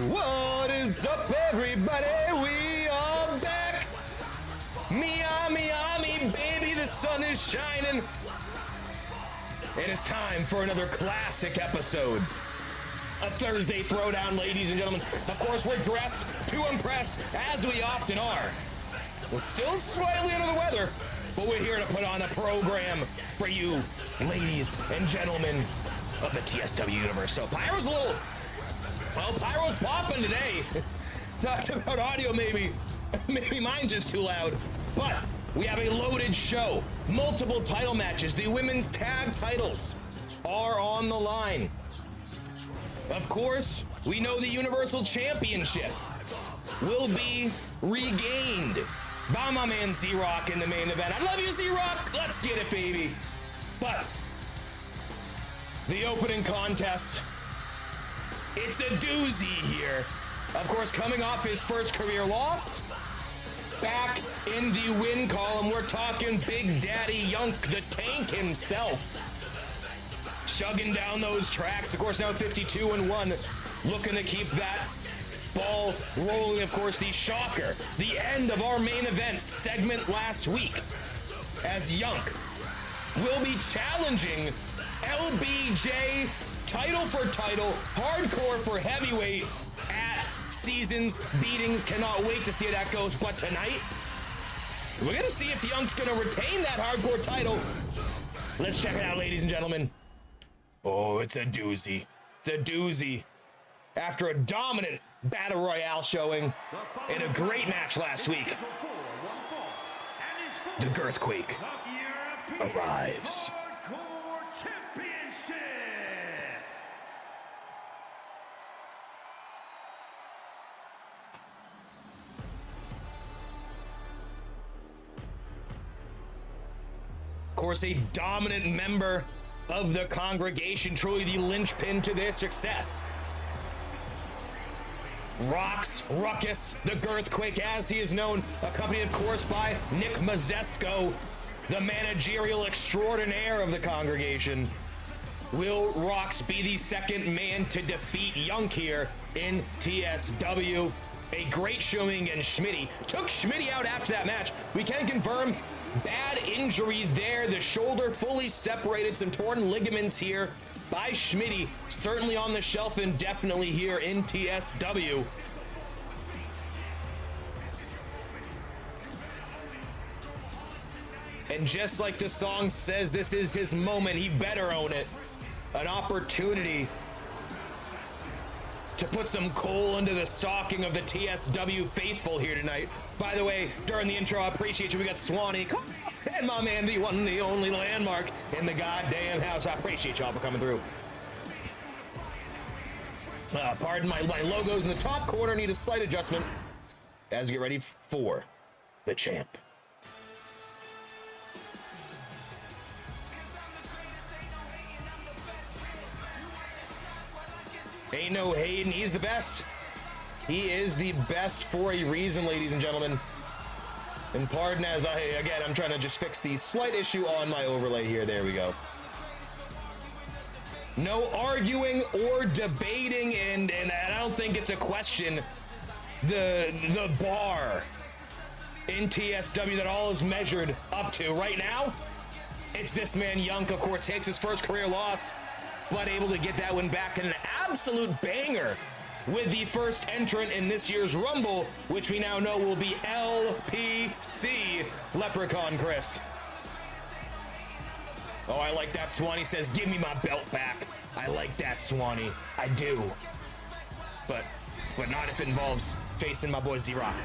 What is up, everybody? We are back. Miami, baby, the sun is shining. It is time for another classic episode of Thursday Throwdown, ladies and gentlemen. Of course, we're dressed to impress, as we often are. We're still slightly under the weather, but we're here to put on a program for you, ladies and gentlemen of the TSW universe. So Pyro's Pyro's popping today. Talked about audio, maybe mine's just too loud, but we have a loaded show. Multiple title matches. The women's tag titles are on the line. Of course, we know the Universal Championship will be regained by my man Z-Rock in the main event. I love you, Z-Rock. Let's get it, baby. But the opening contest, it's a doozy here. Of course, coming off his first career loss, back in the win column, we're talking Big Daddy Yunk, the Tank himself, chugging down those tracks. Of course, now 52-1, looking to keep that ball rolling. Of course, the shocker, the end of our main event segment last week, as Yunk will be challenging LBJ title for title, hardcore for heavyweight at Seasons Beatings. Cannot wait to see how that goes. But tonight, we're gonna see if Young's gonna retain that hardcore title. Let's check it out, ladies and gentlemen. Oh, it's a doozy. It's a doozy. After a dominant Battle Royale showing in a great match last week, the Girthquake arrives. Of course, a dominant member of the congregation, truly the linchpin to their success. Rocks, Ruckus, the Girthquake, as he is known, accompanied, of course, by Nick Mazesko, the managerial extraordinaire of the congregation. Will Rocks be the second man to defeat Yunk here in TSW? A great showing against Schmitty. Took Schmitty out after that match. We can confirm bad injury there. The shoulder fully separated. Some torn ligaments here by Schmitty. Certainly on the shelf indefinitely here in TSW. And just like the song says, this is his moment. He better own it. An opportunity to put some coal into the stocking of the TSW faithful here tonight. By the way, during the intro, I appreciate you. We got Swanee and my man, the one, the only Landmark in the goddamn house. I appreciate y'all for coming through. Pardon my logos in the top corner need a slight adjustment as we get ready for the champ. Ain't no Hayden, he's the best. He is the best for a reason, ladies and gentlemen. And pardon as I'm trying to just fix the slight issue on my overlay here. There we go. No arguing or debating, and I don't think it's a question. The bar in TSW that all is measured up to right now, it's this man Yunk. Of course, takes his first career loss, but able to get that one back in an absolute banger with the first entrant in this year's Rumble, which we now know will be LPC Leprechaun Chris. Oh, I like that. Swanee says, give me my belt back. I like that, Swanee. I do. But not if it involves facing my boy Z-Rock.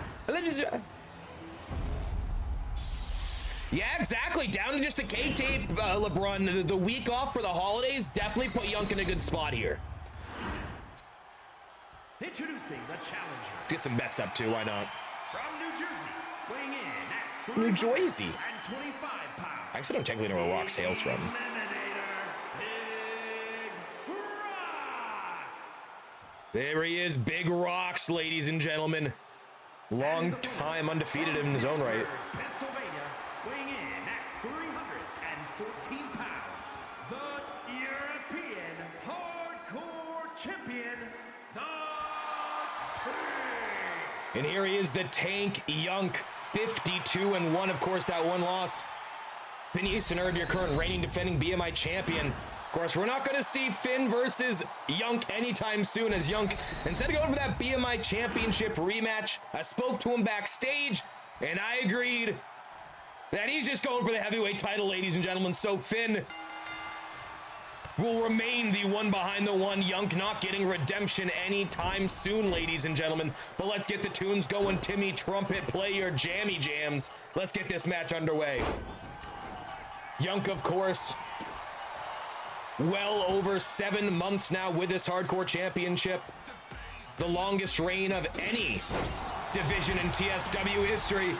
Yeah, exactly. Down to just the K-tape, LeBron. The week off for the holidays definitely put Yunk in a good spot here. Introducing the challenger. Get some bets up too. Why not? From New Jersey, weighing in at New Jersey. 25 pounds. I actually don't technically know where Rock's hails from. Big Rock. There he is, Big Rocks, ladies and gentlemen. Long time undefeated in his own right. Pennsylvania, weighing in at 314 pounds. The European Hardcore Champion, the And here he is, the tank, Yunk, 52-1. Of course, that one loss. Finn Easton, your current reigning defending BMI champion. Of course, we're not going to see Finn versus Yunk anytime soon, as Yunk, instead of going for that BMI championship rematch, I spoke to him backstage, and I agreed that he's just going for the heavyweight title, ladies and gentlemen. So Finn will remain the one behind the one. Yunk not getting redemption anytime soon, ladies and gentlemen. But let's get the tunes going. Timmy Trumpet, play your jammy jams. Let's get this match underway. Yunk, of course, well over 7 months now with this hardcore championship. The longest reign of any division in TSW history.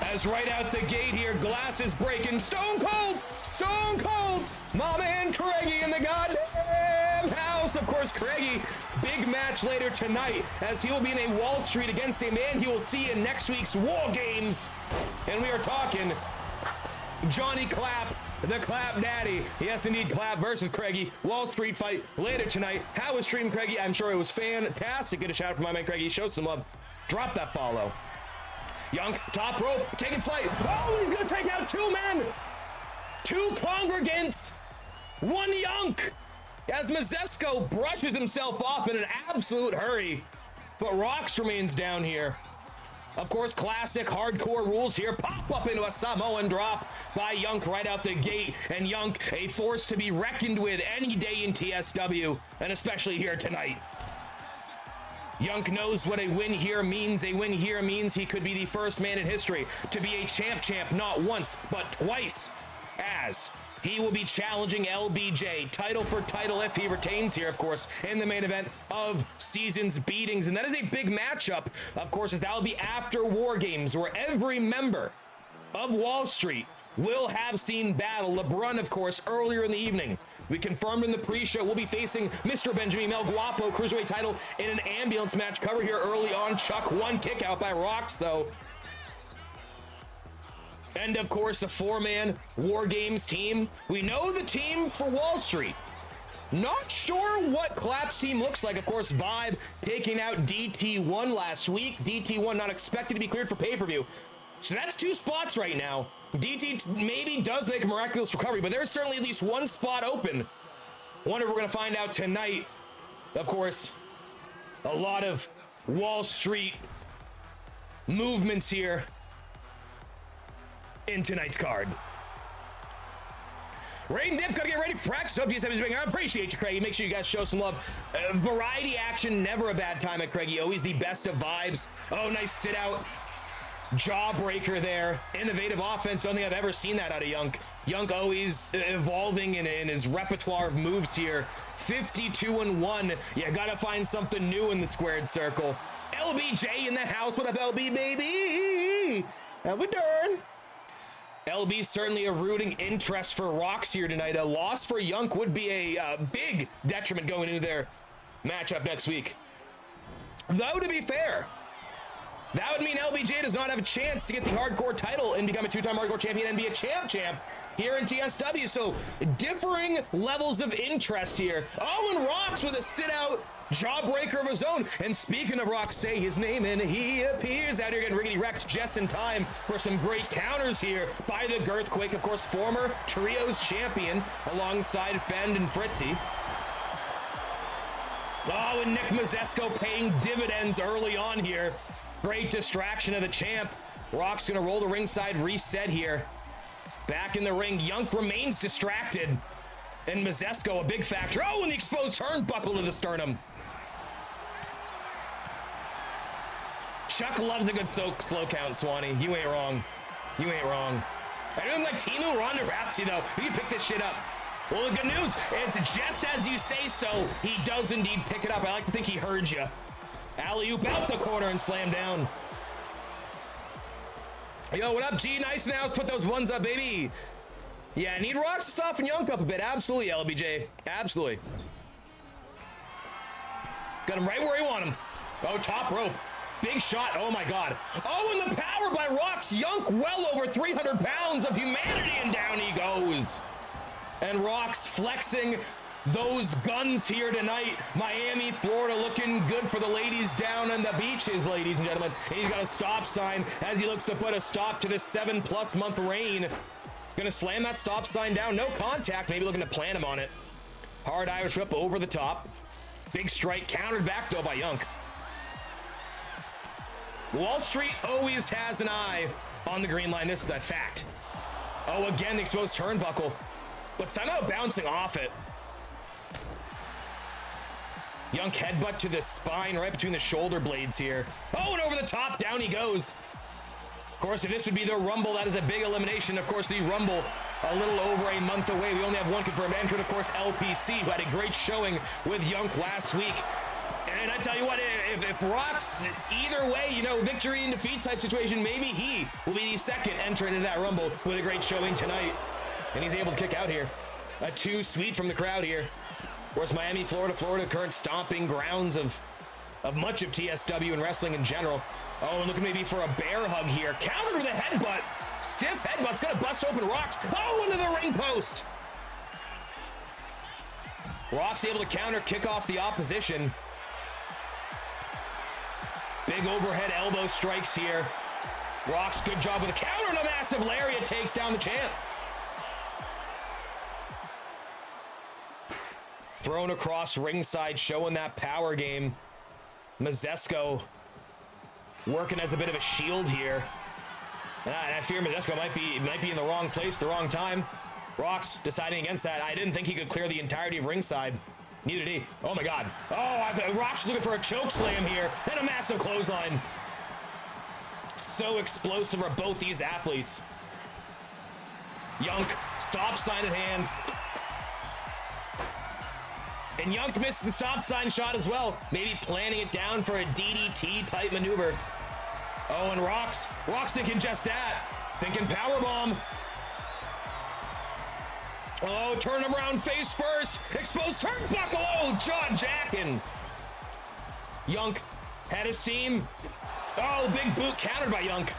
As right out the gate here, glass is breaking. Stone Cold, my man Craigie in the goddamn house. Of course, Craigie, big match later tonight, as he will be in a Wall Street against a man he will see in next week's War Games. And we are talking Johnny Clapp, the Clap Daddy. Yes, indeed, Clap versus Craigie. Wall Street fight later tonight. How was stream, Craigie? I'm sure it was fantastic. Get a shout out from my man Craigie. Show some love. Drop that follow. Yunk, top rope, taking flight. Oh, he's going to take out 2 men. 2 congregants. 1 Yunk. As Mazesko brushes himself off in an absolute hurry. But Rox remains down here. Of course, classic hardcore rules here. Pop up into a Samoan drop by Yunk right out the gate. And Yunk, a force to be reckoned with any day in TSW, and especially here tonight. Yunk knows what a win here means. A win here means he could be the first man in history to be a champ not once, but twice, as he will be challenging LBJ, title for title if he retains here, of course, in the main event of Season's Beatings. And that is a big matchup, of course, as that will be after War Games, where every member of Wall Street will have seen battle. LeBron, of course, earlier in the evening. We confirmed in the pre-show we'll be facing Mr. Benjamin Mel Guapo, Cruiserweight title, in an ambulance match cover here early on. Chuck, 1 kick out by Rox, though. And, of course, the 4-man War Games team. We know the team for Wall Street. Not sure what Clap's team looks like. Of course, Vibe taking out DT1 last week. DT1 not expected to be cleared for pay-per-view. So that's 2 spots right now. DT maybe does make a miraculous recovery, but there's certainly at least 1 spot open. Wonder if we're going to find out tonight. Of course, a lot of Wall Street movements here in tonight's card. Rain Dip, gotta get ready for practice. Hope you guys I appreciate you, Craigie. Make sure you guys show some love. Variety action, never a bad time at Craigie. Always the best of vibes. Oh, nice sit out. Jawbreaker there. Innovative offense. Don't think I've ever seen that out of Yunk. Yunk always evolving in his repertoire of moves here. 52-1. You gotta find something new in the squared circle. LBJ in the house. What up, LB, baby? How we doing? LB certainly a rooting interest for Rox here tonight. A loss for Yunk would be a big detriment going into their matchup next week. Though, to be fair, that would mean LBJ does not have a chance to get the hardcore title and become a 2-time hardcore champion and be a champ here in TSW. So differing levels of interest here. Oh, and Rox with a sit-out jawbreaker of his own. And speaking of Rox, say his name and he appears out here getting riggedy wrecked just in time for some great counters here by the Girthquake. Of course, former Trios champion alongside Fend and Fritzy. Oh, and Nick Mazesko paying dividends early on here. Great distraction of the champ. Rock's gonna roll the ringside reset here. Back in the ring, Yunk remains distracted. And Mazesko, a big factor. Oh, and the exposed turnbuckle to the sternum. Chuck loves a good slow count, Swanee. You ain't wrong. You ain't wrong. I don't like Timu Ronda Rousey, though. We can pick this shit up. Well, the good news, it's just as you say so. He does indeed pick it up. I like to think he heard you. Alley-oop out the corner and slam down. Yo, what up, G? Nice now. Let's put those ones up, baby. Yeah, I need Rox to soften Yunk up a bit. Absolutely, LBJ. Absolutely. Got him right where he want him. Oh, top rope. Big shot. Oh, my God. Oh, and the power by Rox. Yunk well over 300 pounds of humanity, and down he goes. And Rox flexing those guns here tonight. Miami, Florida looking good for the ladies down on the beaches, ladies and gentlemen. And he's got a stop sign as he looks to put a stop to this 7+ month reign. Gonna slam that stop sign down. No contact, maybe looking to plant him on it. Hard Irish whip over the top. Big strike countered back though by Yunk. Wall Street always has an eye on the green line. This is a fact. Oh, again, the exposed turnbuckle, but somehow bouncing off it. Yunk headbutt to the spine right between the shoulder blades here. Oh, and over the top, down he goes. Of course, if this would be the Rumble, that is a big elimination. Of course, the Rumble a little over a month away. We only have one confirmed entrant, of course, LPC, who had a great showing with Yunk last week. And I tell you what, if Rock's either way, you know, victory and defeat type situation, maybe he will be the second entrant into that Rumble with a great showing tonight. And he's able to kick out here. A 2 sweet from the crowd here. Of course, Miami, Florida, current stomping grounds of much of TSW and wrestling in general. Oh, and looking maybe for a bear hug here. Countered with a headbutt. Stiff headbutt's gonna bust open Rock's. Oh, into the ring post. Rock's able to counter, kick off the opposition. Big overhead elbow strikes here. Rock's good job with a counter and a massive lariat takes down the champ. Thrown across ringside, showing that power game. Mazesko working as a bit of a shield here. And I fear Mazesko might be in the wrong place, the wrong time. Rock's deciding against that. I didn't think he could clear the entirety of ringside. Neither did he. Oh my God. Oh, Rock's looking for a choke slam here and a massive clothesline. So explosive are both these athletes. Yunk, stop sign in hand. And Yunk missed the stop sign shot as well. Maybe planning it down for a DDT type maneuver. Oh, and Rock's thinking just that. Thinking powerbomb. Oh, turn him around face first. Exposed turnbuckle. Oh, jaw jacking. Yunk had his steam. Oh, big boot countered by Yunk.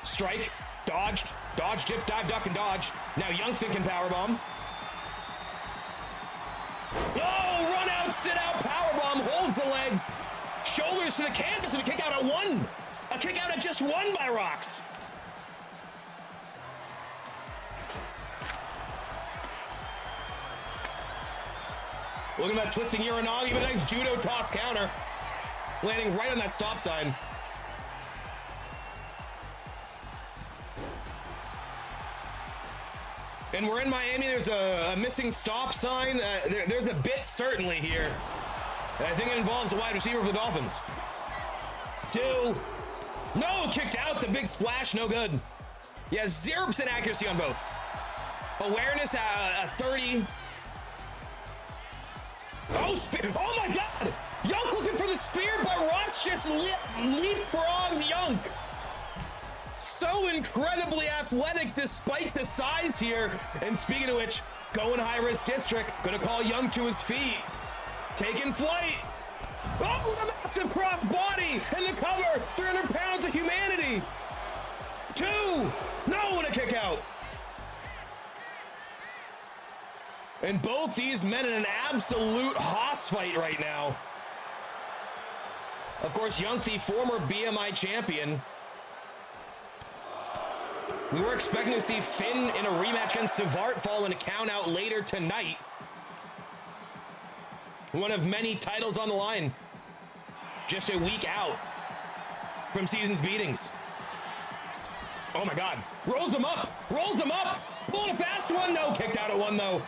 Strike, dodged, dip, dive, duck, and dodge. Now Yunk thinking powerbomb. Oh, run out, sit out, powerbomb, holds the legs. Shoulders to the canvas and a kick out at one. A kick out at just one by Rock's. Looking at that twisting Uranagi with a nice judo toss counter. Landing right on that stop sign. And we're in Miami. There's a missing stop sign. There's a bit certainly here. And I think it involves a wide receiver for the Dolphins. 2. No, kicked out. The big splash, no good. Yeah, 0% accuracy on both. Awareness at 30. Oh my God! Yunk looking for the spear, but Rock's just leapfrogged Yunk. So incredibly athletic despite the size here. And speaking of which, going high risk district, gonna call Yunk to his feet. Taking flight. Oh, the massive cross body and the cover. 300 pounds of humanity. 2. No, and a kick out. And both these men in an absolute hoss fight right now. Of course, Yunk, the former BMI champion. We were expecting to see Finn in a rematch against Savart following a count out later tonight. One of many titles on the line. Just a week out from season's beatings. Oh my God. Rolls them up. Pulling a fast one. No, kicked out at 1 though.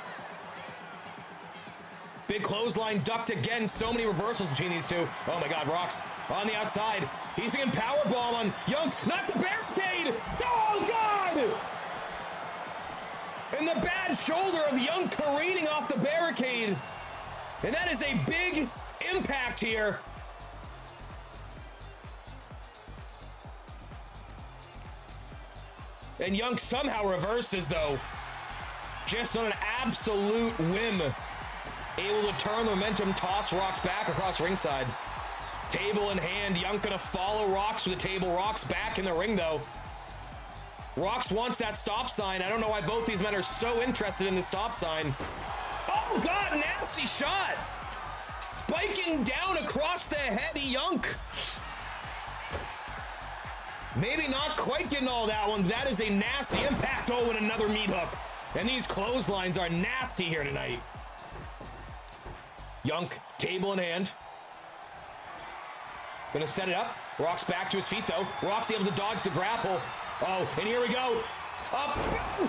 Big clothesline ducked again. So many reversals between these two. Oh my God, Rock's on the outside. He's thinking powerbomb on Yunk. Not the barricade. Oh God! And the bad shoulder of Yunk careening off the barricade. And that is a big impact here. And Yunk somehow reverses though. Just on an absolute whim. Able to turn the momentum, toss Rock's back across ringside. Table in hand, Yunk gonna follow Rock's with a table. Rock's back in the ring though. Rox wants that stop sign. I don't know why both these men are so interested in the stop sign. Oh, God, nasty shot. Spiking down across the head of Yunk. Maybe not quite getting all that one. That is a nasty impact. Oh, and another meat hook. And these clotheslines are nasty here tonight. Yunk, table in hand. Gonna set it up. Rox back to his feet, though. Rox able to dodge the grapple. Oh, and here we go. Up.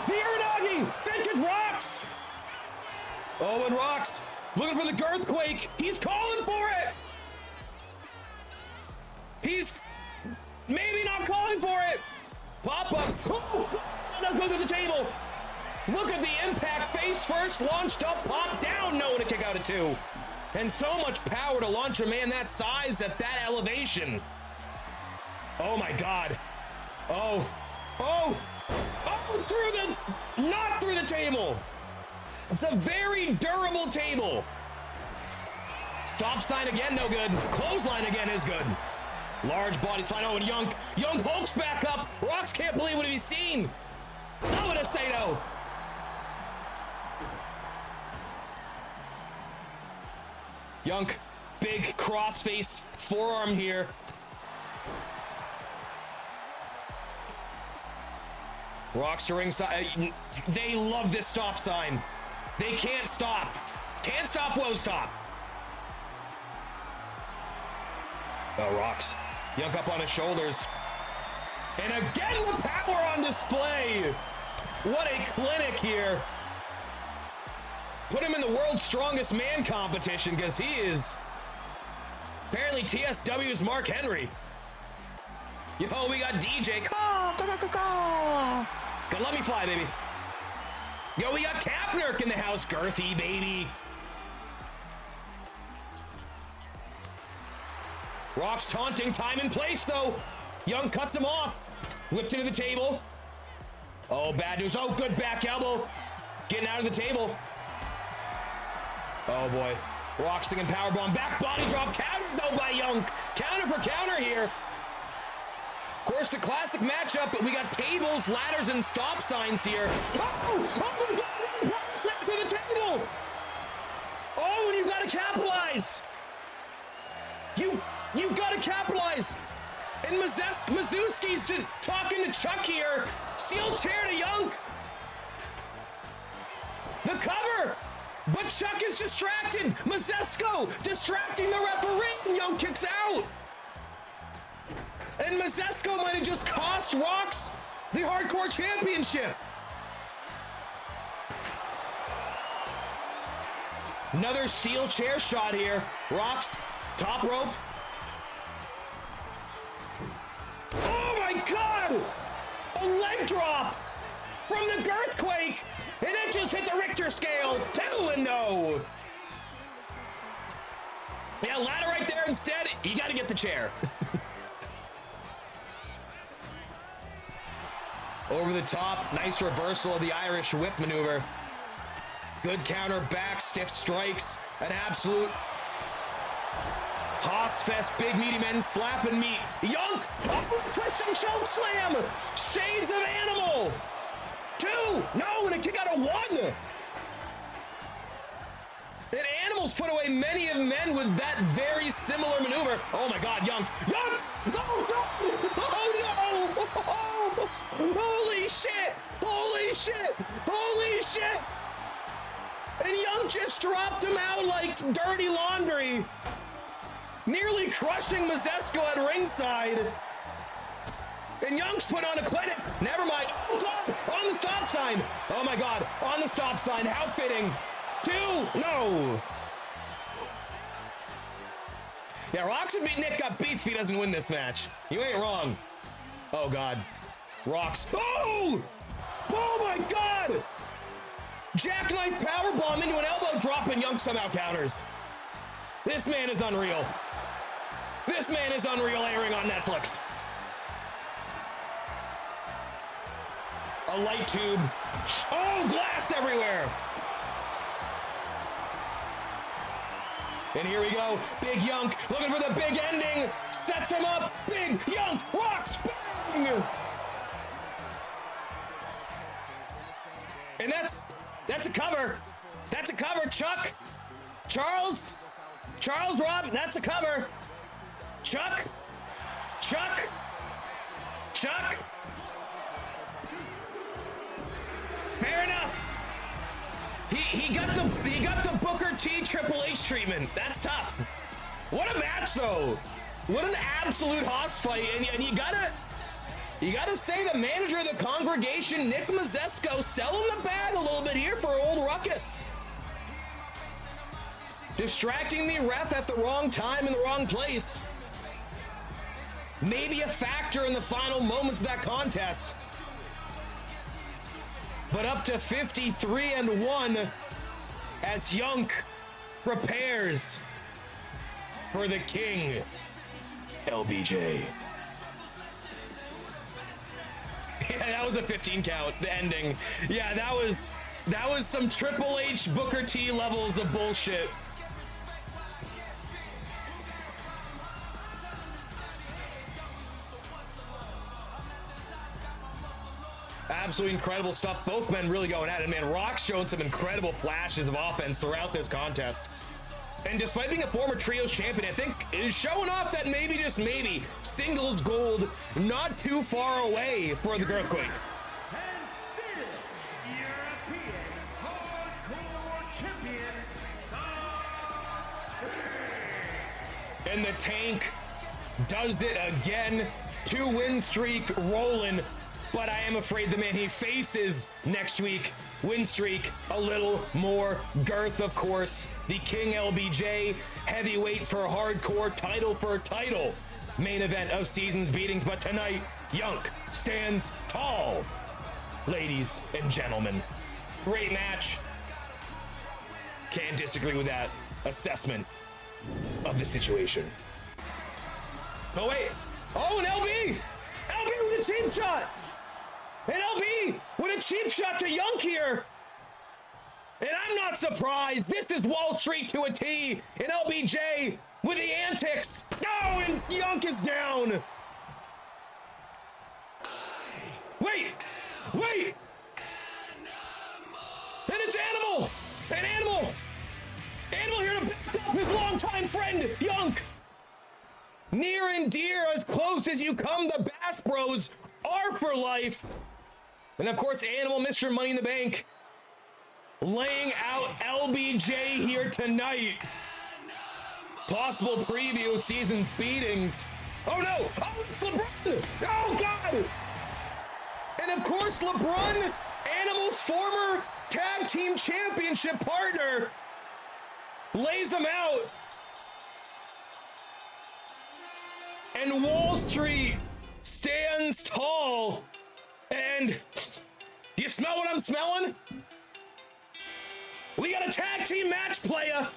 The Uranagi. Cinches Rox. Oh, and Rox looking for the Girthquake. He's calling for it. He's maybe not calling for it. Pop up. Oh, let's go to the table. Look at the impact. Face first, launched up, pop down. No one to kick out at 2. And so much power to launch a man that size at that elevation. Oh my God. Oh, not through the table. It's a very durable table. Stop sign again, no good. Clothesline again is good. Large body slide. Oh, and Young hulks back up. Rox can't believe what he's seen. No to say no. Young, big crossface forearm here. Rox to ringside. They love this stop sign. They can't stop. Can't stop, won't stop. Oh, Rox. Young up on his shoulders. And again, the power on display. What a clinic here. Put him in the world's strongest man competition because he is apparently TSW's Mark Henry. Yo, we got DJ. God, let me fly, baby. Yo, we got Kapnerk in the house. Girthy, baby. Rox taunting, time and place, though. Young cuts him off. Whipped into the table. Oh, bad news. Oh, good back elbow. Getting out of the table. Oh, boy. Rox thinking powerbomb. Back body drop. Counter, though, by Young. Counter for counter here. Of course, the classic matchup, but we got tables, ladders, and stop signs here. Oh, back to the table. Oh, and you've got to capitalize. You got to capitalize. And Mazewski's just talking to Chuck here. Steel chair to Young. The cover. But Chuck is distracted. Mazewski distracting the referee. And Young kicks out. And Mazewski might have just cost Rox the Hardcore Championship. Another steel chair shot here. Rox, top rope. Oh my God! A leg drop from the Girthquake, and it just hit the Richter scale. 2-0. Yeah, ladder right there instead. You got to get the chair. Over the top, nice reversal of the Irish whip maneuver. Good counter back, stiff strikes, an absolute Hossfest, big meaty men slapping meat. Young, twisting choke slam, shades of animal. 2, no, and a kick out of 1. And Animal's put away many of men with that very similar maneuver. Oh my God, Young, no, oh no, oh, holy shit, holy shit, holy shit. And Young just dropped him out like dirty laundry. Nearly crushing Mazewski at ringside. And Young's put on a clinic. Never mind. Oh God, on the stop sign. Oh my God, on the stop sign. How fitting. 2, no. Yeah, Rox and Nick got beat if he doesn't win this match. You ain't wrong. Oh God. Rox. Oh! Oh my God! Jackknife powerbomb into an elbow drop, and Young somehow counters. This man is unreal. This man is unreal, airing on Netflix. A light tube. Oh, glass everywhere. And here we go. Big Young looking for the big ending. Sets him up. Big Young. Rox. Bang! And that's a cover. That's a cover, Chuck. Charles Rob, that's a cover. Chuck. Fair enough. He got the Booker T Triple H treatment. That's tough. What a match, though. What an absolute hoss fight. And you gotta say the manager of the congregation, Nick Mazesco, selling the bag a little bit here for old Ruckus. Distracting the ref at the wrong time in the wrong place. Maybe a factor in the final moments of that contest. But up to 53-1 as Yunk prepares for the king, LBJ. Yeah, that was a 15 count, the ending. Yeah, that was some Triple H Booker T levels of bullshit. Absolutely incredible stuff. Both men really going at it, man. Rock's showing some incredible flashes of offense throughout this contest. And despite being a former trios champion, I think is showing off that maybe, just maybe, singles gold not too far away for the Earthquake. And still, European Hardcore Champion, And the Tank does it again. 2-win streak rolling. But I am afraid the man he faces next week, win streak, a little more girth, of course. The King LBJ, heavyweight for hardcore, title for title. Main event of season's beatings, but tonight, Yunk stands tall. Ladies and gentlemen, great match. Can't disagree with that assessment of the situation. Oh wait, oh, an LB! LB with a cheap shot! And LB with a cheap shot to Yunk here. And I'm not surprised. This is Wall Street to a T. And LBJ with the antics. Oh, and Yunk is down. Wait. And it's Animal. And Animal here to back up his longtime friend, Yunk. Near and dear, as close as you come, the Bash Bros are for life. And of course, Animal, Mr. Money in the Bank, laying out LBJ here tonight. Possible preview of season beatings. Oh no! Oh, it's LeBron! Oh God! And of course, LeBron, Animal's former tag team championship partner, lays him out. And Wall Street stands tall. And you smell what I'm smelling? We got a tag team match, playa.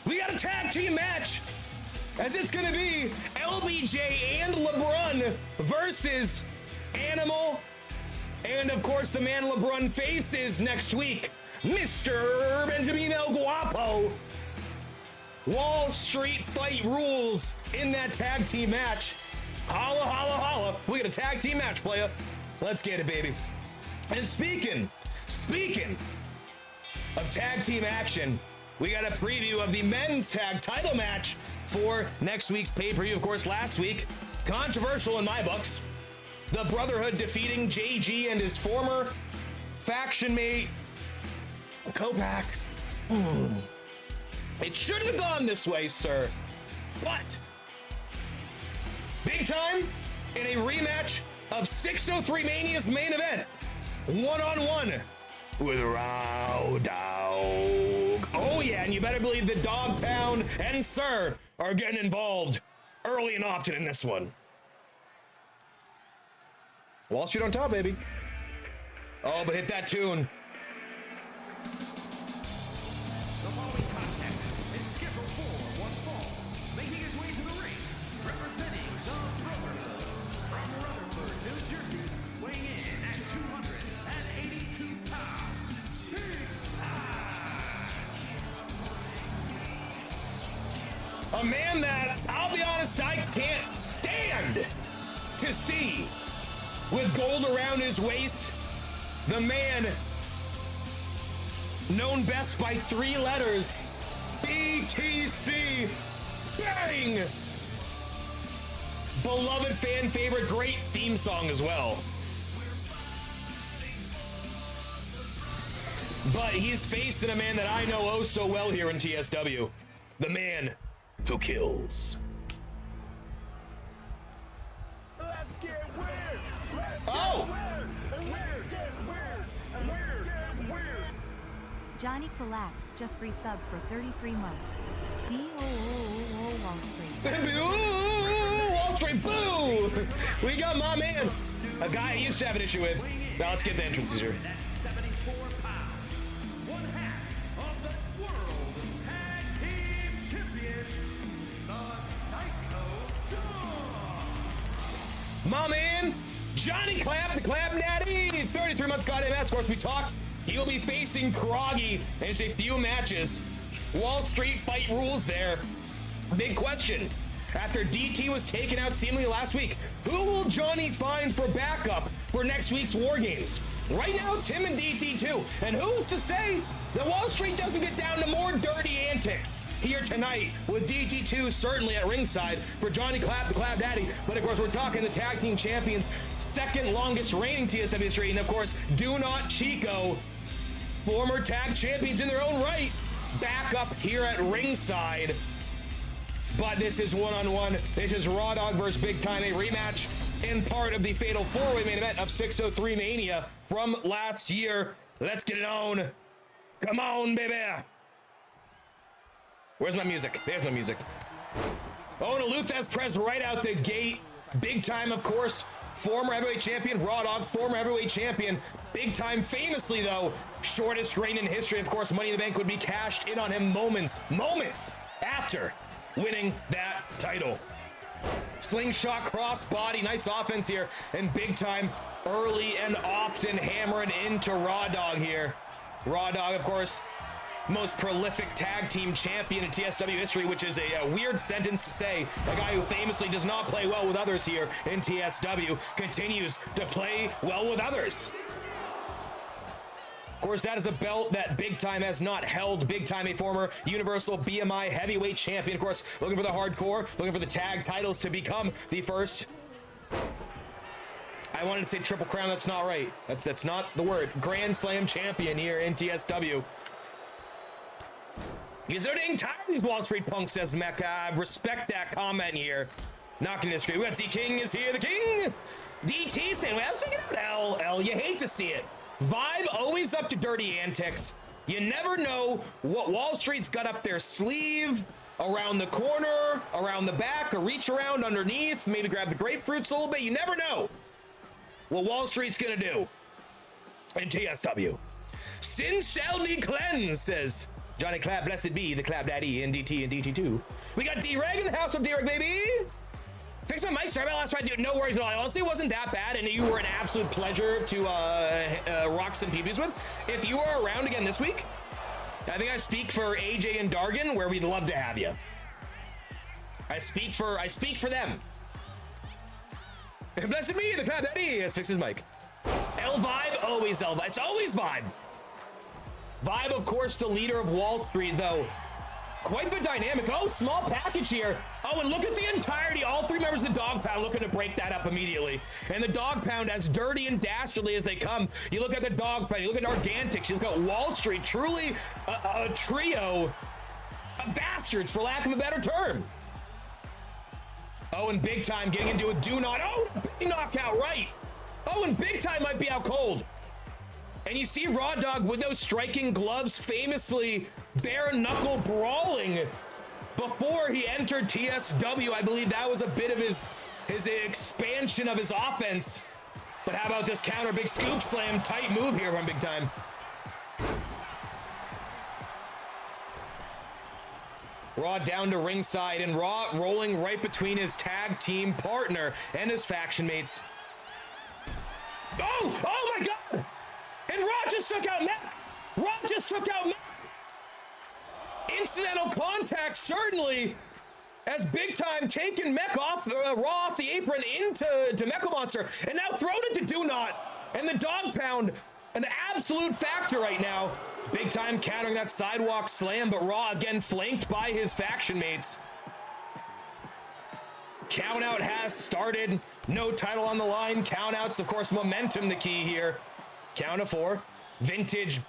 We got a tag team match. As it's gonna be LBJ and LeBron versus Animal. And of course, the man LeBron faces next week, Mr. Benjamin El Guapo. Wall Street fight rules in that tag team match. Holla, holla, holla. We got a tag team match, playa. Let's get it, baby. And speaking of tag team action, we got a preview of the men's tag title match for next week's pay-per-view. Of course, last week, controversial in my books. The Brotherhood defeating JG and his former faction mate, Kopak. It shouldn't have gone this way, sir. But big time in a rematch of 603 Mania's main event. One-on-one with Raw Dog. Oh yeah, and you better believe that Dog Pound and Sir are getting involved early and often in this one. Wall Street on top, baby. Oh, but hit that tune. The following contest is scheduled for one fall. Making his way to the ring, representing the Brotherhood from Rutherford, New Jersey, weighing in at 282 pounds. A man that, I'll be honest, I can't stand to see with gold around his waist. The man known best by 3 letters, BTC. Bang! Beloved fan favorite, great theme song as well. But he's facing a man that I know oh so well here in TSW. The man who kills. Let's get weird. Let's Oh! get weird. Johnny Collapse just resubbed for 33 months. B-O-O-O-O Wall Street. Ooh, Wall Street, boo! We got my man, a guy I used to have an issue with. Now let's get the entrances here. 74 pounds. One half of the World Tag Team Champions, the Psycho Dog. My man, Johnny Clap, the Clap Natty, 33 months goddamn match. Of course, we talked. He will be facing Croggy in just a few matches. Wall Street fight rules there. Big question. After DT was taken out seemingly last week, who will Johnny find for backup for next week's War Games? Right now, it's him and DT too. And who's to say that Wall Street doesn't get down to more dirty antics here tonight with DT2 certainly at ringside for Johnny Clap, the Clap Daddy. But of course, we're talking the tag team champions, second longest reigning TSW history. And of course, Do Not Chico, former tag champions in their own right, back up here at ringside. But this is one-on-one. This is Raw Dog versus Big Time, a rematch in part of the Fatal 4-Way main event of 603 Mania from last year. Let's get it on. Come on, baby. Where's my music? There's my music. Oh, and a Luthez press right out the gate. Big Time, of course, former heavyweight champion. Raw Dog, former heavyweight champion. Big Time, famously, though, shortest reign in history. Of course, Money in the Bank would be cashed in on him moments after winning that title. Slingshot crossbody, nice offense here, and Big Time early and often hammering into Raw Dog here. Raw Dog, of course, most prolific tag team champion in TSW history, which is a weird sentence to say. A guy who famously does not play well with others here in TSW continues to play well with others. Of course, that is a belt that Big Time has not held. Big Time, a former Universal BMI heavyweight champion. Of course, looking for the hardcore, looking for the tag titles to become the first. I wanted to say Triple Crown. That's not right. That's not the word. Grand Slam champion here in TSW. He's so dang tired of these Wall Street punks, says Mecca. I respect that comment here. Not gonna disagree. Let's see, King is here, the King. DT saying, well, stick it out, L. You hate to see it. Vibe always up to dirty antics. You never know what Wall Street's got up their sleeve, around the corner, around the back, or reach around underneath, maybe grab the grapefruits a little bit. You never know what Wall Street's gonna do in TSW. Sin shall be cleansed, says Johnny Clap, blessed be the Clap Daddy in DT and DT2. We got D-Reg in the house of D-Reg, baby. Fix my mic, sorry about last try, dude. No worries at all. Honestly, it wasn't that bad, and you were an absolute pleasure to rock some PPVs with. If you are around again this week, I think I speak for AJ and Dargan, where we'd love to have you. I speak for them. Blessed be the Clap Daddy. Let's fix his mic. L Vibe, always L Vibe. It's always Vibe. Vibe, of course, the leader of Wall Street, though. Quite the dynamic. Oh, small package here. Oh, and look at the entirety. All 3 members of the Dog Pound looking to break that up immediately. And the Dog Pound, as dirty and dastardly as they come, you look at the Dog Pound, you look at Nargantics, you look at Wall Street, truly a trio of bastards, for lack of a better term. Oh, and Big Time getting into a do not. Oh, big knockout, right. Oh, and Big Time might be out cold. And you see Raw Dog with those striking gloves, famously bare knuckle brawling before he entered TSW. I believe that was a bit of his expansion of his offense. But how about this counter, big scoop slam, tight move here from Big Time. Raw down to ringside, and Raw rolling right between his tag team partner and his faction mates. Oh my God! And Raw just took out Mac. Raw just took out Mac. Incidental contact, certainly, as Big Time taking Mech off, Raw off the apron into Mecha Monster, and now thrown into Do Not. And the Dog Pound an absolute factor right now. Big time countering that sidewalk slam, but Raw again flanked by his faction mates. Count out has started. No title on the line. Count outs, of course, momentum the key here. Count of 4. Vintage,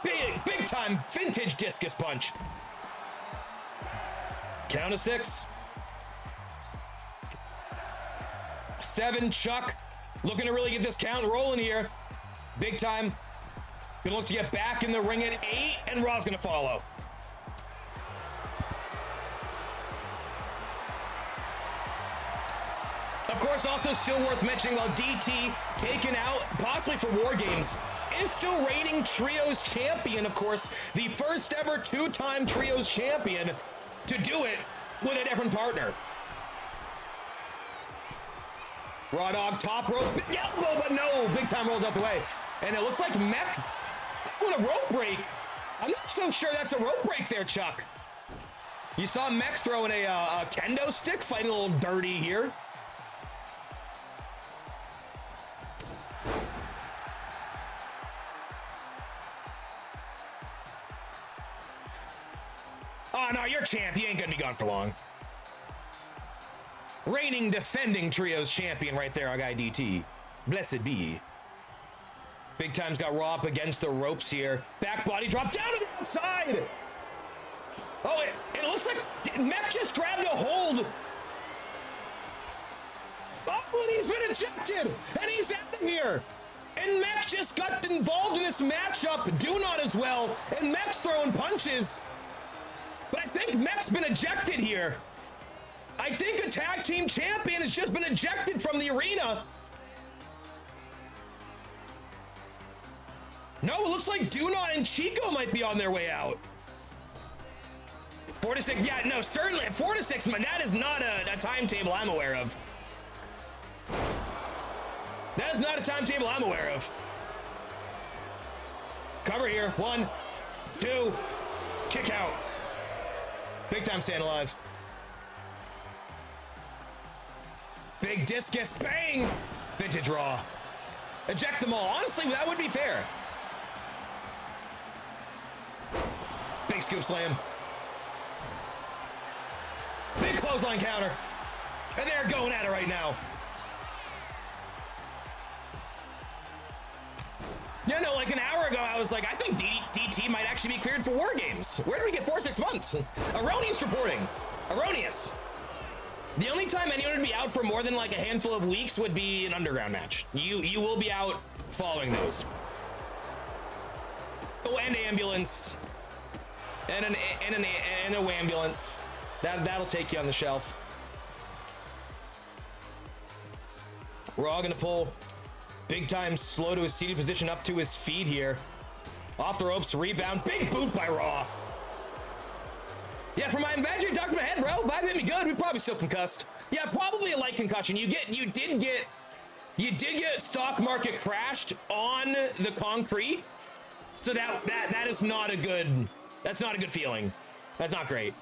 big time vintage discus punch. Count of 6. 7, Chuck. Looking to really get this count rolling here. Big time. Gonna look to get back in the ring at 8, and Raw's gonna follow. Of course, also still worth mentioning, while DT taken out, possibly for War Games, is still reigning Trios champion, of course, the first ever 2-time Trios champion to do it with a different partner. Raw Dog top rope, big elbow, but no, big time rolls out the way. And it looks like Mech with a rope break. I'm not so sure that's a rope break there, Chuck. You saw Mech throwing a kendo stick, fighting a little dirty here. Oh, no, you're champ. You ain't gonna be gone for long. Reigning, defending Trios champion right there, our guy DT. Blessed be. Big Time's got Raw up against the ropes here. Back body drop down to the outside. Oh, it looks like Mech just grabbed a hold. Oh, and he's been ejected. And he's out of here. And Mech just got involved in this matchup. Do not as well. And Mech's throwing punches. But I think Mech's been ejected here. I think a tag team champion has just been ejected from the arena. No, it looks like Dunot and Chico might be on their way out. 4 to 6, yeah, no, certainly. 4 to 6, man, that is not a timetable I'm aware of. That is not a timetable I'm aware of. Cover here, 1, 2, kick out. Big Time staying alive. Big discus, bang! Vintage Raw. Eject them all. Honestly, that would be fair. Big scoop slam. Big clothesline counter. And they're going at it right now. Yeah, no, like an hour ago, I was like, I think DT might actually be cleared for War Games. Where did we get 4 or 6 months? Erroneous reporting. Erroneous. The only time anyone would be out for more than like a handful of weeks would be an underground match. You will be out following those. Oh, and ambulance. And a ambulance. That'll take you on the shelf. Raw gonna pull Big Time slow to his seated position up to his feet here. Off the ropes, rebound, big boot by Raw. Yeah, for my inventory, ducked my head, bro. Vibe hit me good. We probably still concussed. Yeah, probably a light concussion. You did get stock market crashed on the concrete. So that is not a good. That's not a good feeling. That's not great.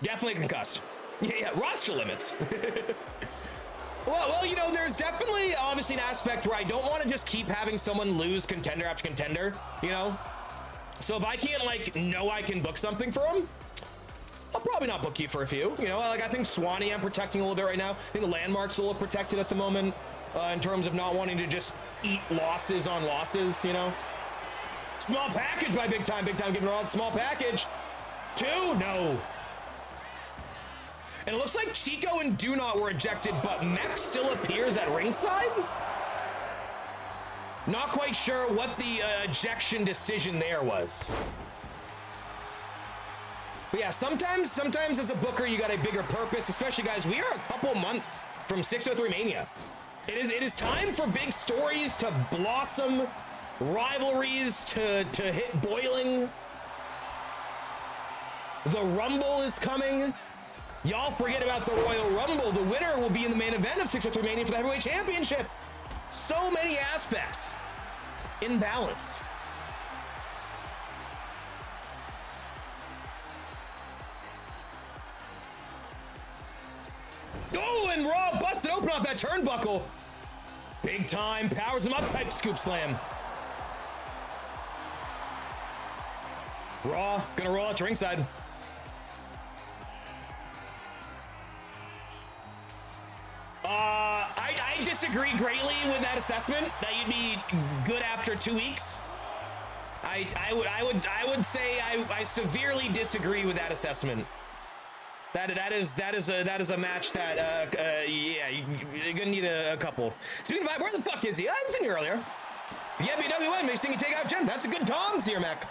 Definitely concussed. Yeah, roster limits. Well, you know, there's definitely obviously an aspect where I don't want to just keep having someone lose contender after contender, you know? So if I can't, like, know I can book something for them, I'll probably not book you for a few, you know? Like, I think Swanee I'm protecting a little bit right now. I think the Landmark's a little protected at the moment in terms of not wanting to just eat losses on losses, you know? Small package by Big Time giving her all the small package. 2, no. And it looks like Chico and Dunot were ejected, but Mech still appears at ringside? Not quite sure what the ejection decision there was. But yeah, sometimes as a booker, you got a bigger purpose, especially, guys, we are a couple months from 603 Mania. It is time for big stories to blossom, rivalries to hit boiling. The Rumble is coming. Y'all forget about the Royal Rumble. The winner will be in the main event of 603 Mania for the Heavyweight Championship. So many aspects in balance. Oh, and Raw busted open off that turnbuckle. Big Time powers him up type scoop slam. Raw, gonna roll out to ringside. I disagree greatly with that assessment that you'd be good after 2 weeks. I would say I severely disagree with that assessment. That is a match that yeah, you're gonna need a couple. Speaking of, where the fuck is he? I was in here earlier. Yeah, BW win makes thinking take out Jen. That's a good comms here, Mac.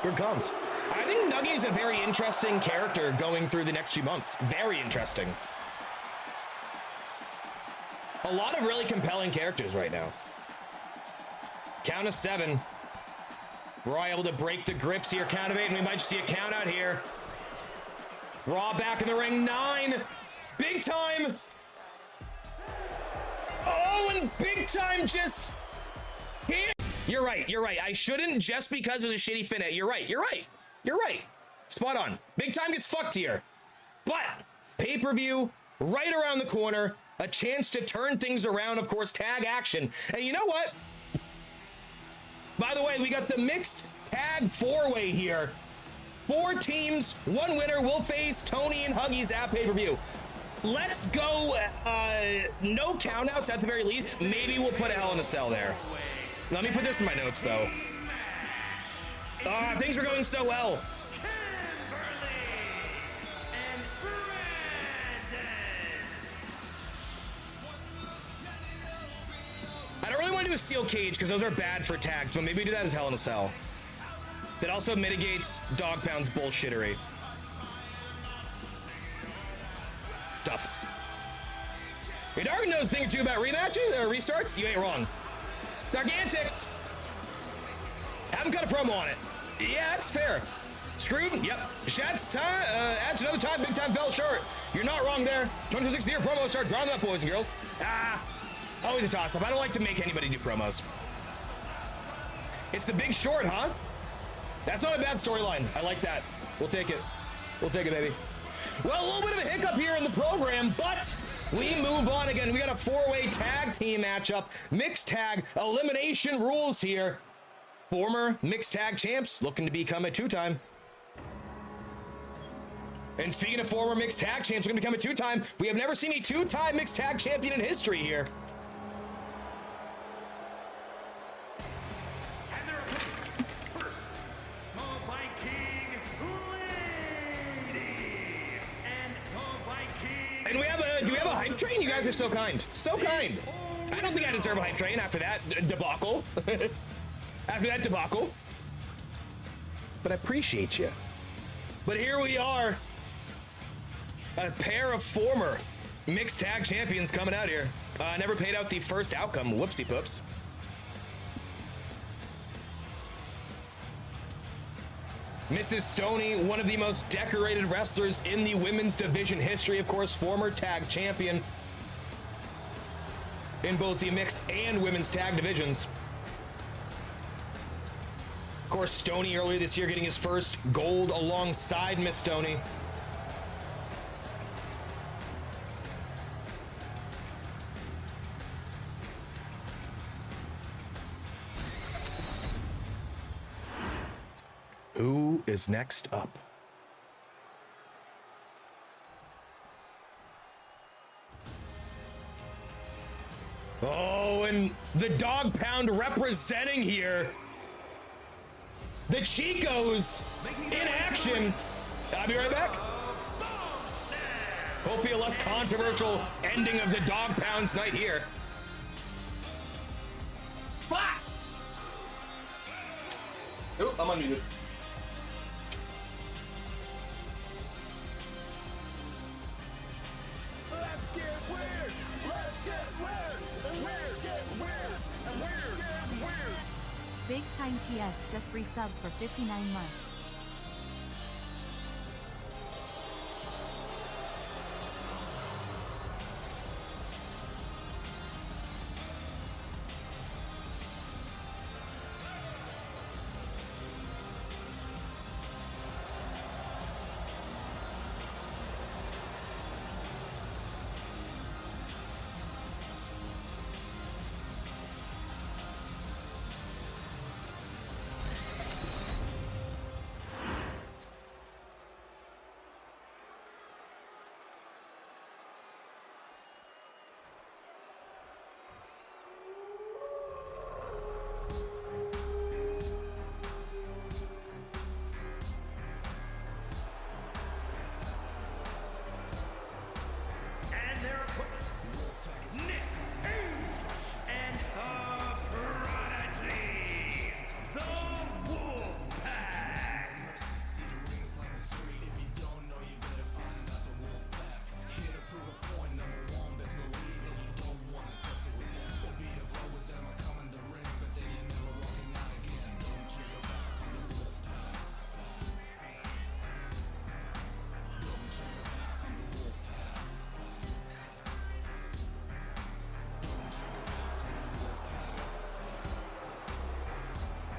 Good comms. I think Nuggie is a very interesting character going through the next few months. Very interesting. A lot of really compelling characters right now. Count of 7. Raw able to break the grips here. Count of 8, and we might just see a count out here. Raw back in the ring. 9. Big time. Oh, and big time just here. You're right. You're right. I shouldn't just because it was a shitty finish. You're right. You're right. You're right. Spot on. Big time gets fucked here. But pay-per-view right around the corner. A chance to turn things around, of course, tag action. And you know what? By the way, we got the mixed tag 4-way here. 4 teams, 1 winner will face Tony and Huggies at pay-per-view. Let's go, no countouts at the very least. Maybe we'll put a Hell in a Cell there. Let me put this in my notes, though. Things were going so well. I don't really want to do a steel cage because those are bad for tags, but maybe do that as Hell in a Cell. That also mitigates Dog Pound's bullshittery. Tough. Your Dark knows a thing or two about rematches or restarts? You ain't wrong. Dargantics. Haven't cut a promo on it. Yeah, that's fair. Screwed? Yep. Shots time. Adds another time. Big time fell short. You're not wrong there. 26th year promo start. Ground up, boys and girls. Always a toss-up. I don't like to make anybody do promos. It's the Big Short, huh? That's not a bad storyline. I like that. We'll take it. We'll take it, baby. Well, a little bit of a hiccup here in the program, but we move on again. We got a 4-way tag team matchup. Mixed tag elimination rules here. Former mixed tag champs looking to become a 2-time. And speaking of former mixed tag champs, we're going to become a 2-time. We have never seen a 2-time mixed tag champion in history here. And we have do we have a hype train? You guys are so kind. So kind. I don't think I deserve a hype train after that debacle. After that debacle. But I appreciate you. But here we are. A pair of former mixed tag champions coming out here. Never paid out the first outcome. Whoopsie poops. Mrs. Stoney, one of the most decorated wrestlers in the women's division history, of course, former tag champion in both the mixed and women's tag divisions. Of course, Stoney earlier this year getting his first gold alongside Miss Stoney. Who is next up? Oh, and the Dog Pound representing here. The Chicos in action. I'll be right back. Hope be a less controversial ending of the Dog Pound's night here. Ah! Oh, I'm unmuted. Big Time TS just resubbed for 59 months.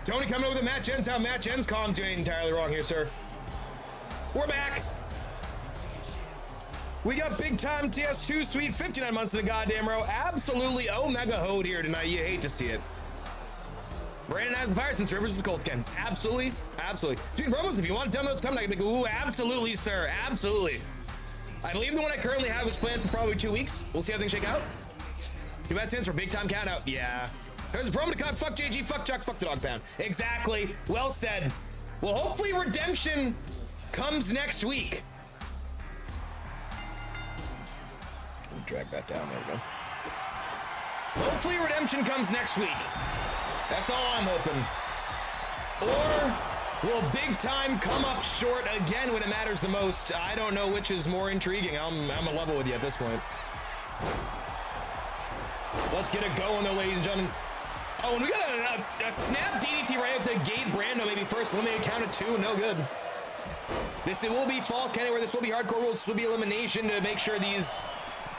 Tony coming over with the Matt Jens. How Matt Jens comms you ain't entirely wrong here, sir. We're back. We got big time TS2 Sweet 59 months in the goddamn row. Absolutely Omega Hode here tonight. You hate to see it. Brandon has the fire since Rivers is cold again. Absolutely. Absolutely. Speaking of promos, if you want to tell me what's coming, I can be ooh, absolutely, sir. Absolutely. I believe the one I currently have is planned for probably 2 weeks. We'll see how things shake out. Too bad stands for big time count out. Yeah. There's a promo to cut. Fuck JG, fuck Chuck, fuck the dog pound. Exactly. Well said. Well, hopefully redemption comes next week. Drag that down. There we go. Hopefully redemption comes next week. That's all I'm hoping. Or will big time come up short again when it matters the most? I don't know which is more intriguing. I'm a level with you at this point. Let's get it going though, ladies and gentlemen. Oh, and we got a snap DDT right at the gate. Brando maybe first eliminated, count of 2, no good. This will be false count anywhere. This will be hardcore rules. This will be elimination to make sure these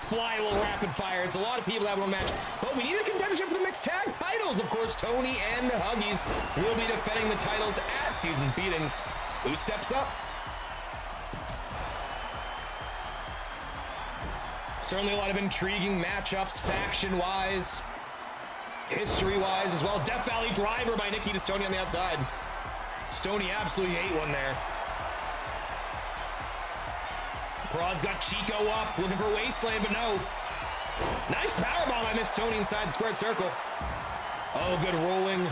fly a little rapid fire. It's a lot of people that one match, but we need a contendership for the mixed tag titles. Of course, Tony and Huggies will be defending the titles at Season's Beatings. Who steps up? Certainly a lot of intriguing matchups, faction-wise, history-wise as well. Death Valley Driver by Nikki to Stoney on the outside. Stoney absolutely ate one there. Prod's got Chico up, looking for Wasteland, but no. Nice powerbomb by Miss Tony inside the squared circle. Oh, good rolling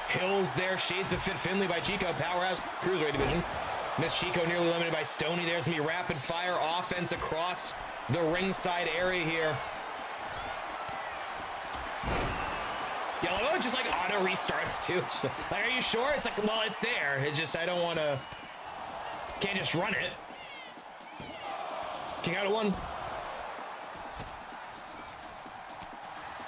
hills there. Shades of Fit Finley by Chico. Powerhouse Cruiserweight division. Miss Chico nearly eliminated by Stoney. There's going to be rapid fire offense across the ringside area here. Yeah, like, oh, just like auto restart too. So, like, are you sure? It's like, well, it's there. It's just, I don't want to, can't just run it. Kick out of 1.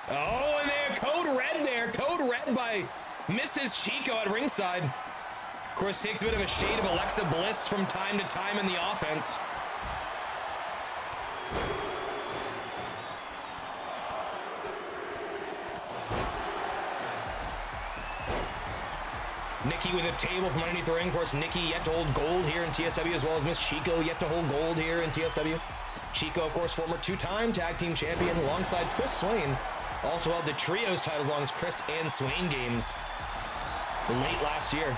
Oh, and there, code red there. Code red by Mrs. Chico at ringside. Of course, takes a bit of a shade of Alexa Bliss from time to time in the offense. Nikki with a table from underneath the ring. Of course, Nikki yet to hold gold here in TSW, as well as Miss Chico yet to hold gold here in TSW. Chico, of course, former 2-time tag team champion alongside Chris Swain. Also held the trios titles along as Chris and Swain games late last year.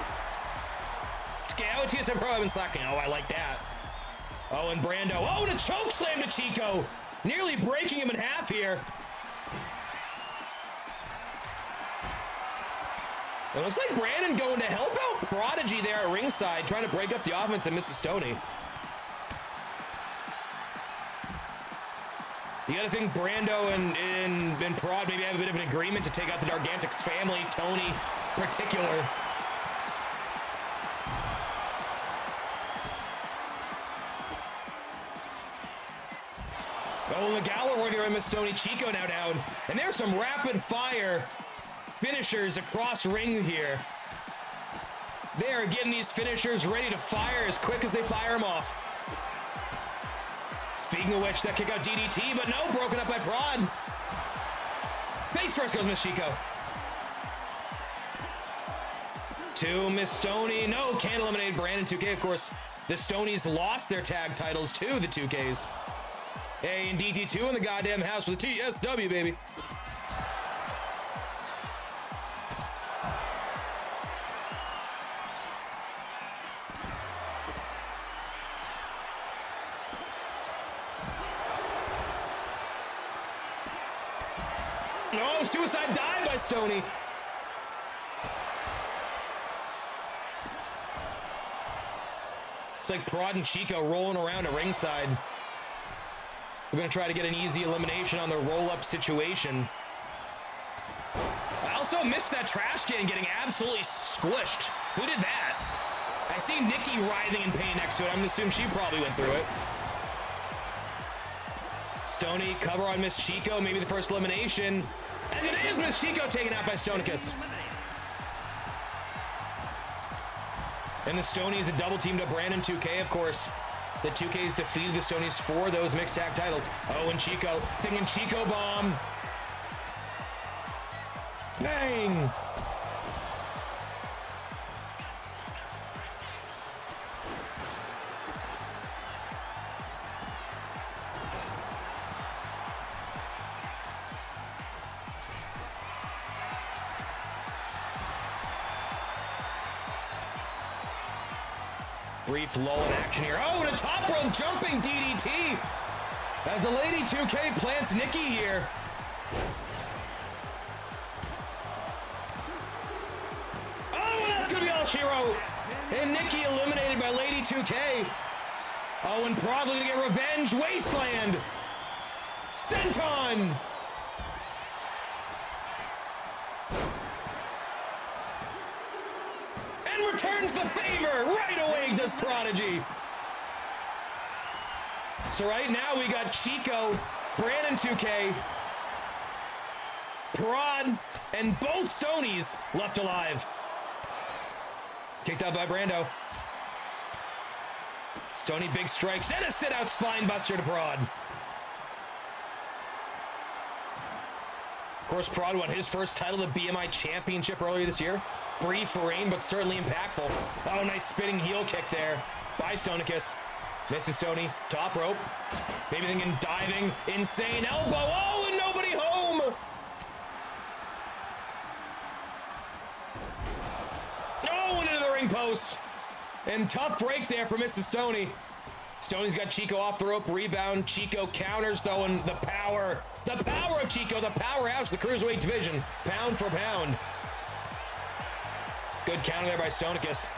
Okay, how would TSM Pro have been slacking? Oh, I like that. Oh, and Brando. Oh, and a choke slam to Chico. Nearly breaking him in half here. It looks like Brandon going to help out Prodigy there at ringside, trying to break up the offense and Mrs. Stoney. You gotta think Brando and Prod maybe have a bit of an agreement to take out the Dargantics family, Tony particular. Oh, the Gallo working around Miss Stoney. Chico now down. And there's some rapid fire finishers across ring here. They are getting these finishers ready to fire as quick as they fire them off. Speaking of which, that kick out DDT, but no, broken up by Prod. Face first goes Miss Chico. To Miss Stoney. No, can't eliminate Brandon 2K. Of course, the Stonies lost their tag titles to the 2Ks. Hey, and DT2 in the goddamn house with the TSW, baby. No, suicide dive by Stoney. It's like Prod and Chico rolling around at ringside. We're going to try to get an easy elimination on the roll-up situation. I also missed that trash can getting absolutely squished. Who did that? I see Nikki writhing in pain next to it. I'm going to assume she probably went through it. Stoney, cover on Miss Chico, maybe the first elimination. And it is Miss Chico taken out by Stonicus. And the Stonies a double team to Brandon 2K, of course. The 2Ks defeated the Stonies for those mixed tag titles. Oh, and Chico, thinking Chico bomb. Bang! Brief lull in action here. Oh, and a top rope jumping DDT as the Lady 2K plants Nikki here. Oh, that's going to be all she wrote. And Nikki eliminated by Lady 2K. Oh, and probably going to get revenge. Wasteland. Senton. And returns the favor. Right away does Prodigy. So right now we got Chico, Brandon 2K, Prod, and both Stonies left alive. Kicked out by Brando. Stony big strikes and a sit-out spine buster to Prod. Of course, Prod won his first title, the BMI Championship, earlier this year. Brief reign, but certainly impactful. Oh, nice spinning heel kick there by Stonicus. Misses Stony, top rope. Maybe thinking diving, insane elbow. Oh, and nobody home. Oh, and into the ring post. And tough break there for Mrs. Stoney. Stoney's got Chico off the rope, rebound. Chico counters though, and the power of Chico, the powerhouse, the Cruiserweight division, pound for pound. Good counter there by Stonicus.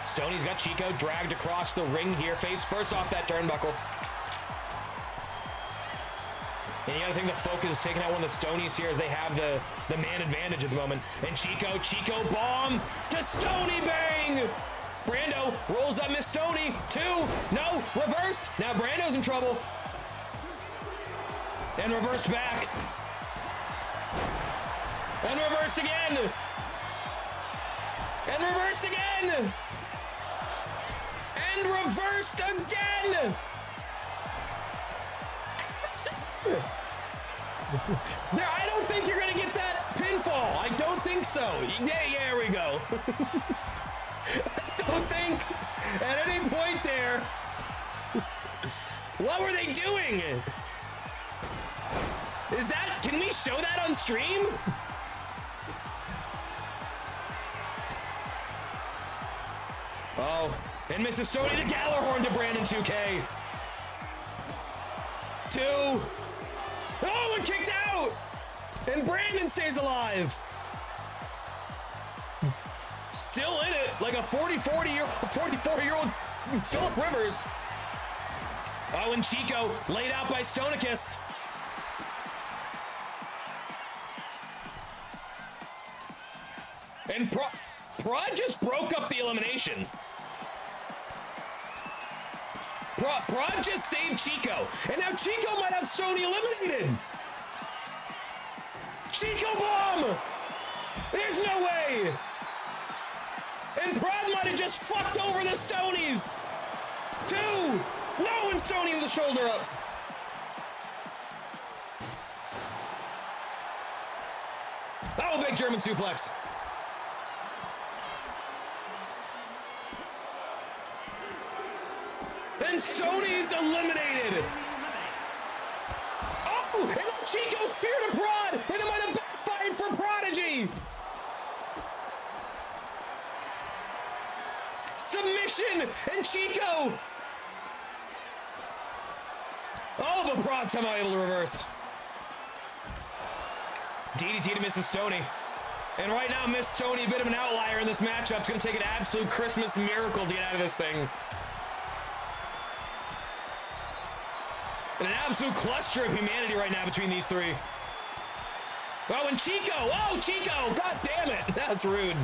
Stoney's got Chico dragged across the ring here, face first off that turnbuckle. And you gotta think the focus is taking out one of the Stonies here as they have the man advantage at the moment. And Chico bomb to Stoney bang! Brando rolls up Miss Stoney, 2, no, reversed. Now Brando's in trouble. And reversed back. And reversed again. And reversed again. And reversed again. There, I don't think you're gonna get that pinfall. I don't think so. Yeah, there we go. I don't think at any point there. What were they doing? Is that, can we show that on stream? Oh, and Mrs. Sony to Gallarhorn to Brandon 2K. 2. Oh, and kicked out. And Brandon stays alive. Still in it, like a 44-year-old Phillip Rivers. Oh, and Chico laid out by Stonicus. And Prod just broke up the elimination. Prod just saved Chico. And now Chico might have Sony eliminated. Chico bomb! There's no way! And Prod might have just fucked over the Stonies. 2! No, and Stoney with the shoulder up. Oh, big German suplex. And Sony's eliminated. Oh, and then Chico speared to Prod, and it might have backfired for Prodigy. Submission, and Chico. Oh, but Prod somehow able to reverse. DDT to Mrs. Stoney. And right now, Miss Stoney, a bit of an outlier in this matchup. It's going to take an absolute Christmas miracle to get out of this thing. And an absolute cluster of humanity right now between these three. Oh, and Chico. Oh, Chico. God damn it. That's rude.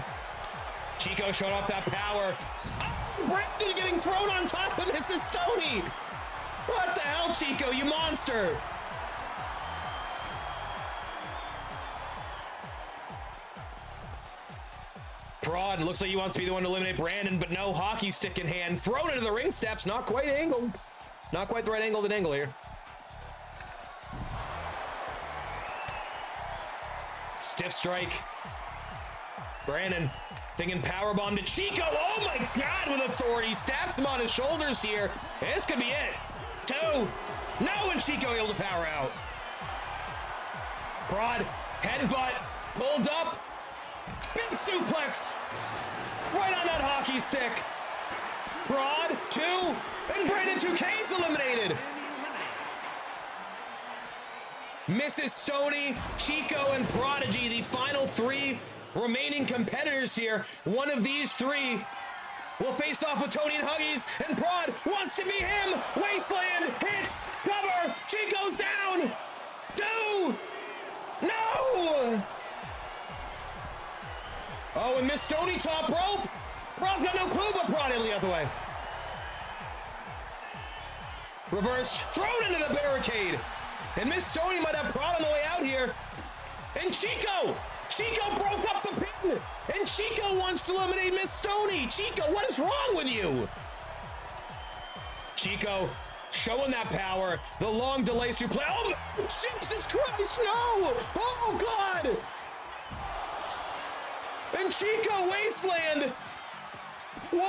Chico showed off that power. Oh, Brandon getting thrown on top of Mrs. Stoney. What the hell, Chico, you monster. Prod looks like he wants to be the one to eliminate Brandon, but no, hockey stick in hand. Thrown into the ring steps, not quite angled. Not quite the right angle to dangle here. Stiff strike. Brandon thinking powerbomb to Chico. Oh my God, with authority. Stacks him on his shoulders here. And this could be it. 2. No, and Chico able to power out. Prod, headbutt, pulled up. Big suplex. Right on that hockey stick. Prod, 2, and Brandon 2K's eliminated. Mrs. Stoney, Chico, and Prodigy, the final 3 remaining competitors here. One of these 3 will face off with Tony and Huggies, and Prod wants to be him. Wasteland hits, cover, Chico's down. 2, no! Oh, and Miss Stoney top rope. Prod's got no clue, but Prod in the other way. Reverse, thrown into the barricade. And Miss Stoney might have Prod on the way out here. And Chico broke up the pin. And Chico wants to eliminate Miss Stoney. Chico, what is wrong with you? Chico showing that power. The long delay suplex. Oh, Jesus Christ, no! Oh, God! And Chico Wasteland. 1,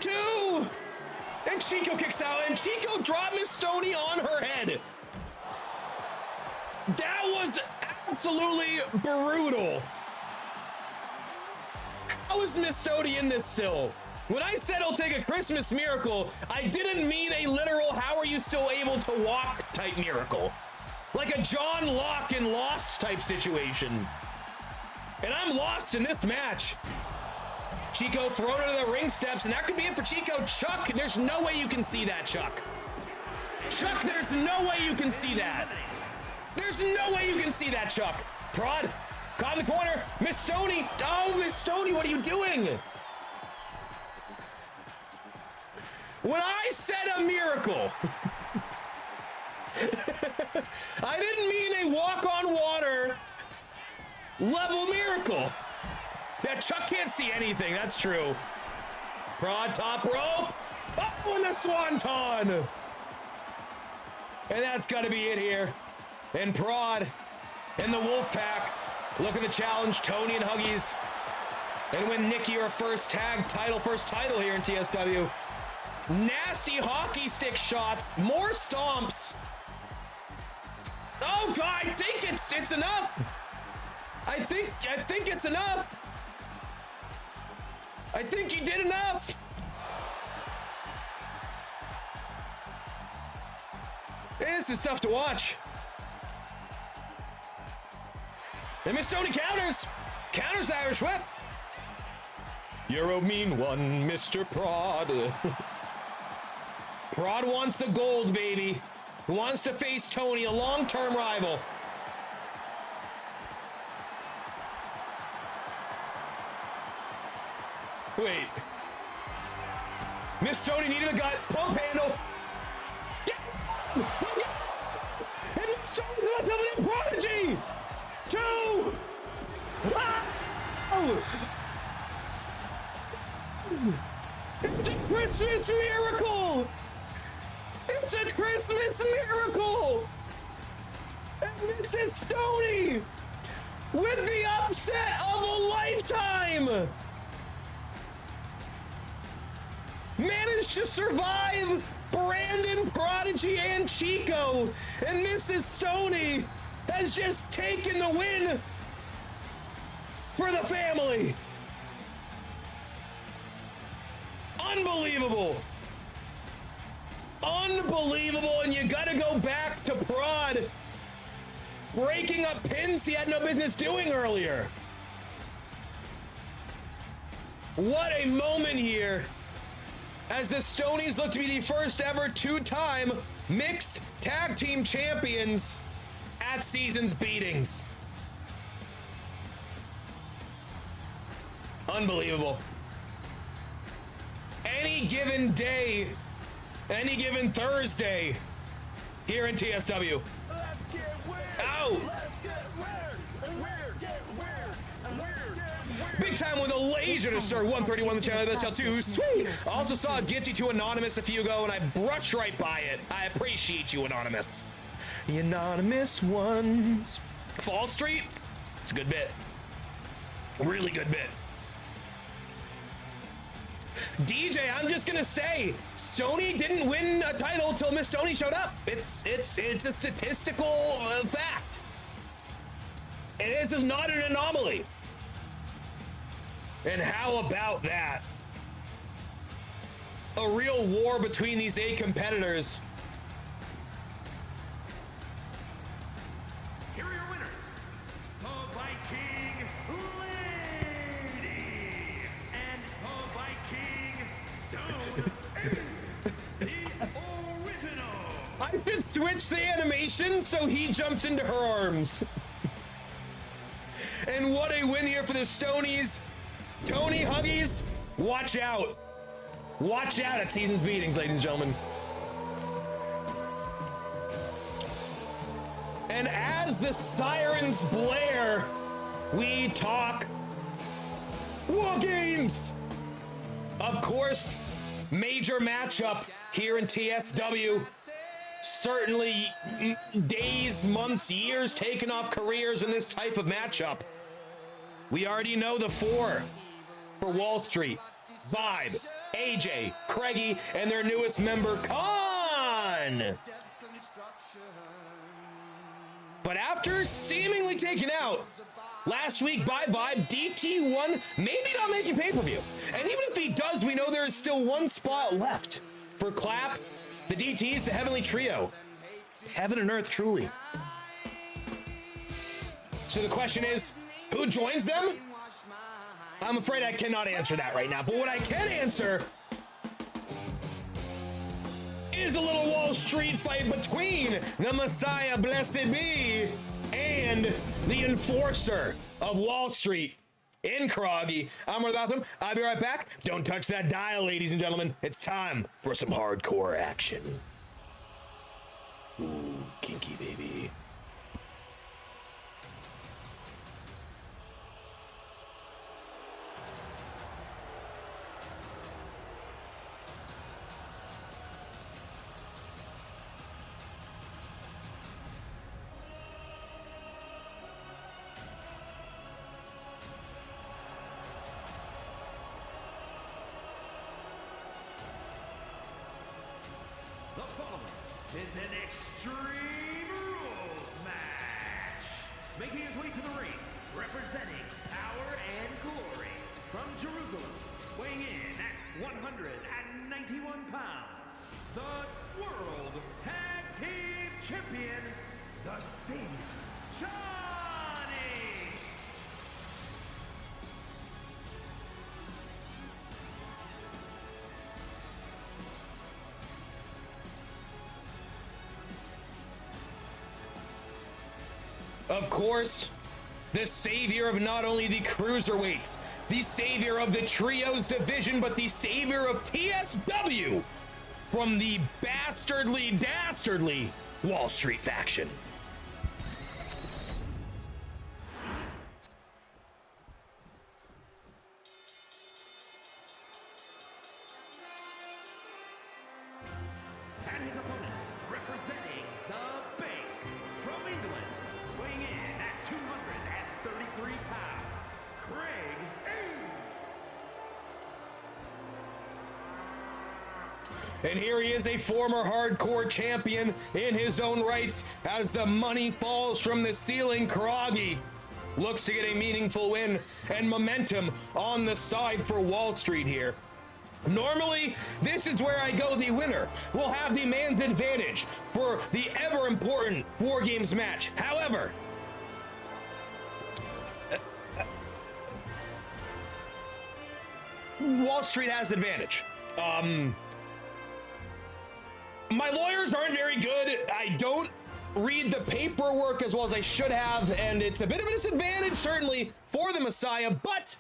2. And Chico kicks out. And Chico dropped Miss Stoney on her head. That was absolutely brutal. How is Miss Stoney in this still? When I said I'll take a Christmas miracle, I didn't mean a literal how are you still able to walk type miracle. Like a John Locke in Lost type situation. And I'm lost in this match. Chico thrown into the ring steps, and that could be it for Chico. Chuck, there's no way you can see that, Chuck. Chuck, there's no way you can see that. There's no way you can see that, Chuck. Prod, caught in the corner. Miss Stoney. Oh, Miss Stoney, what are you doing? When I said a miracle, I didn't mean a walk on water level miracle. Yeah, Chuck can't see anything. That's true. Prod, top rope. Oh, and the swanton. And that's got to be it here. And Prod and the Wolfpack looking to challenge Tony and Huggies and win Nikki her first title here in TSW. Nasty hockey stick shots, more stomps. Oh God, I think it's enough. I think it's enough. I think he did enough. This is tough to watch. And Miss Stoney counters the Irish whip. You're a mean one, Mr. Prod. Prod wants the gold, baby. He wants to face Tony, a long-term rival. Wait. Miss Stoney needed a gut. Pump handle. And Miss Stoney's about to eliminate Prodigy. 2. Ah! Oh. It's a Christmas miracle. It's a Christmas miracle. And Mrs. Stoney with the upset of a lifetime. Managed to survive Brandon, Prodigy, and Chico, and Mrs. Stoney has just taken the win for the family. Unbelievable. Unbelievable, and you gotta go back to Prod breaking up pins he had no business doing earlier. What a moment here as the Stonies look to be the first ever 2-time mixed tag team champions at Season's Beatings. Unbelievable. Any given day, any given Thursday here in TSW. Let's get weird. Ow! Let's get weird. Weird. Get weird. Weird. Get weird. Big time with a laser to start 131 the channel. SL2. Sweet. Also saw a gifty to Anonymous a few ago, and I brushed right by it. I appreciate you, Anonymous. The anonymous ones. Fall Street. It's a good bit. Really good bit. DJ, I'm just gonna say, Stoney didn't win a title till Miss Stoney showed up. It's a statistical fact. And this is not an anomaly. And how about that? a real war between these 8 competitors. Here are your winners, the Viking Lady and the Viking Stone, the original. I should switch the animation so he jumps into her arms. And what a win here for the Stonies. Tony Huggies, watch out. Watch out at Season's Beatings, ladies and gentlemen. And as the sirens blare, we talk War Games. Of course, major matchup here in TSW. Certainly days, months, years taken off careers in this type of matchup. We already know the 4 for Wall Street. Vibe, AJ, Craigie, and their newest member, Khan. But after seemingly taken out last week by Vibe, DT1 maybe not making pay-per-view. And even if he does, we know there is still one spot left for Clap, the DTs, the Heavenly Trio. Heaven and Earth, truly. So the question is, who joins them? I'm afraid I cannot answer that right now. But what I can answer is a little Wall Street fight between the Messiah, blessed be, and the Enforcer of Wall Street in Croggy. I'm Rothatham. I'll be right back. Don't touch that dial, ladies and gentlemen. It's time for some hardcore action. Ooh, kinky baby. The following is an Extreme Rules match. Making his way to the ring, representing Power and Glory from Jerusalem, weighing in at 191 pounds, the World Tag Team Champion, the Savior, Johnny. Of course, the savior of not only the cruiserweights, the savior of the trios division, but the savior of TSW from the dastardly Wall Street faction. And his opponent, representing the Bank from England, weighing in at 233 pounds, Craig A. And here he is, a former hardcore champion in his own rights. As the money falls from the ceiling, Croggy looks to get a meaningful win and momentum on the side for Wall Street here. Normally, this is where I go the winner will have the man's advantage for the ever important War Games match. However, Wall Street has the advantage. My lawyers aren't very good. I don't read the paperwork as well as I should have, and it's a bit of a disadvantage, certainly, for the Messiah, but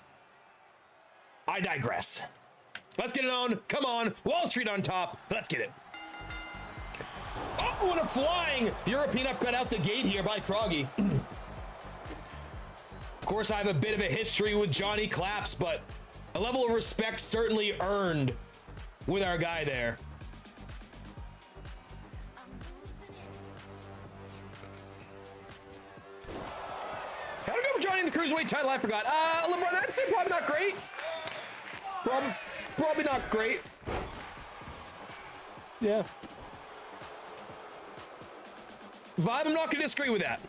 I digress. Let's get it on. Come on. Wall Street on top. Let's get it. Oh, and a flying European upcut out the gate here by Croggy. Of course, I have a bit of a history with Johnny Claps, but a level of respect certainly earned with our guy there. How to go for Johnny in the Cruiserweight title? I forgot. LeBron, I'd say probably not great. Probably not great. Yeah. Vibe, I'm not going to disagree with that.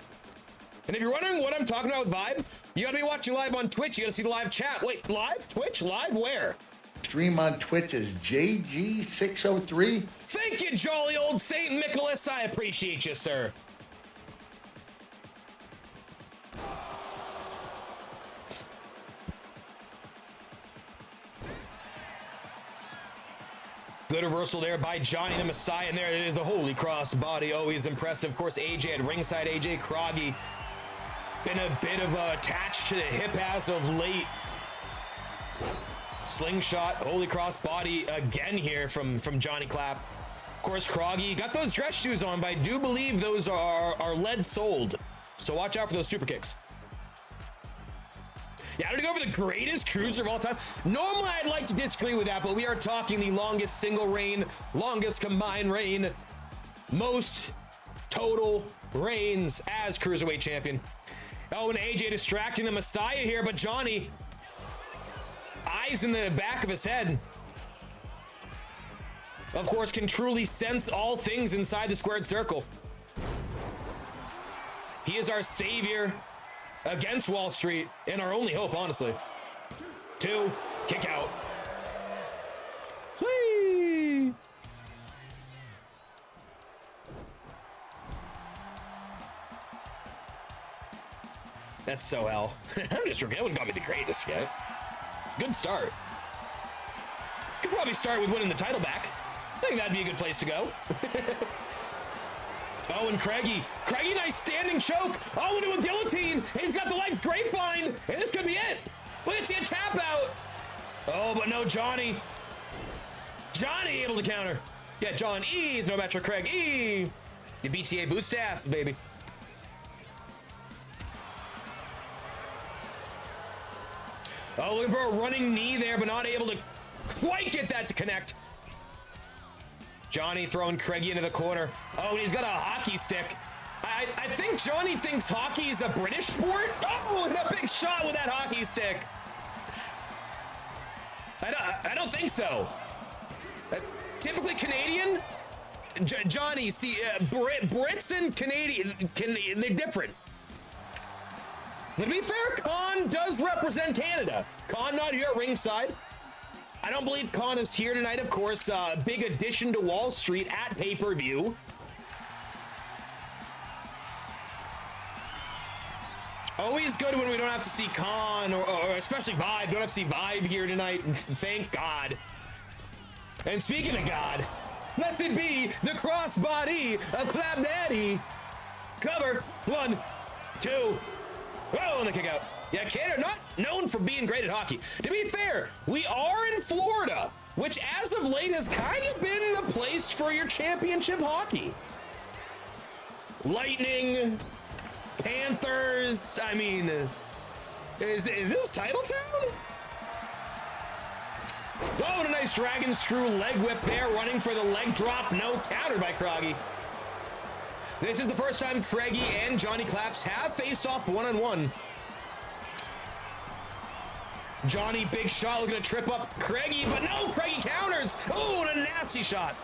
And if you're wondering what I'm talking about with Vibe, you got to be watching live on Twitch. You got to see the live chat. Wait, live? Twitch? Live where? Stream on Twitch is JG603. Thank you, jolly old Saint Nicholas. I appreciate you, sir. Good reversal there by Johnny the Messiah, and there it is, the Holy Cross body. Always impressive. Of course, AJ at ringside. AJ Croggy been a bit of attached to the hip as of late. Slingshot, Holy Cross body again here from Johnny Clap. Of course, Croggy got those dress shoes on, but I do believe those are lead soled. So watch out for those super kicks. Yeah, I'm gonna go for the greatest cruiser of all time. Normally, I'd like to disagree with that, but we are talking the longest single reign, longest combined reign, most total reigns as Cruiserweight Champion. Oh, and AJ distracting the Messiah here, but Johnny, eyes in the back of his head, of course, can truly sense all things inside the squared circle. He is our savior against Wall Street, and our only hope, honestly. 2, kick out. Whee! That's so hell. I'm just forgetting. That one got me the greatest yet. It's a good start. Could probably start with winning the title back. I think that'd be a good place to go. Oh, and Craigie, nice standing choke. Oh, into a guillotine. He's got the legs grapevine, and this could be it. We can see a tap out. Oh, but no, Johnny able to counter. Yeah, John E's no match for Craig E. The BTA boots to ass, baby. Oh, looking for a running knee there, but not able to quite get that to connect. Johnny throwing Craigie into the corner. Oh, and he's got a hockey stick. I think Johnny thinks hockey is a British sport. Oh, and a big shot with that hockey stick. I don't think so. Typically Canadian. Johnny, see, Brits and Canadian, they're different. To be fair, Khan does represent Canada. Khan not here at ringside. I don't believe Khan is here tonight, of course. Big addition to Wall Street at pay-per-view. Always good when we don't have to see Khan or especially Vibe. Don't have to see Vibe here tonight. Thank God. And speaking of God, blessed be the crossbody of Clap Daddy. Cover. 1, 2. Oh, and the kick out. Yeah, Canada not known for being great at hockey. To be fair, we are in Florida, which as of late has kind of been the place for your championship hockey. Lightning, Panthers, I mean, is this Titletown? Oh, and a nice dragon screw leg whip there, running for the leg drop. No, countered by Croggy. This is the first time Craigie and Johnny Claps have faced off one-on-one. Johnny, big shot, looking to trip up Craigie, but no, Craigie counters. Oh, and a nasty shot.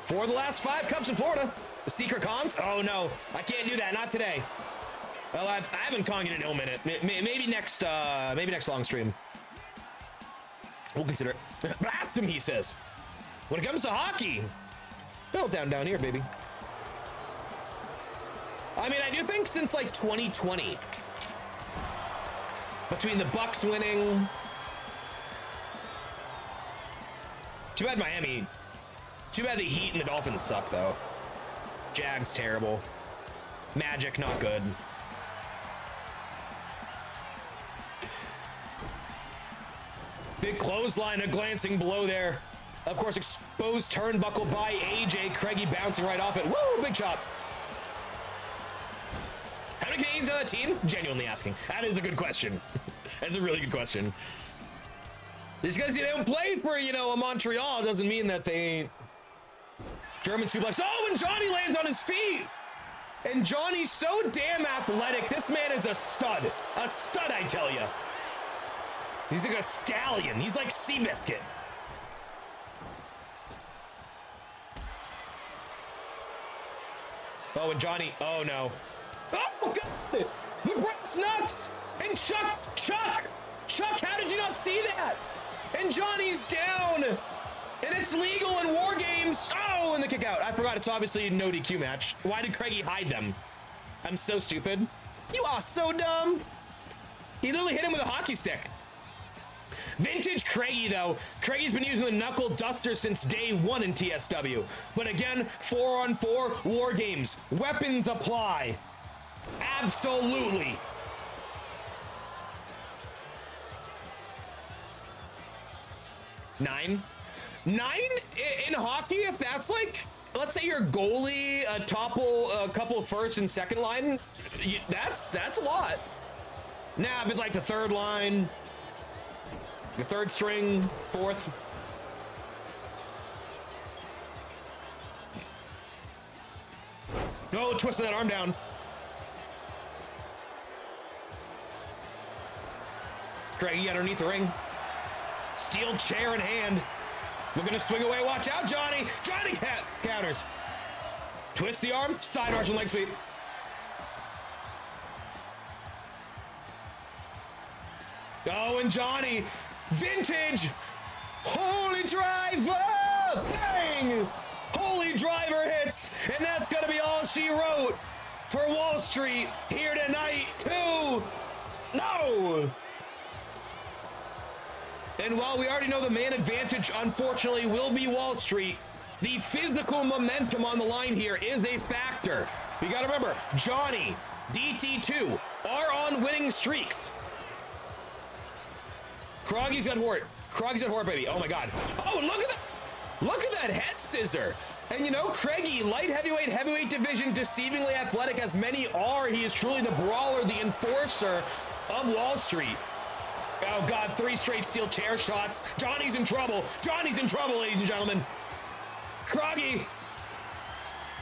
For the last 5 cups in Florida. The secret cons? Oh, no, I can't do that, not today. Well, I haven't conned in a minute. Maybe next long stream. We'll consider it. Blast him, he says. When it comes to hockey, settle down here, baby. I mean, I do think since like 2020, between the Bucks winning, too bad Miami, too bad the Heat and the Dolphins suck though. Jags terrible. Magic not good. Big clothesline, a glancing blow there. Of course, exposed turnbuckle by AJ. Craigie bouncing right off it. Woo, big chop. How many Canadians on that team? Genuinely asking. That is a good question. That's a really good question. These guys, they don't play for, a Montreal. Doesn't mean that they ain't. German suplex. Oh, and Johnny lands on his feet. And Johnny's so damn athletic. This man is a stud. A stud, I tell you. He's like a stallion. He's like Seabiscuit. Oh, and Johnny. Oh, no. Oh, God! The brass knucks! And Chuck, how did you not see that? And Johnny's down. And it's legal in War Games. Oh, and the kick out. I forgot it's obviously no DQ match. Why did Craigie hide them? I'm so stupid. You are so dumb. He literally hit him with a hockey stick. Vintage Craigie, though. Craigie's been using the knuckle duster since day one in TSW. But again, 4-on-4 War Games. Weapons apply. Absolutely. Nine in hockey, if that's like, let's say your goalie, topple a couple of first and second line, that's a lot. Now, if it's like the third line, the third string, fourth. No, twisting that arm down. Craigie underneath the ring. Steel chair in hand. Looking to swing away. Watch out, Johnny. Johnny counters. Twist the arm. Side Russian leg sweep. Oh, and Johnny. Vintage. Holy driver. Bang. Holy driver hits. And that's going to be all she wrote for Wall Street here tonight, too. No. And while we already know the man advantage, unfortunately, will be Wall Street, the physical momentum on the line here is a factor. You got to remember, Johnny, DT2 are on winning streaks. Croggy's got Hort. Croggy's got Hort, baby. Oh, my God. Oh, look at that. Look at that head scissor. And, you know, Craigie, light heavyweight, heavyweight division, deceivingly athletic as many are. He is truly the brawler, the enforcer of Wall Street. Oh, God, 3 straight steel chair shots. Johnny's in trouble. Johnny's in trouble, ladies and gentlemen. Croggy.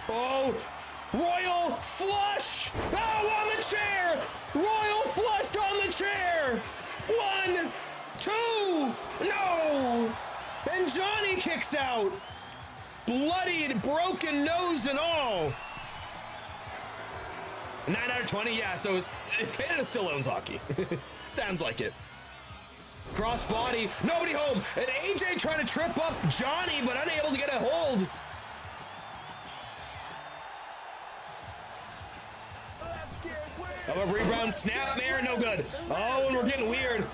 Oh, Royal flush. Oh, on the chair. Royal flush on the chair. 1, 2. No. And Johnny kicks out. Bloodied, broken nose and all. 9 out of 20, yeah, so Canada still owns hockey. Sounds like it. Crossbody, nobody home. And AJ trying to trip up Johnny, but unable to get a hold. Oh, a rebound snap there, no good. Oh, and we're getting weird.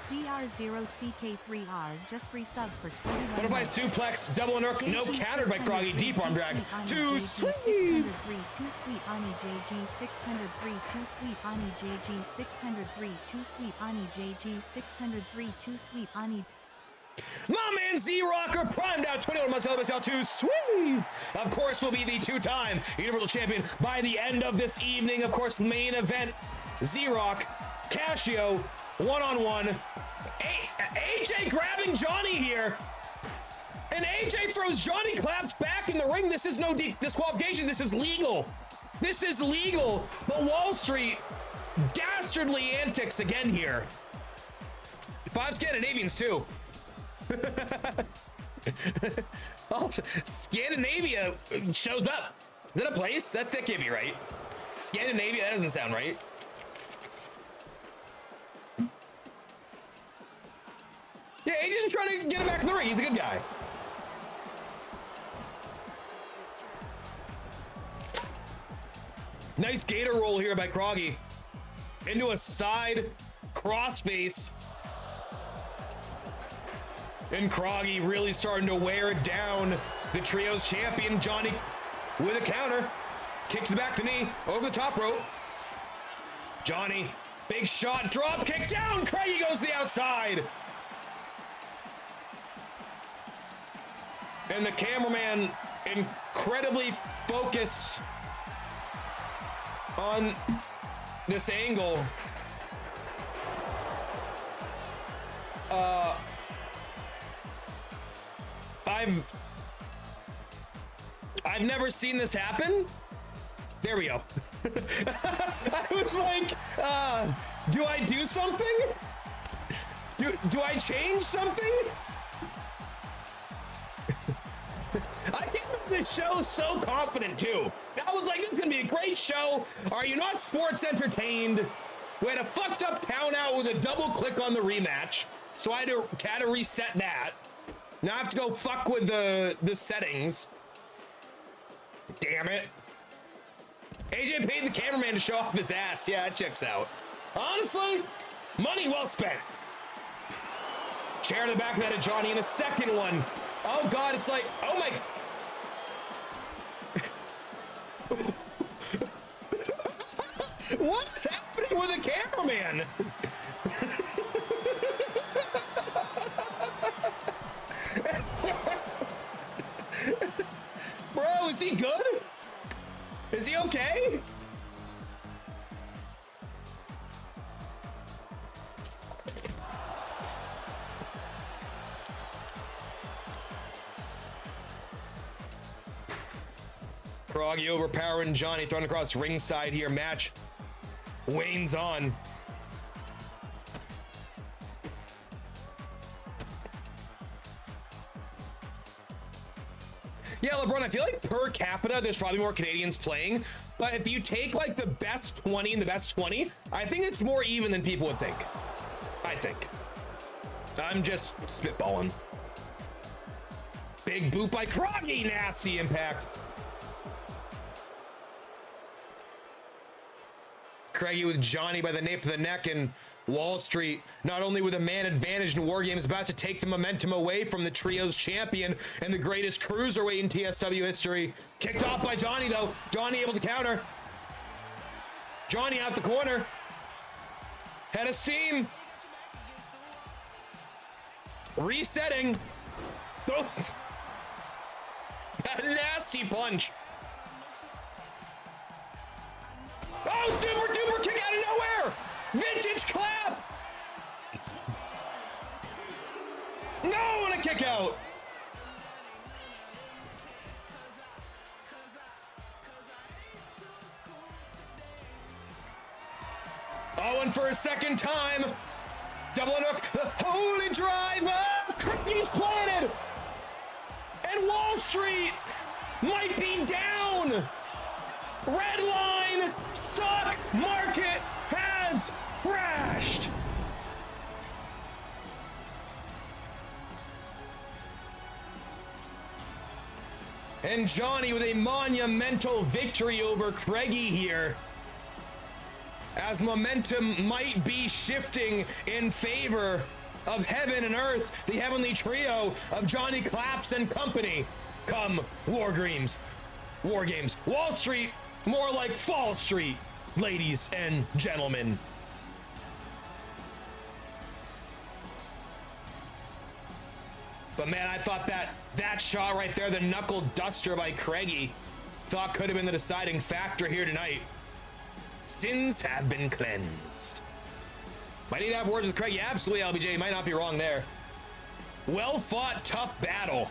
CR0CK3R just resub for 21. Butterfly suplex, double and no countered by Croggy. Deep arm drag. Too sweet. 603, too sweet. Ani JG 603, too sweet. Ani JG 603, too sweet. Ani JG 603, too sweet. Ani. My man Z-Rocker primed out 21 months LBSL too sweet. Of course, will be the 2-time Universal Champion by the end of this evening. Of course, main event. Z-Rock, Casio, one-on-one. AJ grabbing Johnny here. And AJ throws Johnny Claps back in the ring. This is no disqualification. This is legal. This is legal. But Wall Street, dastardly antics again here. 5 Scandinavians too. Oh, Scandinavia shows up. Is that a place? That can't be right. Scandinavia, that doesn't sound right. Yeah, AJ's just trying to get him back in the ring. He's a good guy. Nice gator roll here by Croggy. Into a side crossface. And Croggy really starting to wear it down. The trio's champion, Johnny, with a counter. Kick to the back of the knee, over the top rope. Johnny, big shot, drop kick down. Craigie goes to the outside. And the cameraman incredibly focused on this angle. I've never seen this happen. There we go. I was like, do I do something? Do I change something? I came into this show so confident too. I was like, this is gonna be a great show. Are you not sports entertained? We had a fucked up count out with a double click on the rematch. So I had to reset that. Now I have to go fuck with the settings. Damn it. AJ paid the cameraman to show off his ass. Yeah, that checks out. Honestly, money well spent. Chair to the back of that of Johnny in a second one. Oh God, it's like, oh my. What's happening with the cameraman? Bro, is he good? Is he okay? Froggy overpowering Johnny, thrown across ringside here. Match wanes on. Yeah, LeBron, I feel like per capita, there's probably more Canadians playing. But if you take like the best 20 and the best 20, I think it's more even than people would think. I think. I'm just spitballing. Big boot by Froggy, nasty impact. Craigie with Johnny by the nape of the neck, and Wall Street, not only with a man advantage in War Games, about to take the momentum away from the Trios champion and the greatest cruiserweight in TSW history. Kicked off by Johnny, though. Johnny able to counter. Johnny out the corner. Head of steam. Resetting. Oh. A nasty punch. Oh, super duper kick out of nowhere! Vintage clap! No, and a kick out! Oh, and for a second time, double hook, the holy driver! He's planted! And Wall Street might be down! Red line, stock market has crashed. And Johnny with a monumental victory over Craigie here, as momentum might be shifting in favor of heaven and earth, the heavenly trio of Johnny Claps and company. Come War Games. Wall Street, more like Fall Street, ladies and gentlemen. But man, I thought that shot right there, the knuckle duster by Craigie, thought could have been the deciding factor here tonight. Sins have been cleansed. Might need to have words with Craigie. Absolutely, LBJ. You might not be wrong there. Well fought, tough battle.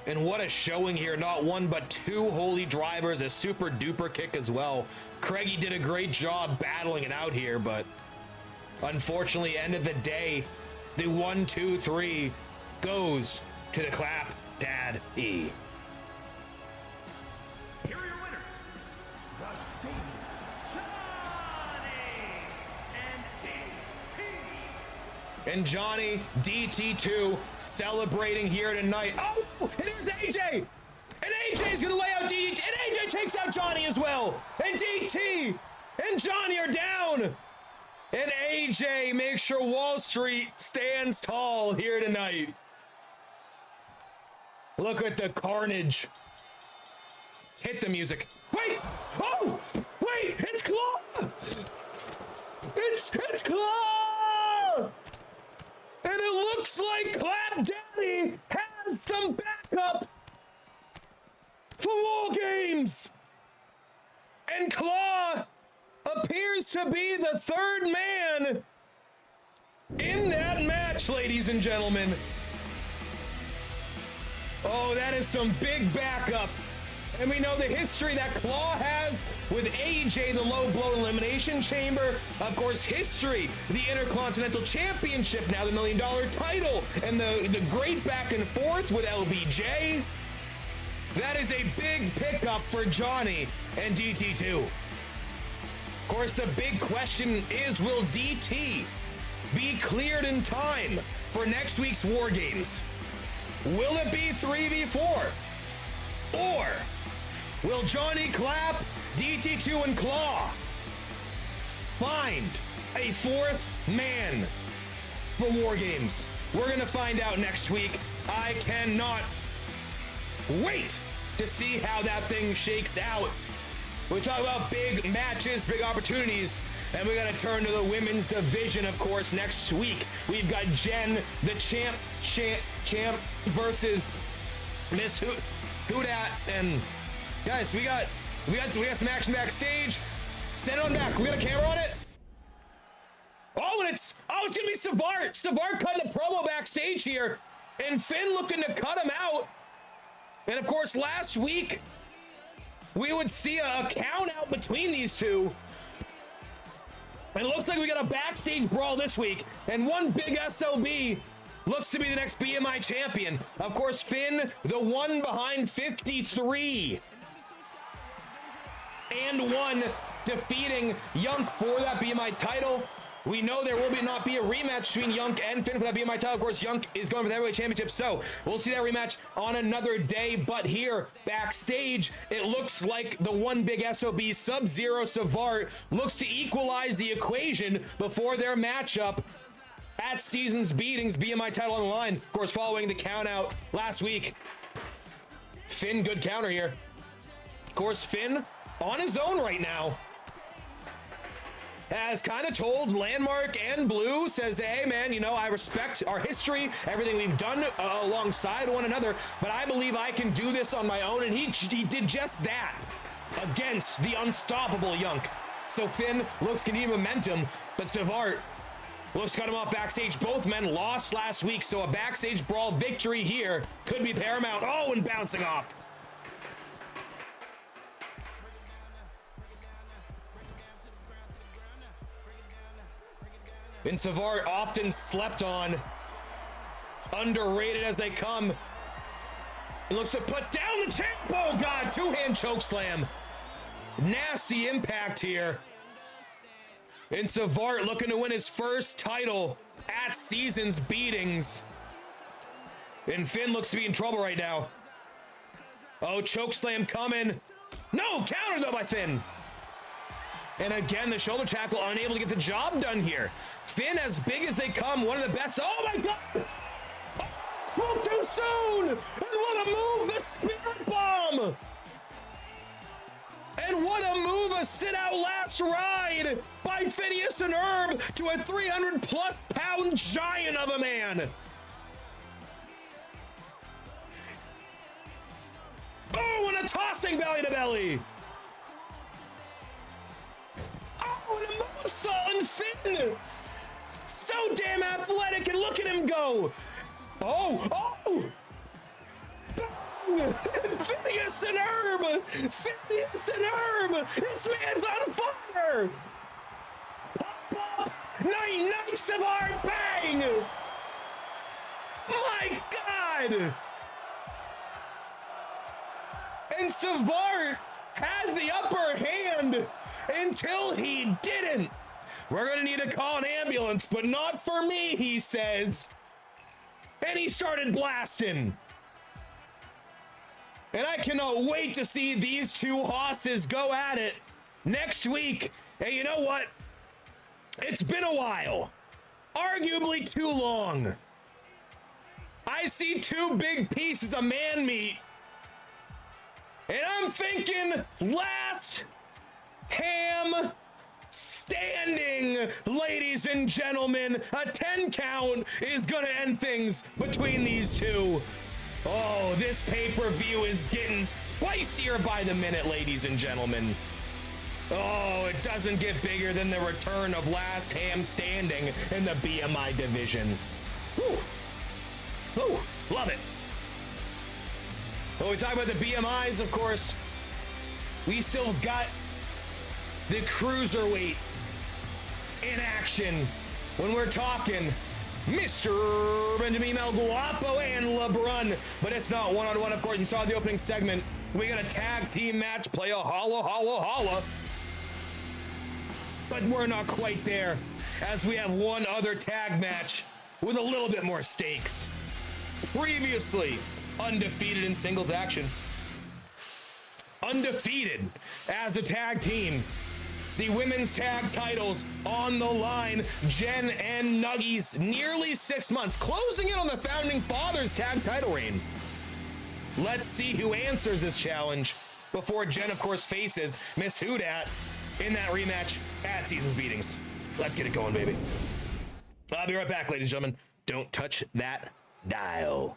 And what a showing here. Not one, but two holy drivers, a super duper kick as well. Craigie did a great job battling it out here, but unfortunately, end of the day, the 1, 2, 3 goes to the Clap Dad E. Here are your winners, the Senior Johnny and And Johnny DT2 celebrating here tonight. Oh, and here's AJ. And AJ's gonna lay out DT, and AJ takes out Johnny as well. And DT and Johnny are down. And AJ makes sure Wall Street stands tall here tonight. Look at the carnage. Hit the music. Wait! Oh! Wait! It's Claw! It's Claw! And it looks like Clap Daddy has some backup for War Games. And Claw appears to be the third man in that match, ladies and gentlemen. Oh, that is some big backup. And we know the history that Claw has with AJ, the low blow elimination chamber. Of course, history, the Intercontinental Championship, now the $1 million title, and the great back and forth with LBJ. That is a big pickup for Johnny and DT2. Of course, the big question is, will DT be cleared in time for next week's War Games? Will it be 3v4? Or will Johnny Clap, DT2, and Claw find a fourth man for War Games? We're going to find out next week. I cannot wait to see how that thing shakes out. We talk about big matches, big opportunities, and we got to turn to the women's division, of course, next week. We've got Jen, the champ versus Miss Hoodat, and guys, we got some action backstage. Stand on back. We got a camera on it. Oh, and it's gonna be Savart. Savart cutting a promo backstage here, and Finn looking to cut him out. And of course, last week we would see a count out between these two. And it looks like we got a backstage brawl this week, and one big SOB looks to be the next BMI champion. Of course, Finn, the one behind 53 and 1, defeating Yunk for that BMI title. We know there will not be a rematch between Yunk and Finn for that BMI title. Of course, Yunk is going for the heavyweight championship, so we'll see that rematch on another day. But here, backstage, it looks like the one big SOB, Sub-Zero Savart, looks to equalize the equation before their matchup at Season's Beatings, BMI title on the line. Of course, following the count out last week. Finn, good counter here. Of course, Finn on his own right now has kind of told Landmark and Blue, says, hey man, you know, I respect our history, everything we've done alongside one another, but I believe I can do this on my own. And he did just that against the unstoppable Yunk. So Finn looks to need momentum, but Savart looks to cut him off backstage. Both men lost last week, so a backstage brawl victory here could be paramount. Oh, and bouncing off. And Savart often slept on, underrated as they come. He looks to put down the champ. Oh God, two-hand choke slam. Nasty impact here. And Savart looking to win his first title at Season's Beatings. And Finn looks to be in trouble right now. Oh, choke slam coming. No, counter though by Finn. And again, the shoulder tackle unable to get the job done here. Finn, as big as they come, one of the best. Oh my God! Oh, spoke too soon! And what a move, the Spirit Bomb! And what a move, a sit-out last ride by Phineas and Herb to a 300+ pound giant of a man. Oh, and a tossing belly to belly. Oh, and a moonsault and Finn. So damn athletic, and look at him go. Oh. Phineas and Herb. Phineas and Herb. This man's on fire. Pop up. Night Savart, bang. My God. And Savart had the upper hand until he didn't. We're gonna need to call an ambulance, but not for me, he says. And he started blasting. And I cannot wait to see these two hosses go at it next week. And you know what? It's been a while. Arguably too long. I see two big pieces of man meat. And I'm thinking last ham standing, ladies and gentlemen. A 10 count is gonna end things between these two. Oh, this pay-per-view is getting spicier by the minute, ladies and gentlemen. Oh, it doesn't get bigger than the return of last ham standing in the BMI division. Whew. Whew. Love it. When we talk about the BMIs, of course, we still got the cruiserweight in action when we're talking Mr. Benjamin El Guapo and LeBron. But it's not one-on-one, of course. You saw the opening segment. We got a tag team match. Play a holla, holla, holla. But we're not quite there, as we have one other tag match with a little bit more stakes. Previously undefeated in singles action. Undefeated as a tag team. The women's tag titles on the line. Jen and Nuggies, nearly 6 months, closing in on the Founding Fathers tag title reign. Let's see who answers this challenge before Jen, of course, faces Miss Houdat in that rematch at Seasons Beatings. Let's get it going, baby. I'll be right back, ladies and gentlemen. Don't touch that dial.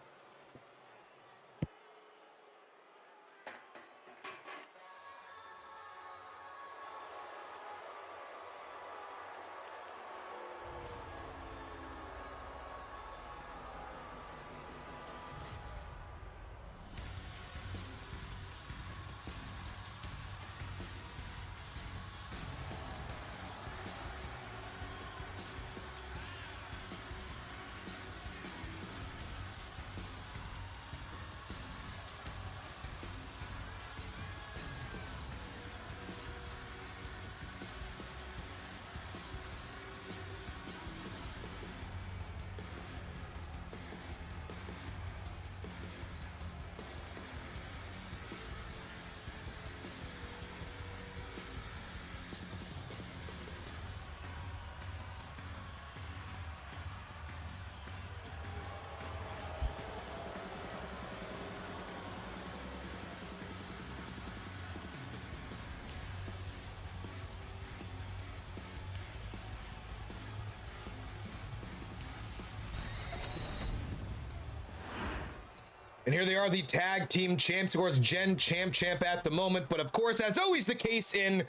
And here they are, the tag team champs. Of course, Jen champ at the moment. But of course, as always the case in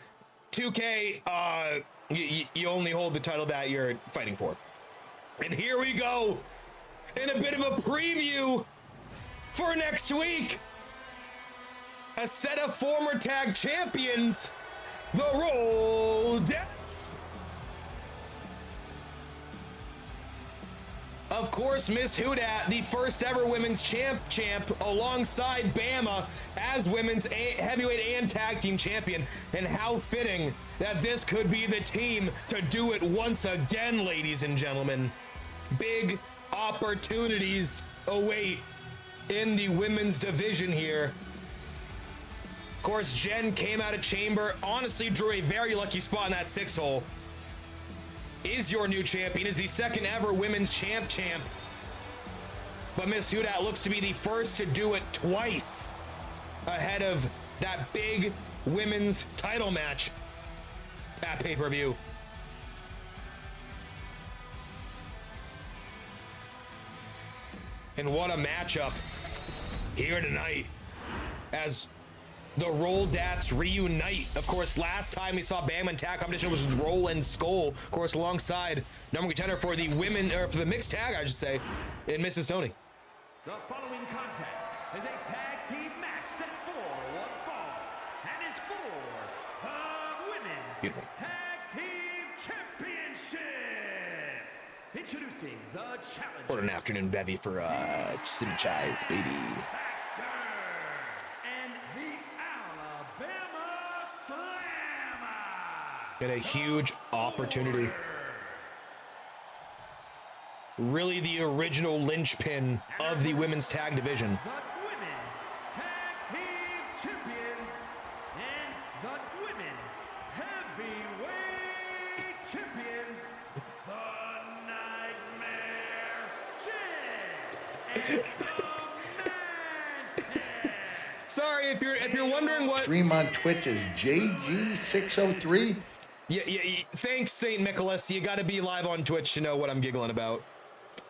2K, you only hold the title that you're fighting for. And here we go in a bit of a preview for next week. A set of former tag champions, the Roldettes. Of course, Miss Houdat, the first ever women's champ, alongside Bama as women's heavyweight and tag team champion. And how fitting that this could be the team to do it once again, ladies and gentlemen. Big opportunities await in the women's division here. Of course, Jen came out of chamber, honestly drew a very lucky spot in that 6-hole. Is your new champion, is the second ever women's champ. But Miss Houdat looks to be the first to do it twice ahead of that big women's title match at pay-per-view. And what a matchup here tonight as the Roldettes reunite. Of course, last time we saw Bam and tag competition was with Roll and Skull, of course, alongside number contender for the women, or for the mixed tag, I should say, in Mrs. Tony. The following contest is a tag team match set for one fall and is for the Women's Tag Team Championship. Introducing the challenger. What an afternoon bevy for Simchai's, baby. And a huge opportunity. Really the original linchpin of the women's tag division. The Women's Tag Team Champions and the Women's Heavyweight Champions, the Nightmare Jen and the Man. Sorry if you're wondering what Stream on Twitch is JG603. Yeah, thanks, St. Nicholas. You got to be live on Twitch to know what I'm giggling about.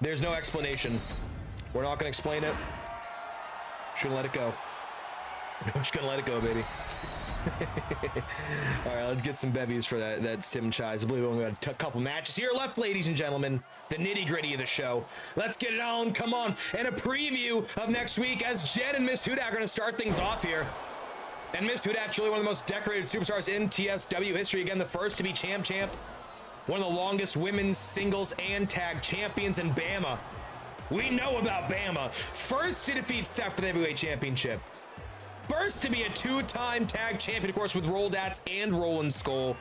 There's no explanation. We're not going to explain it. Just gonna let it go. We're just gonna let it go, baby. All right, let's get some bevies for that Sim Chais. I believe we only got a couple matches here left, ladies and gentlemen. The nitty gritty of the show. Let's get it on. Come on. And a preview of next week as Jen and Miss Houdat are going to start things off here. And Miss Houdat, truly one of the most decorated superstars in TSW history. Again, the first to be champ. one of the longest women's singles and tag champions in Bama. We know about Bama. First to defeat Steph for the heavyweight championship. First to be a two-time tag champion, of course, with Roldats and Roland Skull.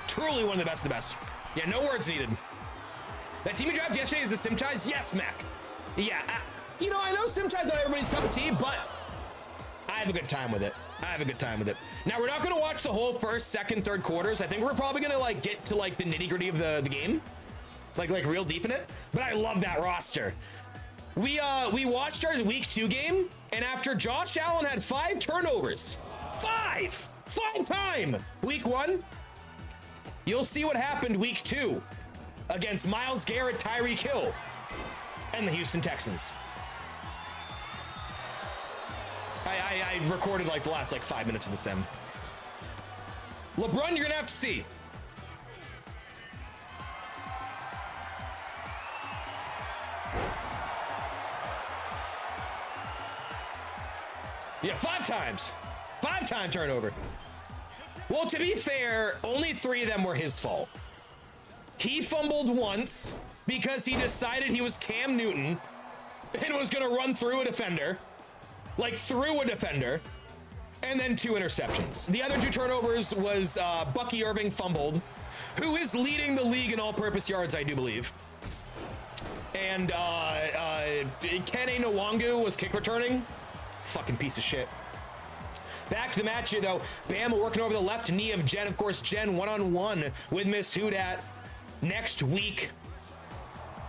Truly one of the best of the best. Yeah, no words needed. That team you dropped yesterday is the Simchais? Yes, Mac. Yeah, you know, I know Simchai's not everybody's cup of tea, but I have a good time with it. I have a good time with it. Now, we're not going to watch the whole first, second, third quarters. I think we're probably going to, like, get to, like, the nitty-gritty of the game. Like real deep in it. But I love that roster. We watched our week 2 game, and after Josh Allen had 5 turnovers, 5 time week 1, you'll see what happened week 2 against Myles Garrett, Tyreek Hill, and the Houston Texans. I recorded like the last 5 minutes of the sim. LeBron, you're gonna have to see. Yeah, 5 times. 5-time turnover. Well, to be fair, only 3 of them were his fault. He fumbled once because he decided he was Cam Newton and was going to run through a defender. Like, through a defender. And then 2 interceptions. The other 2 turnovers was Bucky Irving fumbled, who is leading the league in all-purpose yards, I do believe. And Kene Nwangu was kick returning. Fucking piece of shit. Back to the match here, though. Bama working over the left knee of Jen. Of course, Jen one-on-one with Miss Houdat next week.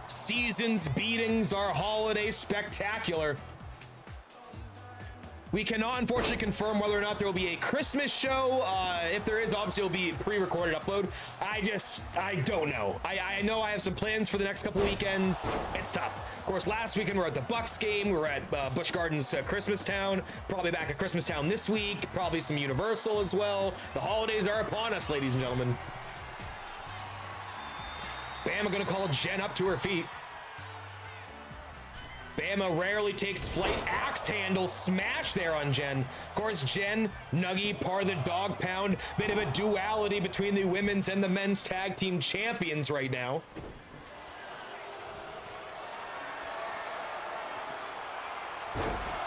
Season's beatings are holiday spectacular. We cannot, unfortunately, confirm whether or not there will be a Christmas show. If there is, obviously, it'll be pre-recorded upload. I don't know. I know I have some plans for the next couple weekends. It's tough. Of course, last weekend we were at the Bucks game. We were at Busch Gardens, Christmas Town. Probably back at Christmas Town this week. Probably some Universal as well. The holidays are upon us, ladies and gentlemen. Bama gonna call Jen up to her feet. Bama rarely takes flight. Axe handle smash there on Jen. Of course, Jen, Nuggy, part of the dog pound. Bit of a duality between the women's and the men's tag team champions right now.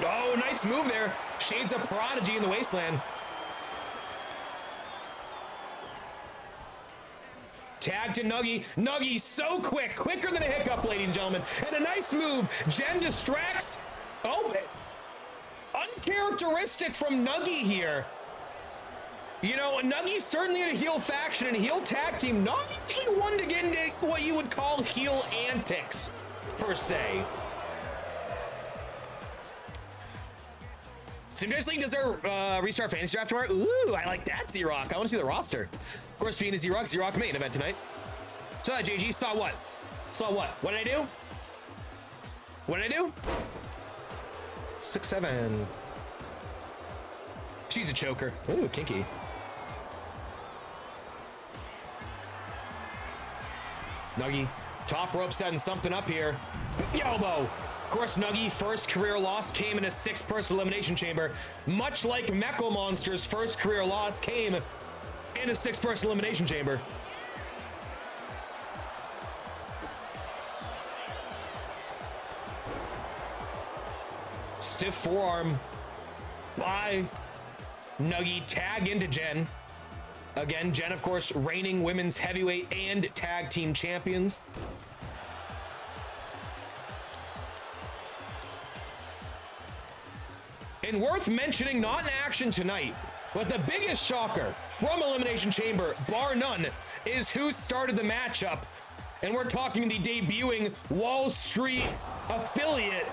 Oh, nice move there. Shades of Prodigy in the wasteland. Tag to Nuggy. Nuggy so quick. Quicker than a hiccup, ladies and gentlemen. And a nice move. Jen distracts. Oh, uncharacteristic from Nuggy here. You know, Nuggy's certainly in a heel faction and a heel tag team. Not usually one to get into what you would call heel antics, per se. Simchais League does their restart fantasy draft tomorrow. Ooh, I like that, Z-Rock. I want to see the roster. Of course, being a Z-Rock main event tonight. So that JG saw what? Saw what? What did I do? What did I do? 6'7". She's a choker. Ooh, kinky. Nuggy, top rope setting something up here. Elbow. Of course, Nuggy, first career loss came in a 6-person elimination chamber. Much like Mecha Monster's first career loss came in a 6-person elimination chamber. Stiff forearm by Nuggy. Tag into Jen. Again, Jen, of course, reigning women's heavyweight and tag team champions. And worth mentioning, not in action tonight, but the biggest shocker from Elimination Chamber, bar none, is who started the matchup. And we're talking the debuting Wall Street affiliate,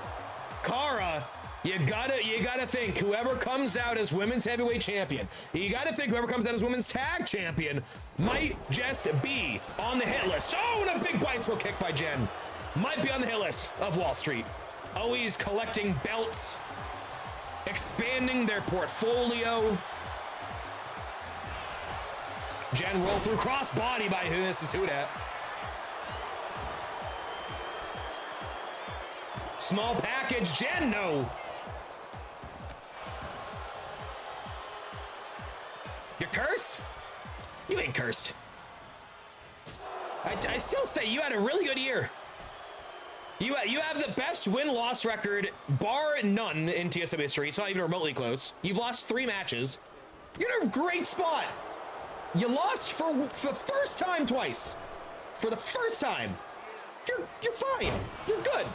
Kara. You gotta think whoever comes out as women's heavyweight champion, you gotta think whoever comes out as women's tag champion might just be on the hit list. Oh, and a big bicycle kick by Jen. Might be on the hit list of Wall Street. Always collecting belts, expanding their portfolio. Jen rolled through crossbody by who? This is Houdat. Small package, Jen, no. You curse? You ain't cursed. I still say you had a really good year. You have the best win-loss record, bar none, in TSM history. It's not even remotely close. You've lost 3 matches. You're in a great spot. You lost for the first time twice. For the first time. You're fine. You're good.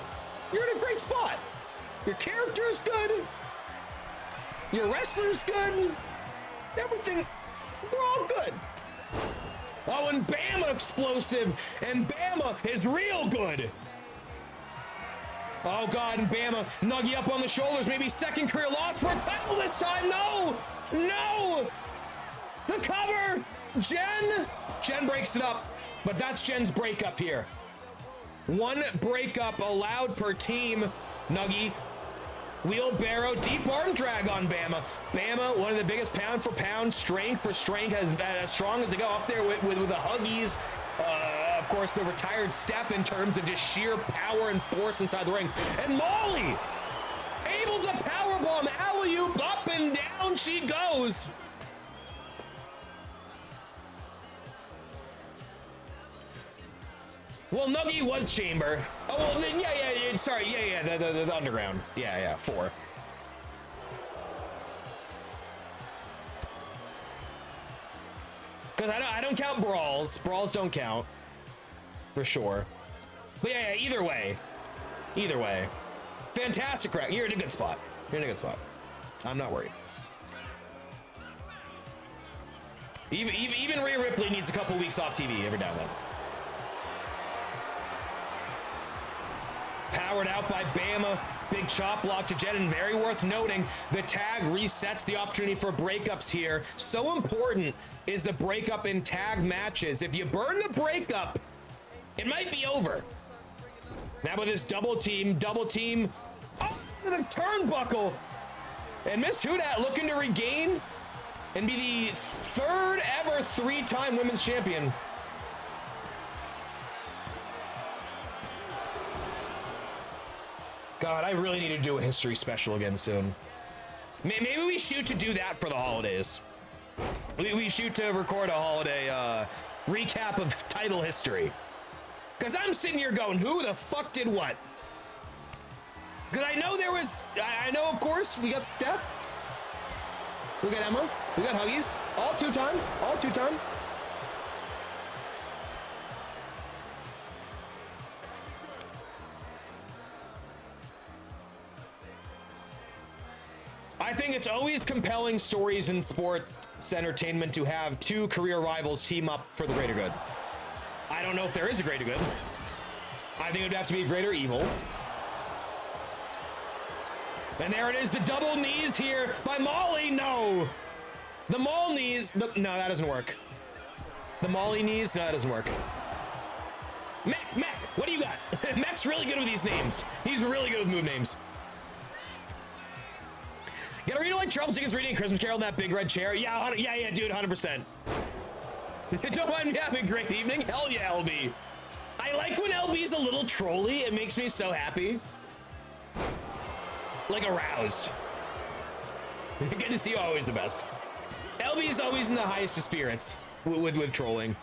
You're in a great spot. Your character's good. Your wrestler's good. Everything, we're all good. Oh, and Bama explosive, and Bama is real good. Oh God, and Bama, Nuggy up on the shoulders, maybe second career loss for a title this time. No, no. The cover, Jen breaks it up, but that's Jen's breakup here. 1 breakup allowed per team. Nuggy, wheelbarrow, deep arm drag on Bama. Bama, one of the biggest pound for pound, strength for strength, as strong as they go up there with the Huggies. Of course, the retired Steph in terms of just sheer power and force inside the ring. And Molly, able to powerbomb, alley-oop, up and down she goes. Well, Nuggy was Chamber. Oh, well, then, yeah, sorry, the underground. Yeah, 4. Because I don't count brawls. Brawls don't count. For sure. But yeah, either way. Either way. Fantastic crack. You're in a good spot. You're in a good spot. I'm not worried. Even Rhea Ripley needs a couple weeks off TV every now and then. Powered out by Bama. Big chop block to Jen, and very worth noting, the tag resets the opportunity for breakups here. So important is the breakup in tag matches. If you burn the breakup, it might be over. Now with this double team, oh, the turnbuckle. And Miss Hudat looking to regain and be the 3rd ever 3-time women's champion. God, I really need to do a history special again soon. Maybe we shoot to do that for the holidays. We shoot to record a holiday recap of title history. Because I'm sitting here going, who the fuck did what? Because I know there was, I know, of course, we got Steph. We got Emma. We got Huggies. All two-time. I think it's always compelling stories in sports entertainment to have 2 career rivals team up for the greater good. I don't know if there is a greater good. I think it would have to be greater evil. And there it is, the double knees here by Molly. No. The Maul knees. No, that doesn't work. The Molly knees. No, that doesn't work. Mech, what do you got? Mech's really good with these names. He's really good with move names. Gotta read it like Charles Dickens reading Christmas Carol in that big red chair. Yeah, dude, 100%. Don't mind me having a great evening. Hell yeah, LB. I like when LB's a little trolly. It makes me so happy. Like aroused. Good to see you, always the best. LB is always in the highest of spirits with trolling.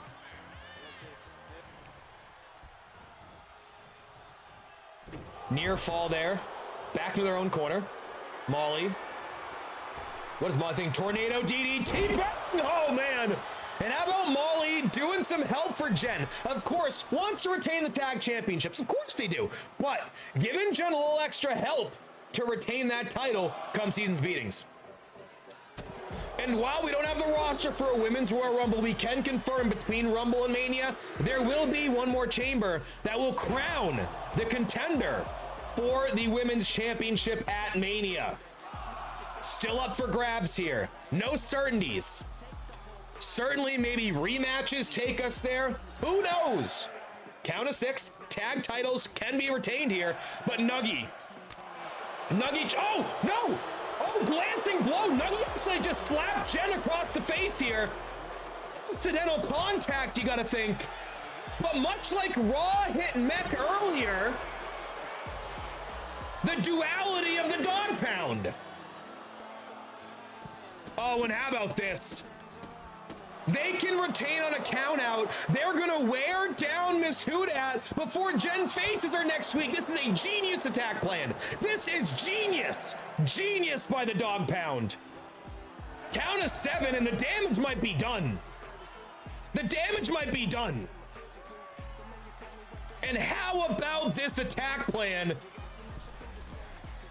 Near fall there. Back to their own corner. Molly. What does Molly think? Tornado DDT. Bang! Oh, man. And how about Molly doing some help for Jen? Of course, wants to retain the tag championships. Of course they do. But giving Jen a little extra help to retain that title come season's beatings. And while we don't have the roster for a Women's Royal Rumble, we can confirm between Rumble and Mania, there will be one more chamber that will crown the contender for the Women's Championship at Mania. Still up for grabs here. No certainties. Certainly maybe rematches take us there. Who knows? Count of 6. Tag titles can be retained here. But Nuggy. Oh, no. Oh, glancing blow. Nuggy actually just slapped Jen across the face here. Incidental contact, you got to think. But much like Raw hit Mech earlier, the duality of the dog pound. Oh, and how about this? They can retain on a count out. They're gonna wear down Miss Houdat before Jen faces her next week. This is a genius attack plan. This is genius. Genius by the dog pound. Count of 7 and the damage might be done. The damage might be done. And how about this attack plan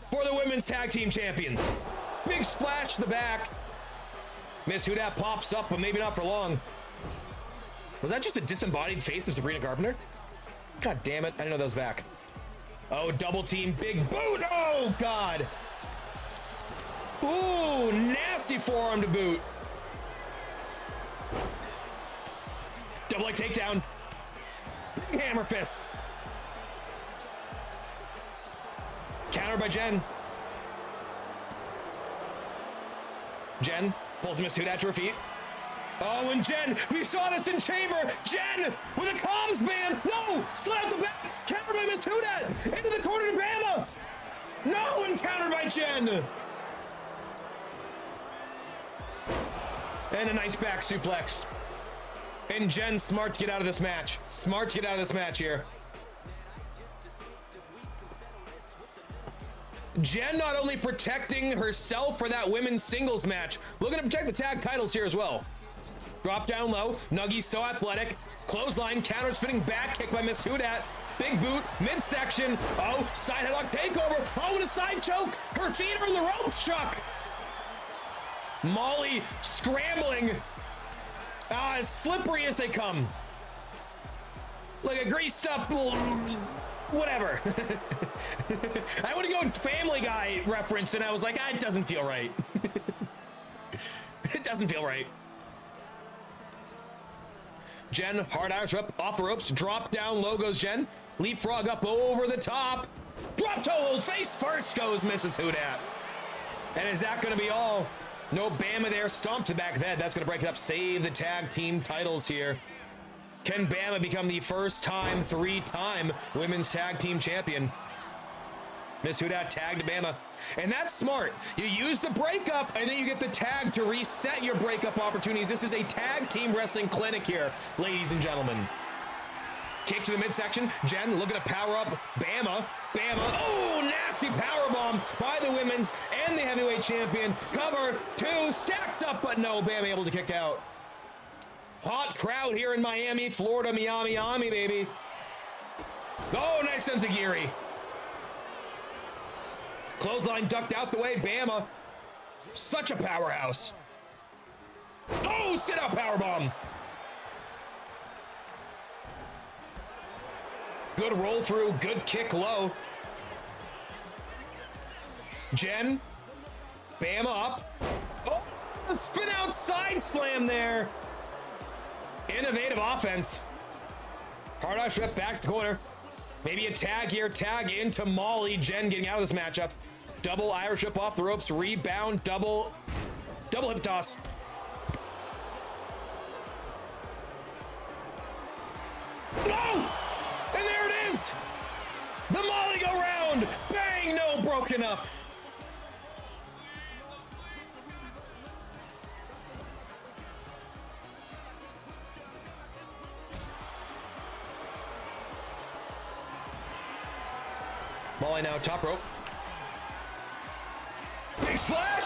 for the women's tag team champions? Big splash to the back. Miss Houdat pops up, but maybe not for long. Was that just a disembodied face of Sabrina Carpenter? God damn it, I didn't know that was back. Oh, double team, big boot. Oh, God. Ooh, nasty forearm to boot. Double leg takedown. Big hammer fist. Counter by Jen. Jen pulls Miss Houdat to her feet. Oh, and Jen, we saw this in Chamber. Jen with a comms band. No, slid out the back. Countered by Miss Houdat. Into the corner to Bama. No, and countered by Jen. And a nice back suplex. And Jen smart to get out of this match. Smart to get out of this match here. Jen not only protecting herself for that women's singles match, looking to protect the tag titles here as well. Drop down low. Nuggie so athletic. Clothesline, counter spinning back kick by Miss Houdat. Big boot, midsection. Oh, side headlock takeover. Oh, and a side choke. Her feet are in the ropes, Chuck. Molly scrambling. As slippery as they come. Like a greased up, whatever. I want to go Family Guy reference, and I was like, it doesn't feel right. It doesn't feel right. Jen, hard Irish whip, off the ropes, drop down, low goes Jen. Leapfrog up over the top. Drop toe hold, face first goes Mrs. Houdat. And is that going to be all? No Bama there, stomp to the back of the head. That's going to break it up, save the tag team titles here. Can Bama become the first time, 3-time women's tag team champion? Miss Houdat tagged to Bama. And that's smart. You use the breakup, and then you get the tag to reset your breakup opportunities. This is a tag team wrestling clinic here, ladies and gentlemen. Kick to the midsection. Jen looking to power up Bama. Bama. Oh, nasty powerbomb by the women's and the heavyweight champion. Cover 2, stacked up, but no, Bama able to kick out. Hot crowd here in Miami, Florida, Miami, baby. Oh, nice enziguri. Clothesline ducked out the way, Bama. Such a powerhouse. Oh, sit-out powerbomb. Good roll through, good kick low. Jen, Bama up. Oh, spin out side slam there. Innovative offense. Hard Irish whip back to corner. Maybe a tag here, tag into Molly. Jen getting out of this matchup. Double Irish whip off the ropes, rebound, double hip toss. No! And there it is! The Molly go round! Bang! No, broken up. Molly now top rope. Big splash!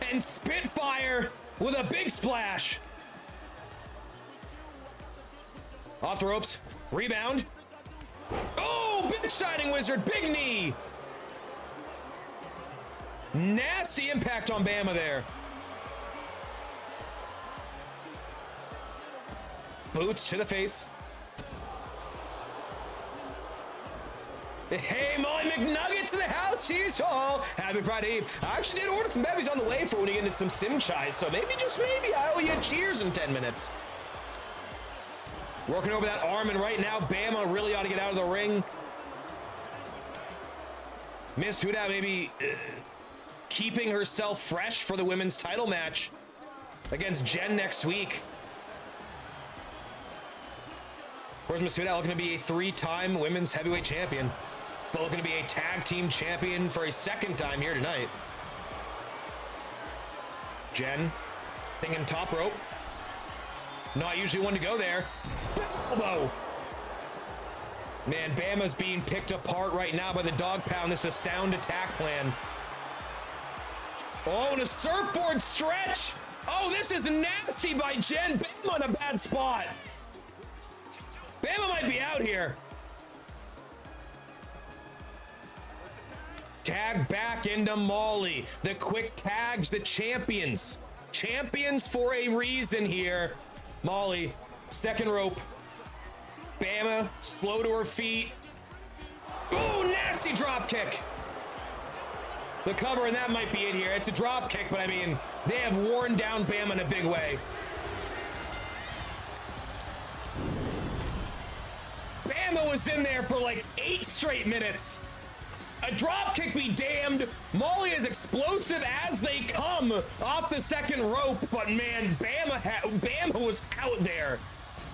And Spitfire with a big splash. Off the ropes, rebound. Oh, big Shining Wizard, big knee. Nasty impact on Bama there. Boots to the face. Hey, Molly McNuggets in the house. She's all happy Friday Eve. I actually did order some bevies on the way for when you get into some sim chai, so maybe, just maybe, I owe you a cheers in 10 minutes. Working over that arm, and right now, Bama really ought to get out of the ring. Miss Houdat maybe keeping herself fresh for the women's title match against Jen next week. Of course, Miss Houdat looking to be a 3-time women's heavyweight champion, but looking to be a tag team champion for a 2nd time here tonight. Jen thinking top rope. Not usually one to go there. Elbow. Man, Bama's being picked apart right now by the dog pound. This is a sound attack plan. Oh, and a surfboard stretch. Oh, this is nasty by Jen. Bama in a bad spot. Bama might be out here. Tag back into Molly. The quick tags, the champions. Champions for a reason here. Molly, second rope. Bama, slow to her feet. Oh, nasty drop kick. The cover, and that might be it here. It's a drop kick, but I mean, they have worn down Bama in a big way. Bama was in there for like 8 straight minutes. A drop kick be damned. Molly is explosive as they come off the second rope, but man, Bama was out there.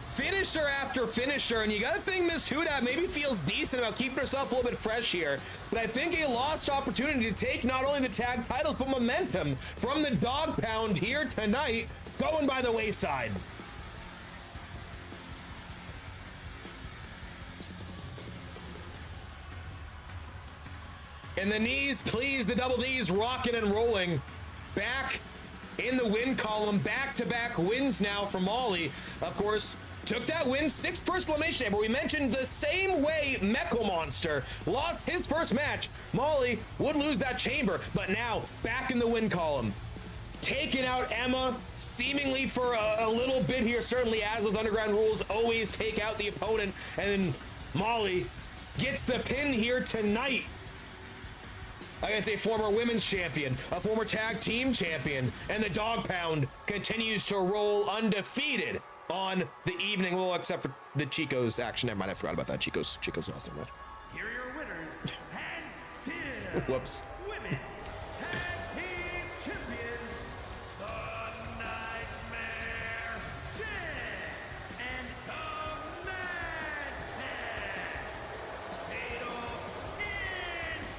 Finisher after finisher, and you gotta think Miss Huda maybe feels decent about keeping herself a little bit fresh here, but I think a lost opportunity to take not only the tag titles, but momentum from the dog pound here tonight going by the wayside. And the knees, please, the double knees rocking and rolling. Back in the win column, back-to-back wins now for Molly. Of course, took that win, 6th personal elimination, but we mentioned the same way Mecha Monster lost his first match. Molly would lose that chamber, but now back in the win column. Taking out Emma, seemingly for a little bit here, certainly as with Underground rules, always take out the opponent, and then Molly gets the pin here tonight against a former women's champion, a former tag team champion, and the dog pound continues to roll undefeated on the evening. Well, except for the Chico's action. Never mind, I forgot about that. Chico's lost their match. Here are your winners, and still Whoops. women's tag team champions, the Nightmare Jen and the Madhead, Fatal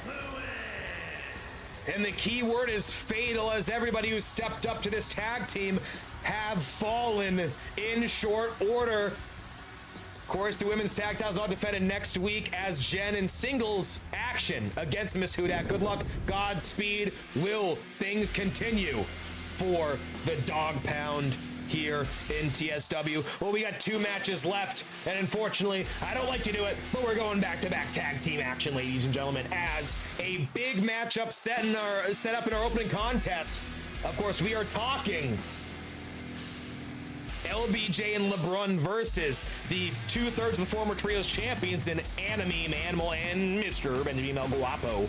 Influence. And the key word is fatal, as everybody who stepped up to this tag team have fallen in short order. Of course, the women's tag titles are defended next week as Jen in singles action against Miss Hudak. Good luck, Godspeed. Will things continue for the dog pound here in TSW? Well, we got 2 matches left, and unfortunately, I don't like to do it, but we're going back-to-back tag team action, ladies and gentlemen, as a big matchup set up in our opening contest. Of course, we are talking LBJ and LeBron versus the 2/3 of the former Trios champions in Anime Animal and Mr. Benjamin El Guapo.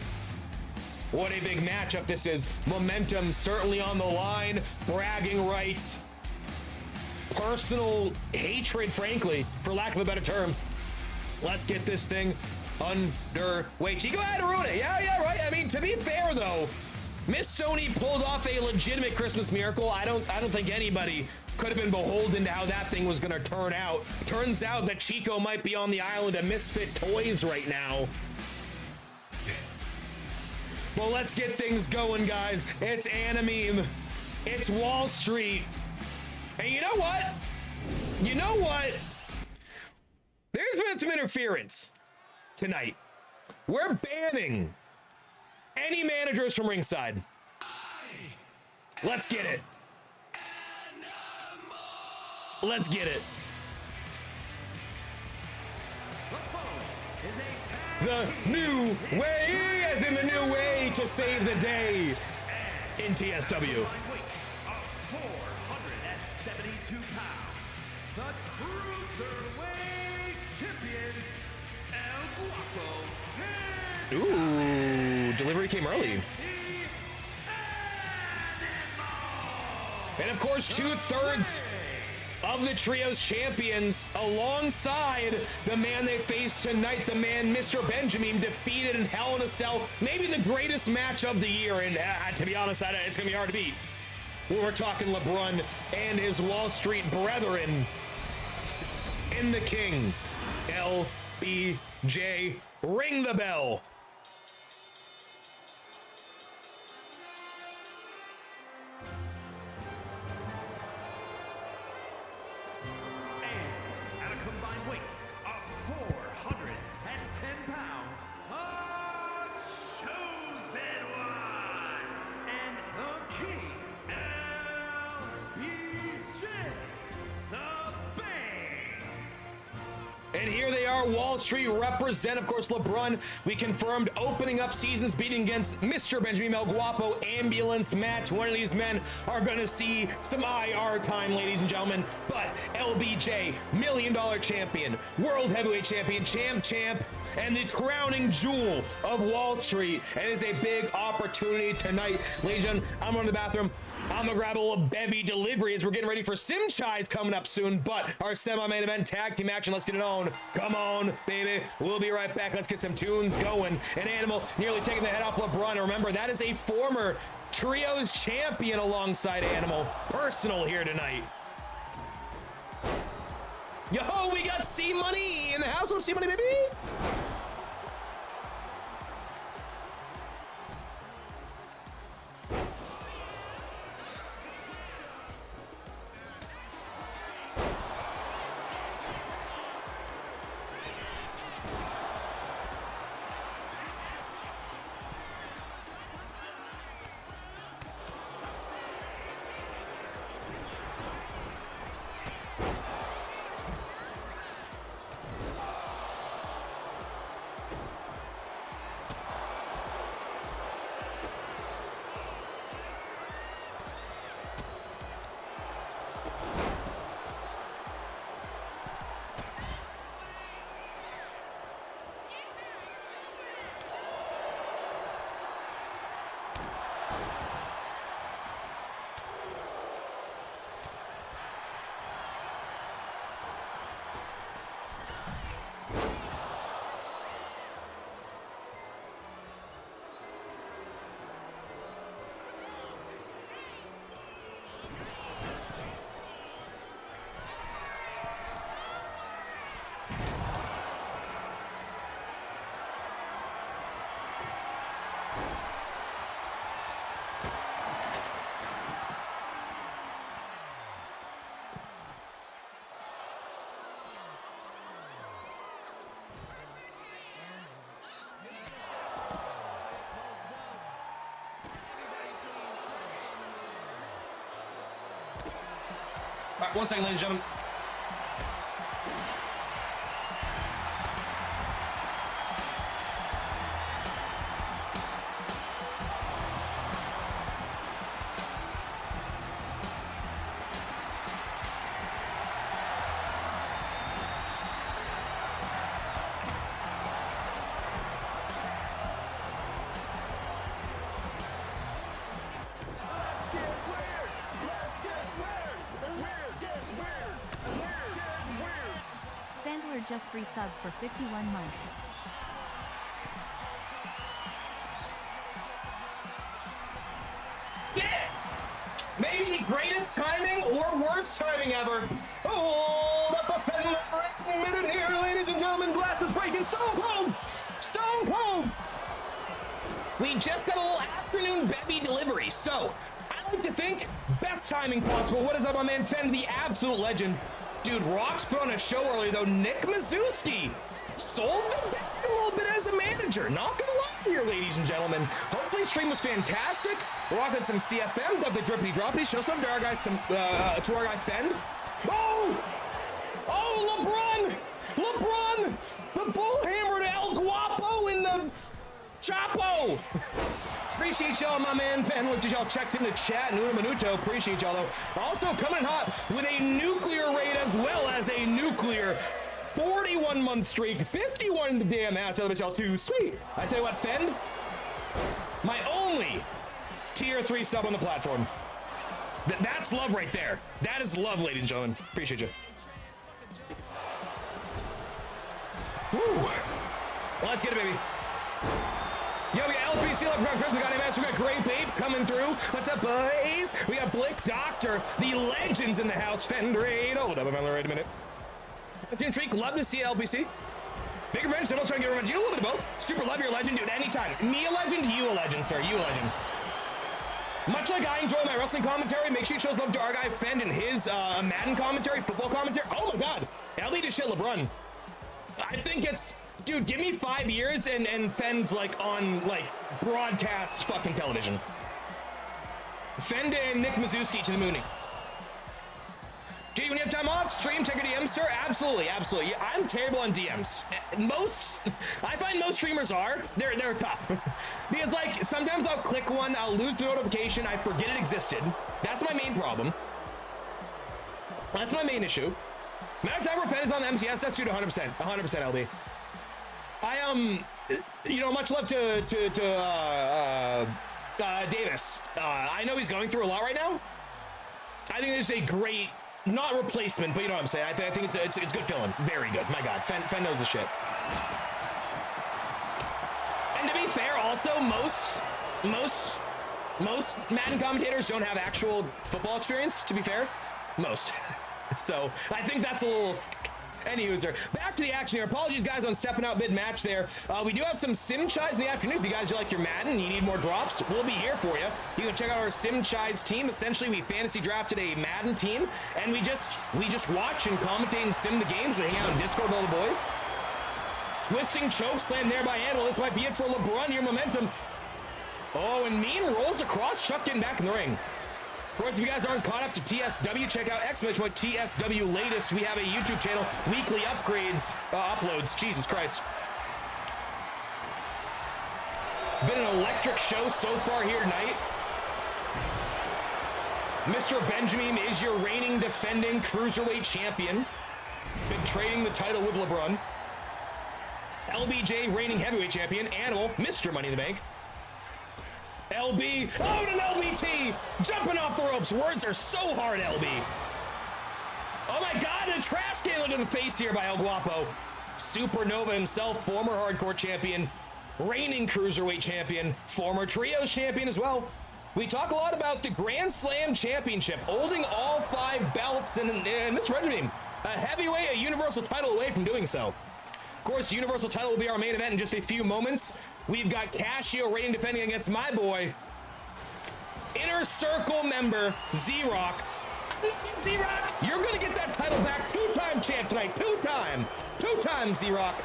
What a big matchup this is. Momentum certainly on the line, bragging rights, personal hatred, frankly, for lack of a better term. Let's get this thing underway. Chico had to ruin it. Yeah, right. I mean, to be fair though, Miss Sony pulled off a legitimate Christmas miracle. I don't think anybody could have been beholden to how that thing was going to turn out. Turns out that Chico might be on the island of misfit toys right now. Well, let's get things going, guys. It's Anime. It's Wall Street. And you know what? You know what? There's been some interference tonight. We're banning any managers from ringside. Let's get it. Let's get it. The new way, as in the new way to save the day in TSW. 472 pounds, the Cruiserweight Champions, El Guapo. Ooh, delivery came early. And of course, 2/3 of the Trios champions alongside the man they face tonight, the man Mr. Benjamin, defeated in Hell in a Cell, maybe the greatest match of the year, and to be honest, it's gonna be hard to beat. We're talking LeBron and his Wall Street brethren in the King. LBJ, ring the bell. And here they are, Wall Street represent, of course, LeBron. We confirmed opening up seasons beating against Mr. Benjamin Mel Guapo, Ambulance match. One of these men are going to see some IR time, ladies and gentlemen. But LBJ, $1 million champion, World Heavyweight Champion, champ, and the crowning jewel of Wall Street. And it is a big opportunity tonight. Ladies and gentlemen, I'm going to the bathroom. I'm gonna grab a little bevy delivery as we're getting ready for Sim Chai's coming up soon, but our semi-main event tag team action, let's get it on. Come on, baby. We'll be right back. Let's get some tunes going. An Animal nearly taking the head off LeBron. And remember, that is a former Trios champion alongside Animal. Personal here tonight. Yo, we got C-Money in the house. What's C-Money, baby? All right, 1 second, ladies and gentlemen. Just resubbed for 51 months. Yes! Maybe the greatest timing or worst timing ever. Hold up a minute here, ladies and gentlemen. Glasses breaking. Stone Cold! Stone Cold! We just got a little afternoon bevy delivery. So, I like to think best timing possible. What is up, my man Fenn, the absolute legend? Dude, Rock's put on a show earlier, though. Nick Mizuski sold the bit a little bit as a manager. Not gonna lie here, ladies and gentlemen. Hopefully, stream was fantastic. Rock had some CFM, got the drippity droppity. Show some to our guy, to our guy Fend. Oh, LeBron! The bullhammer to El Guapo in the Chapo. Appreciate y'all, my man. Fan, looked at y'all checked in the chat. Nuno Minuto. Appreciate y'all, though. Also coming hot with a nuclear raid as well as a nuclear 41-month streak. 51 in the damn match. Y'all too sweet. I tell you what, Fend, my only tier 3 sub on the platform. That's love right there. That is love, ladies and gentlemen. Appreciate you. Woo. Let's get it, baby. Yo, we got LPC, LeBron, Chris, we got Evans, we got Great Babe coming through. What's up, boys? We got Blake Doctor, the legends in the house. Fendrade. Hold up, I'm gonna wait a minute. Legend Streak, love to see LPC. Big revenge, so don't try to get revenge. You a little bit of both. Super love your legend, dude, anytime. Me a legend, you a legend, sir. You a legend. Much like I enjoy my wrestling commentary, make sure you show love to our guy Fend and his Madden commentary, football commentary. Oh my god, LB to shit LeBron. I think it's, dude, give me 5 years and Fend's like on like broadcast fucking television. Fend and Nick Mizuski to the Mooney. Gee, when you have time off, stream, check your DMs, sir. Absolutely, absolutely. Yeah, I'm terrible on DMs. I find most streamers are. They're tough. Because, like, sometimes I'll click one, I'll lose the notification, I forget it existed. That's my main problem. That's my main issue. Matter of time repentance on the MCS, that's due to 100%. 100% LB. You know, much love to Davis. I know he's going through a lot right now. I think this is a great, not replacement, but you know what I'm saying. I think it's good feeling. Very good. My God, Fen knows the shit. And to be fair, also most Madden commentators don't have actual football experience. To be fair, most. So I think that's a little. Any user. Back to the action here. Apologies, guys, on stepping out mid-match there. We do have some sim chais in the afternoon. If you guys like your Madden and you need more drops, we'll be here for you. You can check out our sim chais team. Essentially, we fantasy drafted a Madden team, and we just watch and commentate and sim the games. We hang out in Discord with all the boys. Twisting choke slam there by Animal. This might be it for LeBron. Your momentum. Oh, and Meme rolls across. Chuck getting back in the ring. Of course, if you guys aren't caught up to TSW, check out TSW latest. We have a YouTube channel, weekly uploads. Jesus Christ. Been an electric show so far here tonight. Mr. Benjamin is your reigning defending cruiserweight champion. Been trading the title with LeBron. LBJ, reigning heavyweight champion. Animal, Mr. Money in the Bank. LB, oh, and an LBT, jumping off the ropes. Words are so hard, LB. Oh my God, a trash can to the face here by El Guapo. Supernova himself, former hardcore champion, reigning cruiserweight champion, former trios champion as well. We talk a lot about the Grand Slam Championship, holding all 5 belts, and Mr. Benjamin, a heavyweight, a universal title away from doing so. Of course, the universal title will be our main event in just a few moments. We've got Casio reigning defending against my boy, Inner Circle member, Z-Rock. Z-Rock, you're going to get that title back. 2-time champ tonight. 2-time Z-Rock.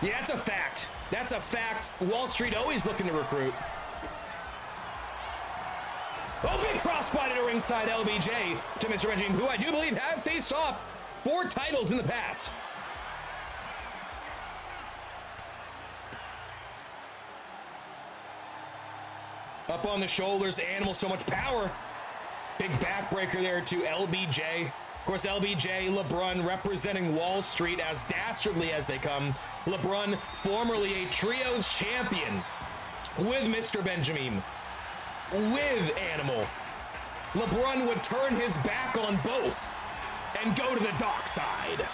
Yeah, that's a fact. That's a fact. Wall Street always looking to recruit. Oh, big crossbody to ringside LBJ to Mr. Benjamin, who I do believe have faced off 4 titles in the past. Up on the shoulders, Animal, so much power. Big backbreaker there to LBJ. Of course, LBJ, LeBron representing Wall Street as dastardly as they come. LeBron, formerly a trios champion with Mr. Benjamin, with Animal. LeBron would turn his back on both and go to the dark side.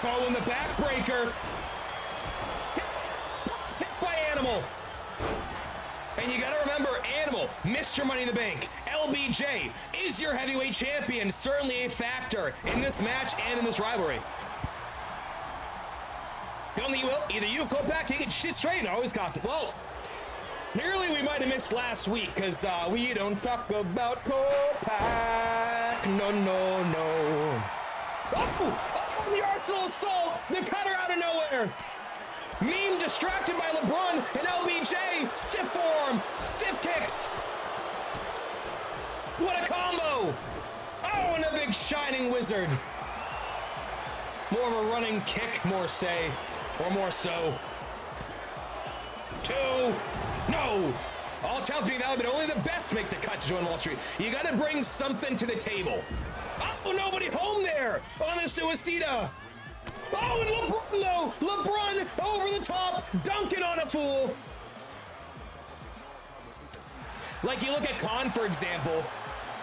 Oh, and the backbreaker. Hit by Animal. And you gotta remember, Animal, Mr. Money in the Bank, LBJ is your heavyweight champion. Certainly a factor in this match and in this rivalry. Only you will. Either you, Kopak, you get shit straight, and always cost it. Well, clearly we might have missed last week, because we don't talk about Kopak. No. Oh, the Arsenal Assault, the cutter out of nowhere. Meme distracted by LeBron, and LBJ, stiff forearm, stiff kicks. What a combo. Oh, and a big shining wizard. More of a running kick, more say, or more so. 2, no. All talents being valid, but only the best make the cut to join Wall Street. You gotta bring something to the table. Oh, nobody home there on the Suicida. Oh, and LeBron, though. LeBron over the top, dunking on a fool. Like you look at Khan, for example,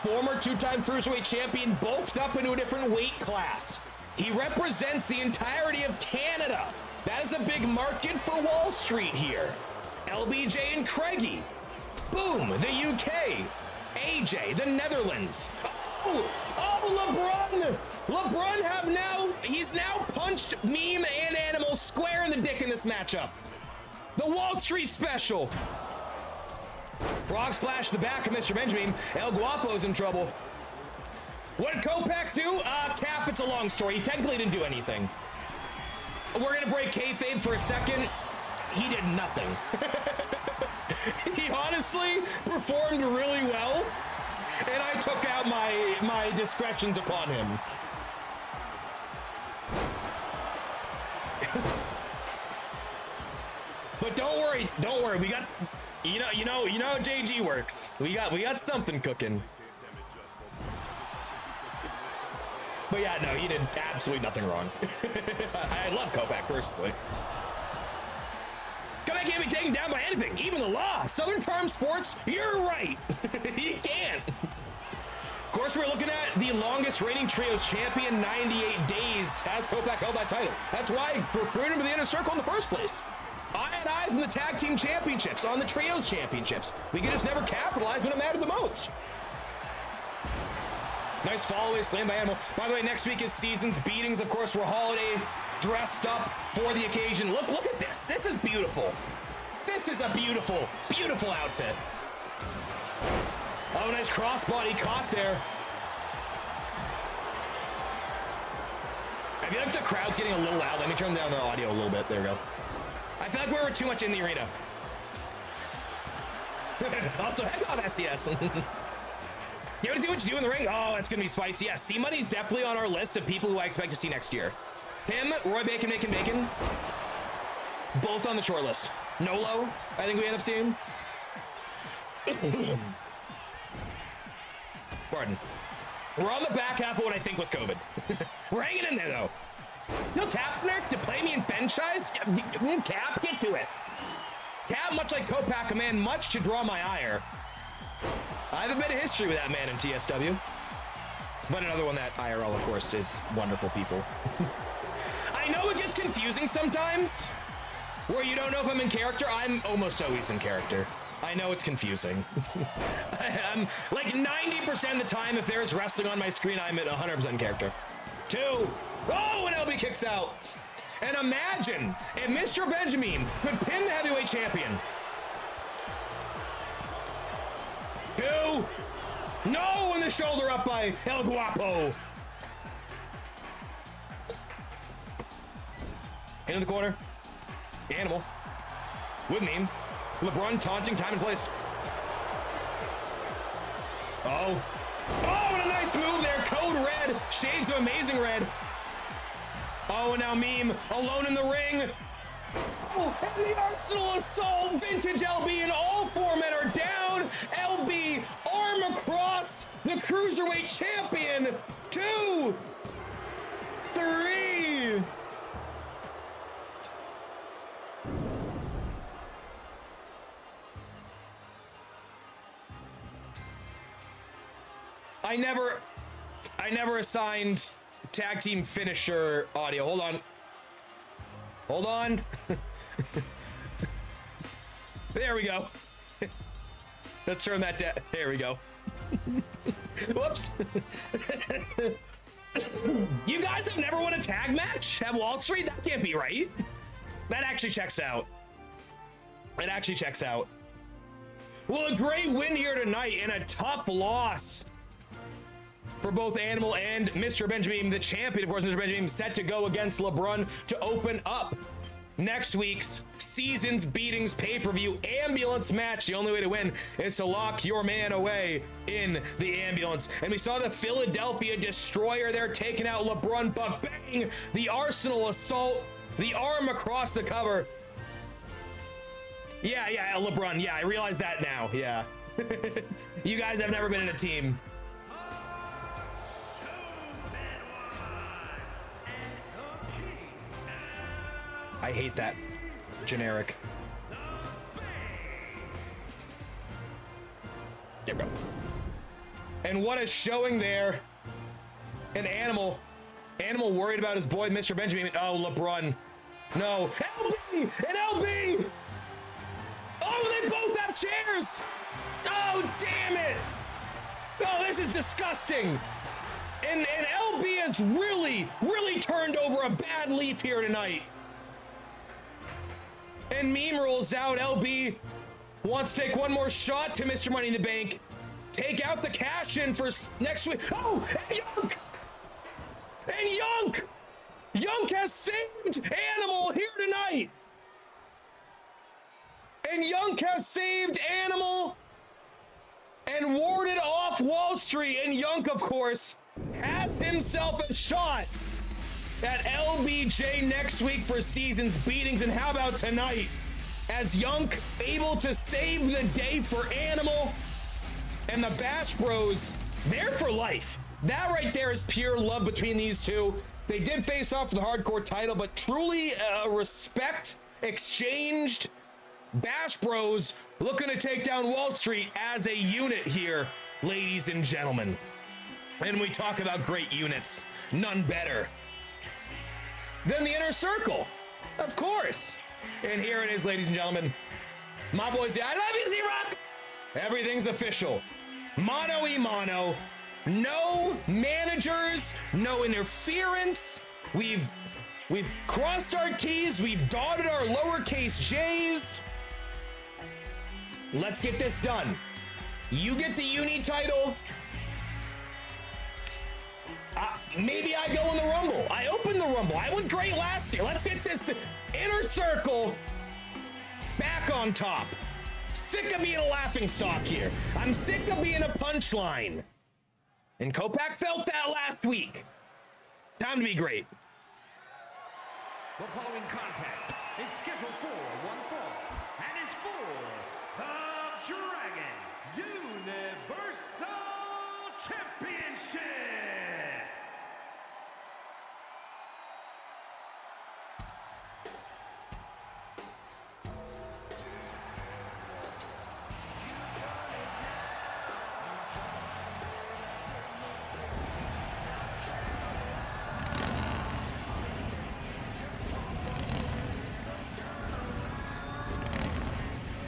former 2-time cruiserweight champion, bulked up into a different weight class. He represents the entirety of Canada. That is a big market for Wall Street here. LBJ and Craigie. Boom, the UK. AJ, the Netherlands. Oh, LeBron! LeBron he's now punched Meme and Animal square in the dick in this matchup. The Wall Street special. Frog splash to the back of Mr. Benjamin. El Guapo's in trouble. What did Kopak do? Cap, it's a long story. He technically didn't do anything. we're gonna break kayfabe for a second. He did nothing. He honestly performed really well, and I took out my discretions upon him. But don't worry. We got, you know how JG works. We got something cooking. But yeah, no, he did absolutely nothing wrong. I love Kopak personally. Kopak can't be taken down by anything, even the law. Southern Charm Sports, you're right. He can't. Of course, we're looking at the longest reigning trios champion, 98 days has Kopak held that title. That's why I recruited him to the inner circle in the first place. I had eyes on the tag team championships, on the trios championships. We could just never capitalize when it mattered the most. Nice follow-away slam by Animal. By the way, next week is Seasons Beatings. Of course, we're holiday dressed up for the occasion. Look at this. This is beautiful. This is a beautiful, beautiful outfit. Oh, nice crossbody caught there. I feel like the crowd's getting a little loud. Let me turn down the audio a little bit. There we go. I feel like we were too much in the arena. Also, heck off SCS. You want to do what you do in the ring? Oh, that's going to be spicy. Yeah, C-Money's definitely on our list of people who I expect to see next year. Him, Roy Bacon, Bacon. Both on the short list. Nolo, I think we end up seeing. Pardon. We're on the back half of what I think was COVID. We're hanging in there, though. No Tapner to play me in franchise? Cap, get to it. Cap, much like Kopak, a man much to draw my ire. I have a bit of history with that man in TSW. But another one that IRL, of course, is wonderful people. I know it gets confusing sometimes, where you don't know if I'm in character. I'm almost always in character. I know it's confusing. I'm like 90% of the time, if there's wrestling on my screen, I'm at 100% character. 2. Oh, and LB kicks out. And imagine if Mr. Benjamin could pin the heavyweight champion. 2. No, and the shoulder up by El Guapo. Into the corner. Animal. With meme. LeBron taunting, time and place. Oh. Oh, and a nice move there. Code Red. Shades of Amazing Red. Oh, and now Meme alone in the ring. Oh, and the Arsenal Assault. Vintage LB and all 4 men are down. LB arm across the Cruiserweight champion. 2, 3. I never assigned tag team finisher audio. Hold on. There we go. Let's turn that down. There we go. Whoops. You guys have never won a tag match at Wall Street? That can't be right. That actually checks out. It actually checks out. Well, a great win here tonight and a tough loss for both Animal and Mr. Benjamin, the champion. Of course, Mr. Benjamin set to go against LeBron to open up next week's Seasons Beatings pay-per-view ambulance match. The only way to win is to lock your man away in the ambulance. And we saw the Philadelphia Destroyer there taking out LeBron, but bang, the Arsenal Assault, the arm across the cover. Yeah, LeBron. Yeah, I realize that now. Yeah. You guys have never been in a team. I hate that. Generic. There we go. And what a showing there. An Animal worried about his boy, Mr. Benjamin. Oh, LeBron. No. LB! An LB! Oh, they both have chairs! Oh, damn it! Oh, this is disgusting. And LB has really turned over a bad leaf here tonight. And Meme rolls out. LB wants to take one more shot to Mr. Money in the Bank. Take out the cash in for next week. Oh, and Yunk! And Yunk! Yunk has saved Animal here tonight. And Yunk has saved Animal and warded off Wall Street. And Yunk, of course, has himself a shot at LBJ next week for Season's beatings. And how about tonight? As Yunk able to save the day for Animal, and the Bash Bros, they're for life. That right there is pure love between these two. They did face off for the hardcore title, but truly respect exchanged. Bash Bros looking to take down Wall Street as a unit here, ladies and gentlemen. And we talk about great units, none better than the Inner Circle, of course. And here it is, ladies and gentlemen. My boys, I love you, Z-Rock. Everything's official. Mono e mono. No managers, no interference. We've crossed our T's, we've dotted our lowercase J's. Let's get this done. You get the uni title. Maybe I go in the Rumble. I opened the Rumble. I went great last year. Let's get this Inner Circle back on top. Sick of being a laughing stock here. I'm sick of being a punchline. And Kopak felt that last week. Time to be great. The following contest is scheduled for one fall and is for the Dragon Universal Championship.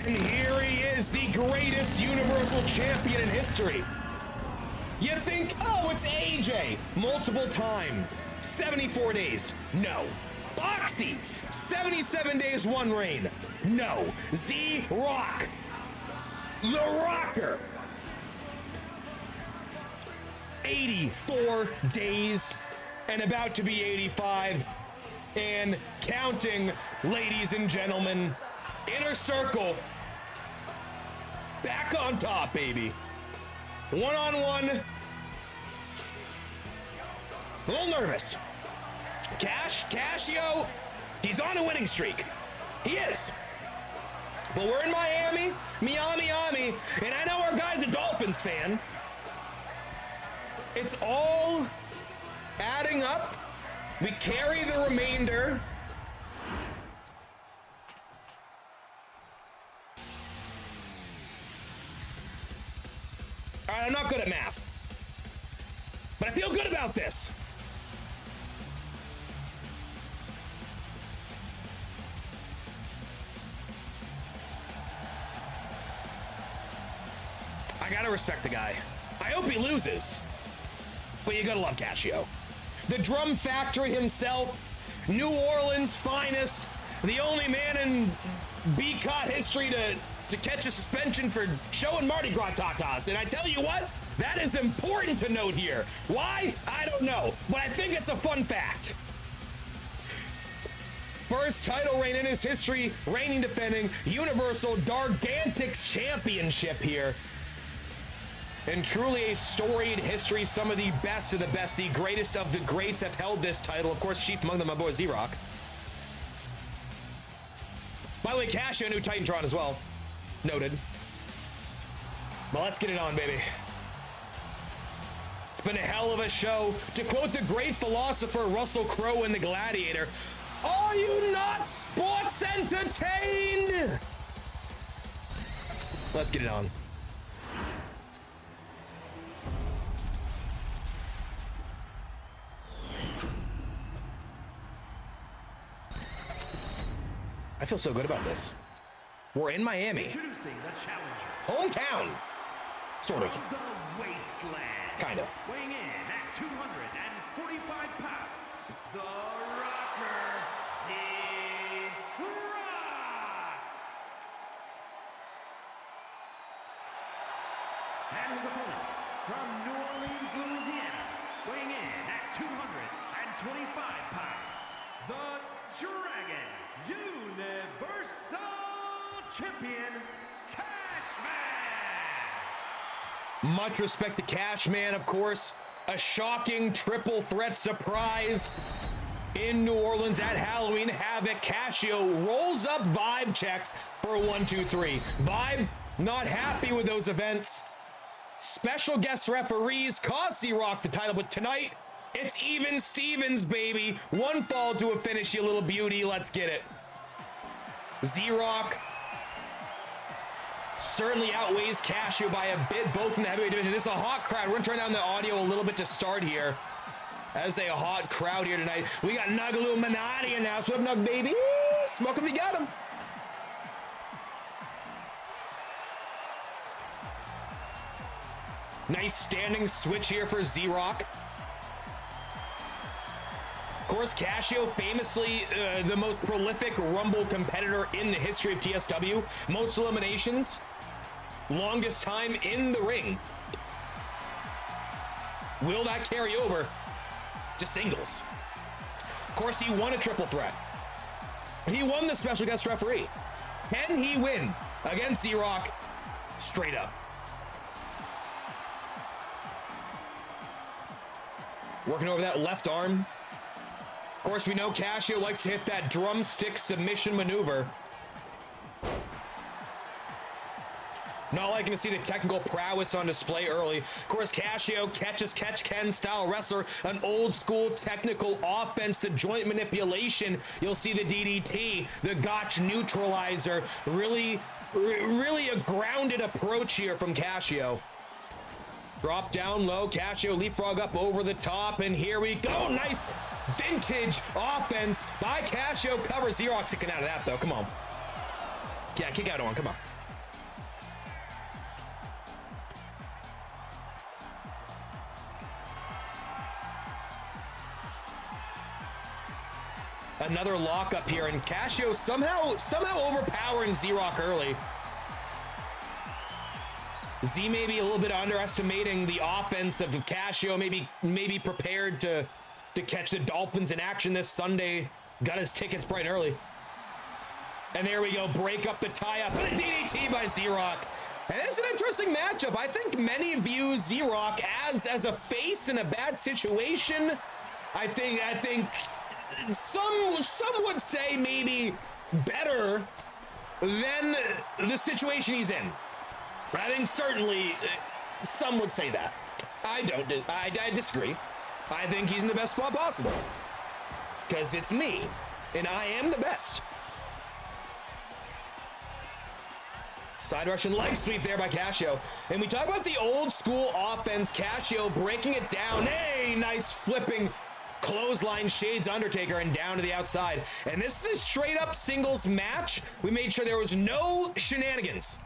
And here he is, the greatest Universal Champion in history. You think, oh, it's AJ, multiple time, 74 days. No. Boxie, 77 days, one reign. No. Z-Rock, the Rocker, 84 days and about to be 85 and counting, ladies and gentlemen. Inner Circle back on top, baby. One-on-one. A little nervous. Casio, he's on a winning streak. He is. But we're in Miami, Miami, and I know our guy's a Dolphins fan. It's all adding up. We carry the remainder. All right, I'm not good at math, but I feel good about this. I gotta respect the guy. I hope he loses, but you gotta love Casio. The Drum Factory himself, New Orleans' finest, the only man in B-Cot history to catch a suspension for showing Mardi Gras tatas. And I tell you what, that is important to note here. Why? I don't know, but I think it's a fun fact. First title reign in his history, reigning, defending Universal Dargantics Championship here. And truly a storied history. Some of the best of the best, the greatest of the greats have held this title. Of course, chief among them, my boy Z-Rock. By the way, Casio, new Titantron as well. Noted. Well, let's get it on, baby. It's been a hell of a show. To quote the great philosopher Russell Crowe in The Gladiator, are you not sports entertained? Let's get it on. I feel so good about this. We're in Miami. Introducing the challenger. Hometown. Sort of. From the wasteland. Kind of. Weighing in at 245 pounds. The Rocker, Z-Rock. And his opponent from New Orleans, Louisiana. Weighing in at 225 pounds. OitxDragonn, Universal Champion, Cashman. Much respect to Cashman, of course. A shocking triple threat surprise in New Orleans at Halloween Havoc. Casio rolls up Vibe checks for a 1-2-3. Vibe not happy with those events. Special guest referees cost Z-Rock the title, but tonight it's even Stevens, baby. One fall to a finish, you little beauty. Let's get it. Z-Rock certainly outweighs Casio by a bit, both in the heavyweight division. This is a hot crowd. We're gonna turn down the audio a little bit to start here. As a hot crowd here tonight. We got Nuggaloo Minotti announced. What up, Nug, baby? Smoke him, we got him. Nice standing switch here for Z-Rock. Of course, Casio, famously the most prolific Rumble competitor in the history of TSW. Most eliminations, longest time in the ring. Will that carry over to singles? Of course, he won a triple threat. He won the special guest referee. Can he win against Z-Rock straight up? Working over that left arm. Of course, we know Casio likes to hit that drumstick submission maneuver. Not liking to see the technical prowess on display early. Of course, Casio, catch-as-catch-can style wrestler, an old school technical offense, the joint manipulation. You'll see the DDT, the Gotch neutralizer. Really a grounded approach here from Casio. Drop down low, Casio leapfrog up over the top, and here we go. Nice vintage offense by Casio. Cover. Z-Rock sticking out of that, though. Come on. Yeah, kick out on. Come on. Another lock up here, and Casio somehow overpowering Z-Rock early. Z may be a little bit underestimating the offense of Casio, maybe prepared to catch the Dolphins in action this Sunday. Got his tickets bright and early. And there we go, break up the tie-up, and a DDT by Z-Rock. And it's an interesting matchup. I think many view Z-Rock as a face in a bad situation. I think some would say maybe better than the situation he's in. I think certainly some would say that. I disagree. I think he's in the best spot possible. Because it's me, and I am the best. Side Russian leg sweep there by Casio. And we talk about the old school offense, Casio breaking it down. Hey, nice flipping clothesline shades Undertaker and down to the outside. And this is a straight up singles match. We made sure there was no shenanigans.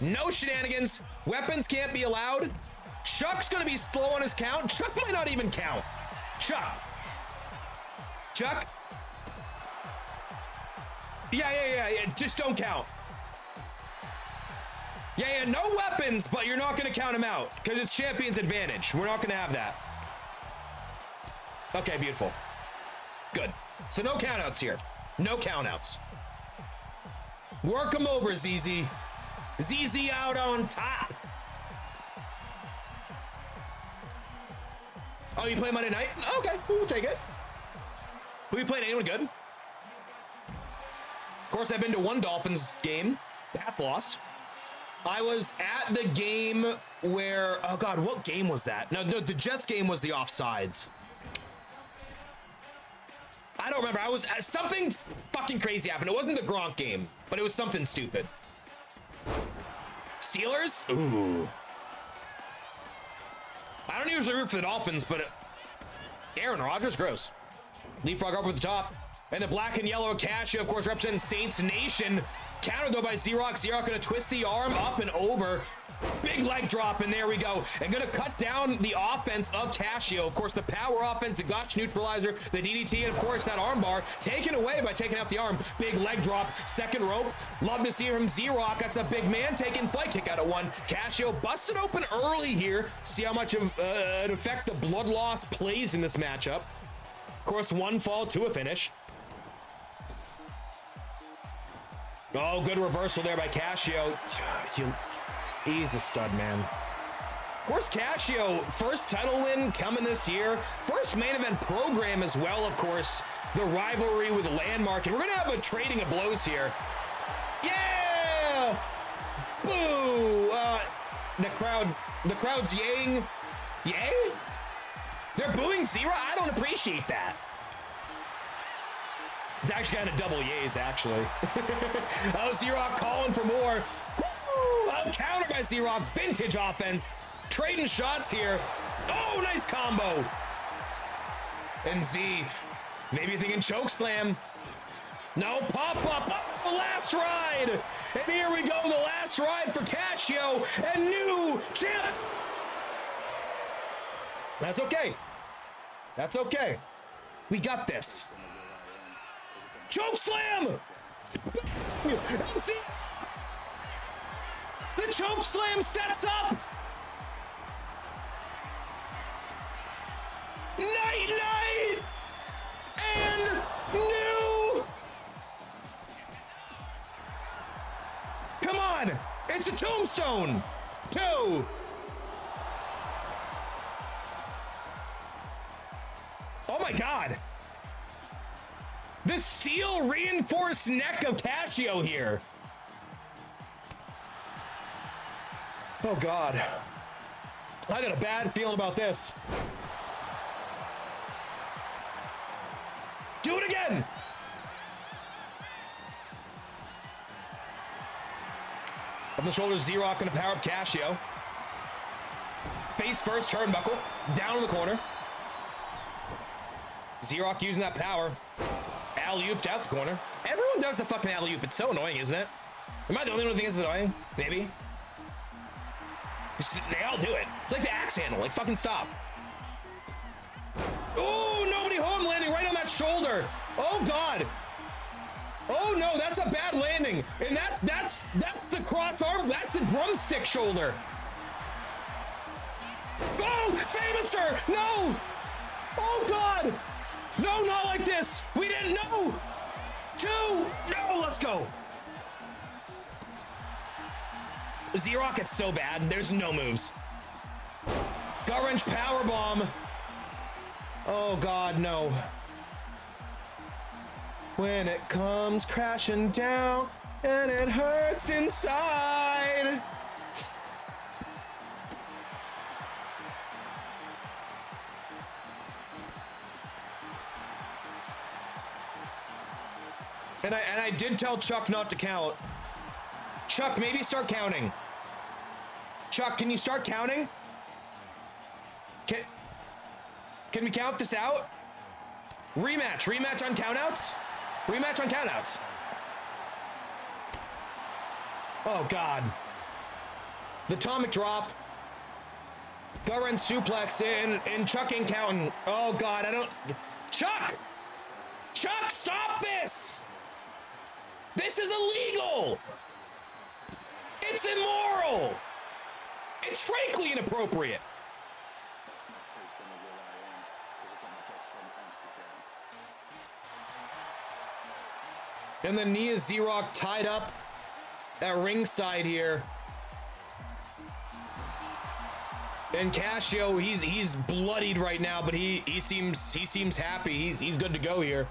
No shenanigans. Weapons can't be allowed. Chuck's gonna be slow on his count. Chuck might not even count. Chuck. Yeah. Just don't count. Yeah. No weapons, but you're not gonna count him out because it's champion's advantage. We're not gonna have that. Okay, beautiful. Good. So no countouts here. No countouts. Work him over, ZZ. ZZ out on top. Oh, you play Monday night? Okay, we'll take it. Who you playing? Anyone good? Of course, I've been to one Dolphins game. Path lost. I was at the game where, oh God, what game was that? No, the Jets game was the offsides. I don't remember. Something fucking crazy happened. It wasn't the Gronk game, but it was something stupid. Steelers? Ooh. I don't usually root for the Dolphins, but Aaron Rodgers, gross. Leapfrog up at the top. And the black and yellow Casio, of course, representing Saints Nation. Countered, though, by Z-Rock. Z-Rock going to twist the arm up and over. Big leg drop, and there we go. And going to cut down the offense of Casio. Of course, the power offense, the Gotch neutralizer, the DDT, and, of course, that arm bar taken away by taking out the arm. Big leg drop, second rope. Love to see from Z-Rock. That's a big man taking flight kick out of one. Casio busted open early here. See how much of an effect the blood loss plays in this matchup. Of course, one fall to a finish. Oh, good reversal there by Casio. He's a stud, man. Of course, Casio, first title win coming this year. First main event program as well, of course. The rivalry with Landmark. And we're going to have a trading of blows here. Yeah! Boo! The crowd's yaying. Yay? They're booing Zero? I don't appreciate that. It's actually kind of double yays, actually. Oh, Z-Rock calling for more. Woo! Oh, counter by Z-Rock. Vintage offense. Trading shots here. Oh, nice combo. And Z, maybe thinking choke slam. No, pop up. Oh, the last ride. And here we go, the last ride for Casio and new champ. That's okay. That's okay. We got this. Choke slam! See? The choke slam sets up! Night! And new! Come on! It's a tombstone! 2! Oh my god! The steel reinforced neck of Casio here. Oh god. I got a bad feeling about this. Do it again! Up the shoulders, Z-Rock gonna power up Casio. Face first, turnbuckle, down in the corner. Z-Rock using that power. Alley-ooped out the corner. Everyone does the fucking alley-oop. It's so annoying, isn't it? Am I the only one who thinks it's annoying? Maybe. They all do it. It's like the axe handle. Like, fucking stop. Oh, nobody home landing right on that shoulder. Oh, God. Oh, no, that's a bad landing. And that's the cross arm. That's the drumstick shoulder. Oh, Famouster. No. Oh, God. No, not like this. We didn't know. 2. No, let's go. Z-Rock, it's so bad. There's no moves. Gut wrench powerbomb. Oh, God, no. When it comes crashing down and it hurts inside. And I did tell Chuck not to count. Chuck, maybe start counting. Chuck, can you start counting? Can we count this out? Rematch on countouts? Rematch on countouts. Oh, God. The atomic drop. Gut-wrench suplex in Chuck ain't counting. Oh, God, I don't... Chuck! Chuck, stop this! This is illegal! It's immoral! It's frankly inappropriate! And then Nia Z-Rock tied up at ringside here. And Casio, he's bloodied right now, but he seems happy. He's good to go here.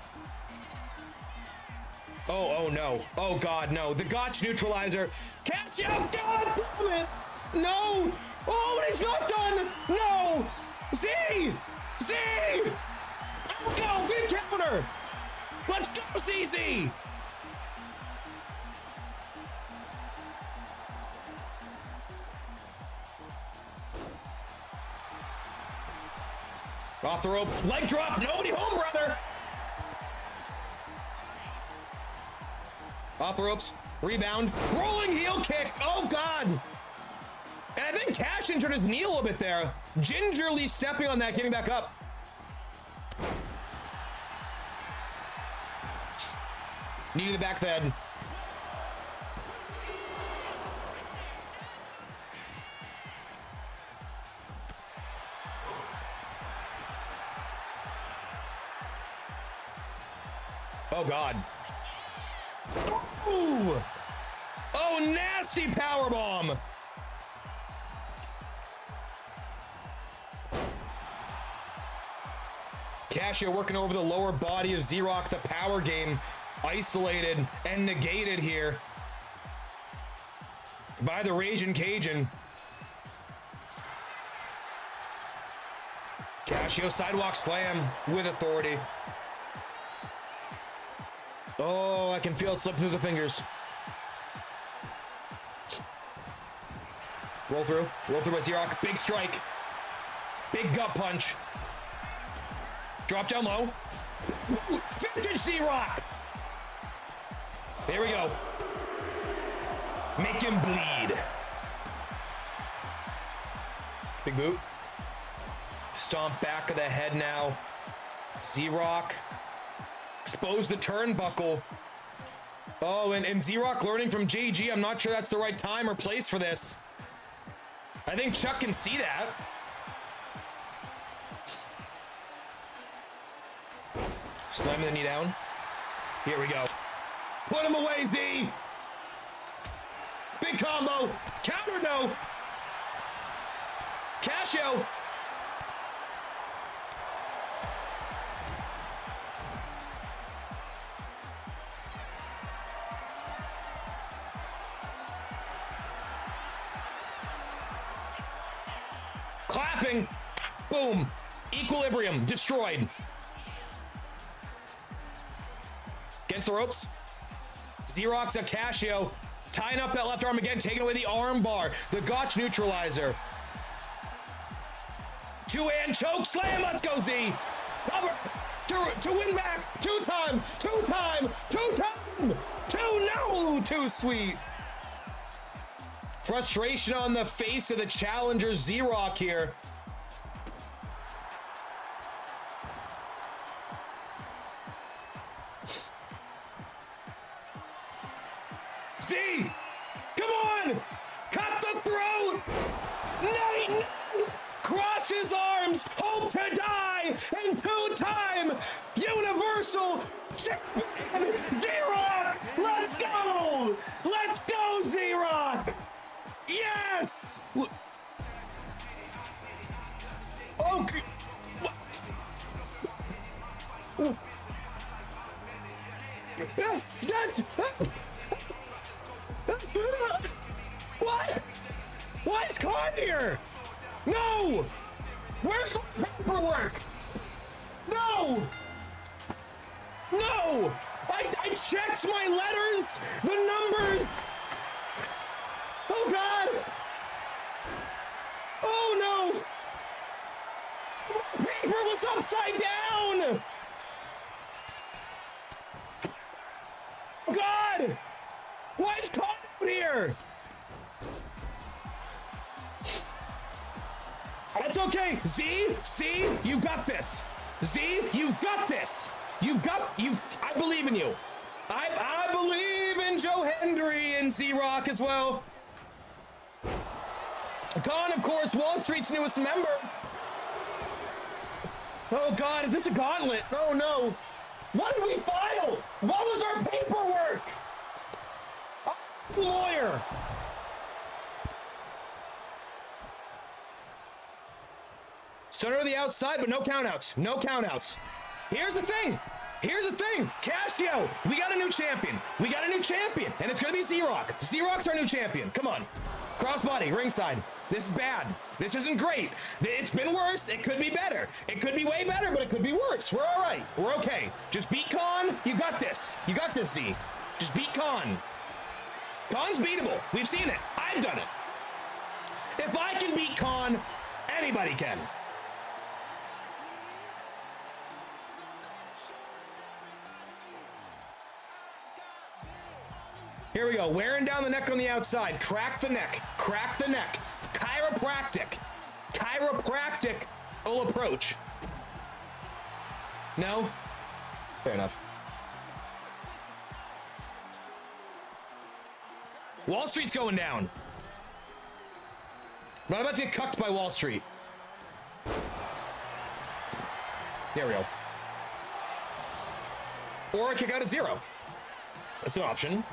Oh no. Oh God, no. The Gotch neutralizer. Casio, God damn it! No! Oh, but he's not done! No! Z! Let's go! Big counter! Let's go, CZ! Off the ropes, leg drop, nobody home, brother! Off the ropes, rebound, rolling heel kick, oh God! And I think Cash injured his knee a little bit there. Gingerly stepping on that, getting back up. Knee to the back bed. Oh God. Ooh. Oh, nasty powerbomb. Casio working over the lower body of Z-Rock. The power game isolated and negated here by the Raging Cajun. Casio sidewalk slam with authority. Oh, I can feel it slip through the fingers. Roll through by Z-Rock. Big strike. Big gut punch. Drop down low. Vintage Z-Rock. There we go. Make him bleed. Big boot. Stomp back of the head now. Z-Rock. Expose the turnbuckle. Oh, and Z-Rock learning from JG. I'm not sure that's the right time or place for this. I think Chuck can see that. Slamming the knee down. Here we go. Put him away, Z. Big combo. Counter, no. Casio. Clapping. Boom. Equilibrium destroyed. Against the ropes. Z-Rock's a Casio. Tying up that left arm again. Taking away the arm bar. The Gotch neutralizer. Two-hand choke slam. Let's go, Z. Cover. To win back. Two-time. No. Too sweet. Frustration on the face of the challenger Z-Rock here. Z! Come on! Cut the throat! No! Cross his arms! Hope to die! And two-time Universal Champion Z-Rock! Let's go! Let's go, Z-Rock! Yes! Oh, what? Why is Khan here? No! Where's the paperwork? No! No! I checked my letters, the numbers. Oh God! Oh no! Paper was upside down! Oh God! Why is Khan out here? That's okay. Z, you got this. Z, you've got this. I believe in you. I believe in Joe Hendry and Z-Rock as well. Khan, of course, Wall Street's newest member. Oh God, is this a gauntlet? Oh no. What did we file? What was our paperwork? Lawyer. Stunner to the outside, but no countouts. No countouts. Here's the thing. Casio, we got a new champion. And it's going to be Z-Rock. Z-Rock's our new champion. Come on. Crossbody, ringside. This is bad. This isn't great. It's been worse. It could be better. It could be way better, but it could be worse. We're all right. We're okay. Just beat Khan. You got this. Z. Just beat Khan. Khan's beatable. We've seen it. I've done it. If I can beat Khan, anybody can. Here we go. Wearing down the neck on the outside. Crack the neck. Chiropractic will approach. No? Fair enough. Wall Street's going down. We're not about to get cucked by Wall Street. There we go. Or a kick out at 0. That's an option.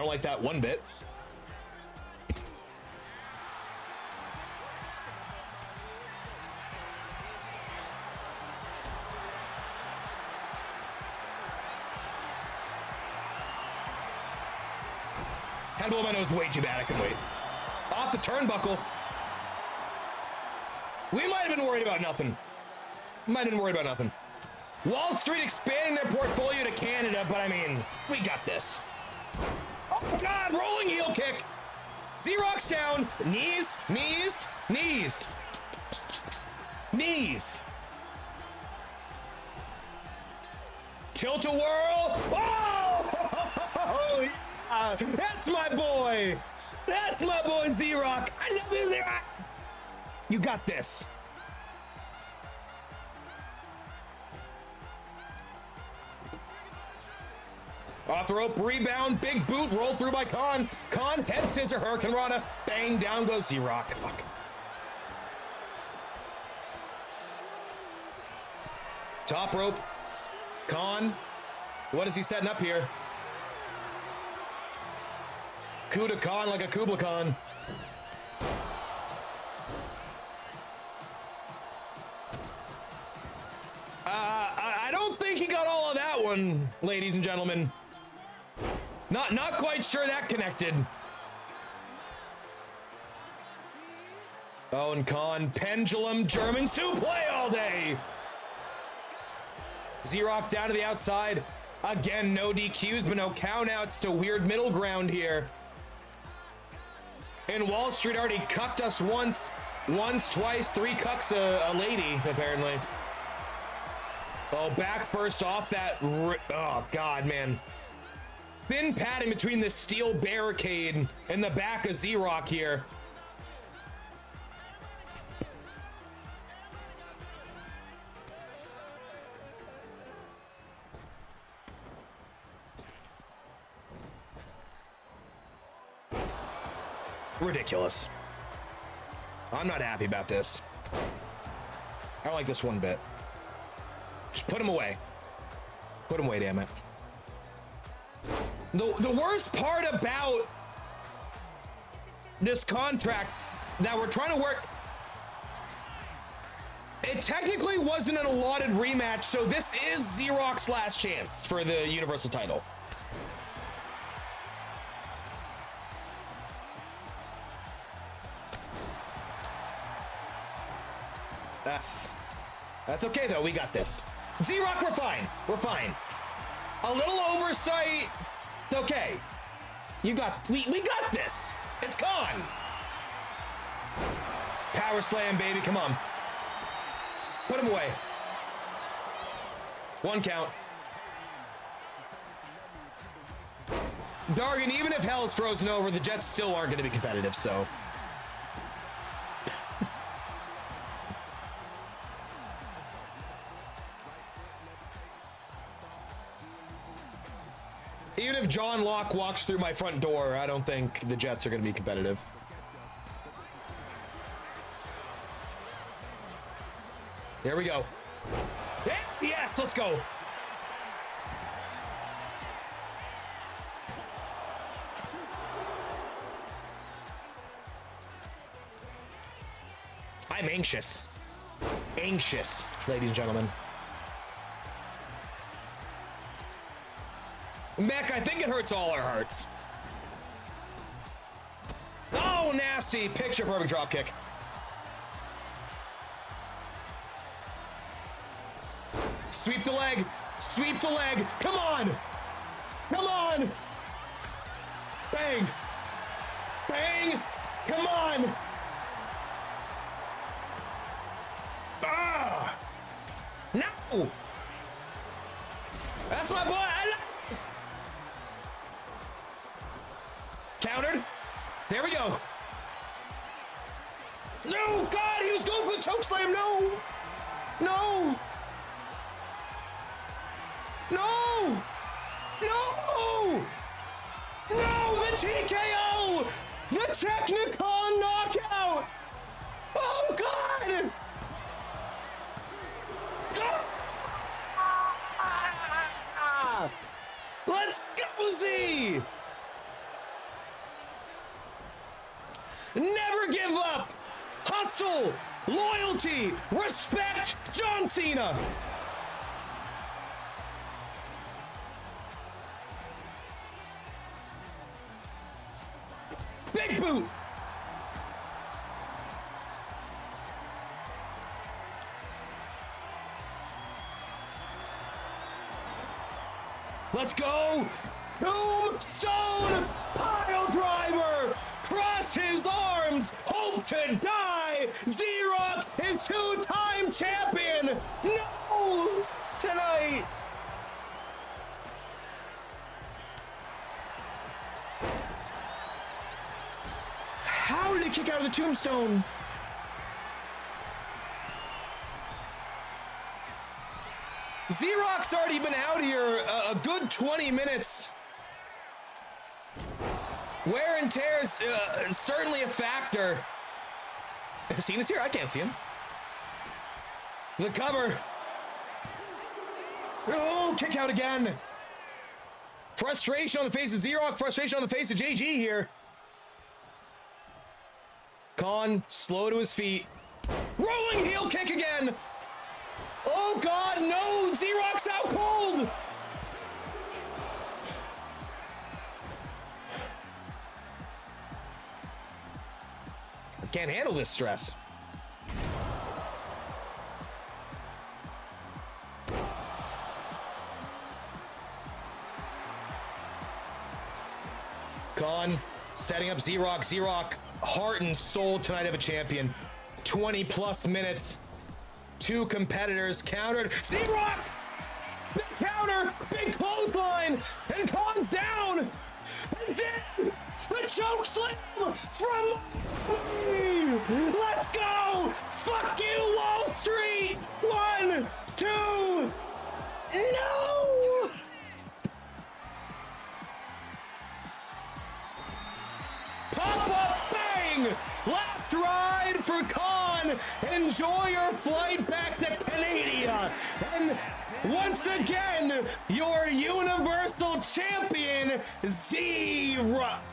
don't like that one bit. Had to blow my nose way too bad. I can wait. Off the turnbuckle. We might have been worried about nothing. Might have been worried about nothing. Wall Street expanding their portfolio to Canada, but I mean, we got this. Oh God, rolling heel kick. Z-Rock's down. Knees, knees, knees. Knees. Tilt-a-whirl. Oh! That's my boy. That's my boy, Z-Rock. I love you, Z-Rock. You got this. Off the rope, rebound, big boot, roll through by Khan. Khan, head scissor, Hurricane Rana. Bang, down goes Z-Rock. Top rope. Khan. What is he setting up here? Kuda Khan like a Kubla Khan. I don't think he got all of that one, ladies and gentlemen. Not quite sure that connected. Oh, and Khan, pendulum German suplex all day. Z-Rock down to the outside. Again, no DQs, but no countouts to weird middle ground here. And Wall Street already cucked us once, twice, 3 cucks a lady, apparently. Oh, back first off that. Oh, God, man. Thin padding between the steel barricade and the back of Z-Rock here. Ridiculous. I'm not happy about this. I don't like this one bit. Just put him away. Put him away, damn it. The worst part about this contract that we're trying to work, it technically wasn't an allotted rematch, so this is Z-Rock's last chance for the Universal title. That's okay though, we got this. Z-Rock, we're fine. We're fine. A little oversight, it's okay. We got this. It's gone. Power slam, baby, come on. Put him away. 1 count. Dargan, even if hell's frozen over, the Jets still aren't gonna be competitive, so. Even if John Locke walks through my front door, I don't think the Jets are going to be competitive. There we go. Yeah, yes, let's go. I'm anxious. Anxious, ladies and gentlemen. Beck, I think it hurts all our hearts. Oh, nasty. Picture perfect drop kick. Sweep the leg. Sweep the leg. Come on. Come on. Bang. Bang. Come on. Ah. No. That's my boy. Countered. There we go. No, God, he was going for the choke slam. No. No. No. No. No, the TKO. The Technicon knockout. Oh, God. Let's go, Z. Never give up. Hustle, loyalty, respect, John Cena. Big boot. Let's go. Tombstone pile driver. Cross his arms. Hope to die. Z-Rock is two-time champion. No. Tonight. How did he kick out of the tombstone? Z-Rock's already been out here a good 20 minutes. Wear and tear is certainly a factor. Cena's here? I can't see him. The cover. Oh, kick out again. Frustration on the face of Z-Rock. Frustration on the face of JG here. Khan, slow to his feet. Rolling heel kick again. Oh, God, no. Z-Rock's out cold. I can't handle this stress. Khan setting up Z-Rock. Z-Rock, heart and soul tonight of a champion. 20 plus minutes. Two competitors countered. Z-Rock! Big counter! Big clothesline! And Khan's down! And then the choke slam from me! Let's go! Fuck you, Wall Street! 1, 2... No! Pop-up bang! Last ride for Khan. Enjoy your flight back to Canada. And once again, your Universal Champion, Z-Rock.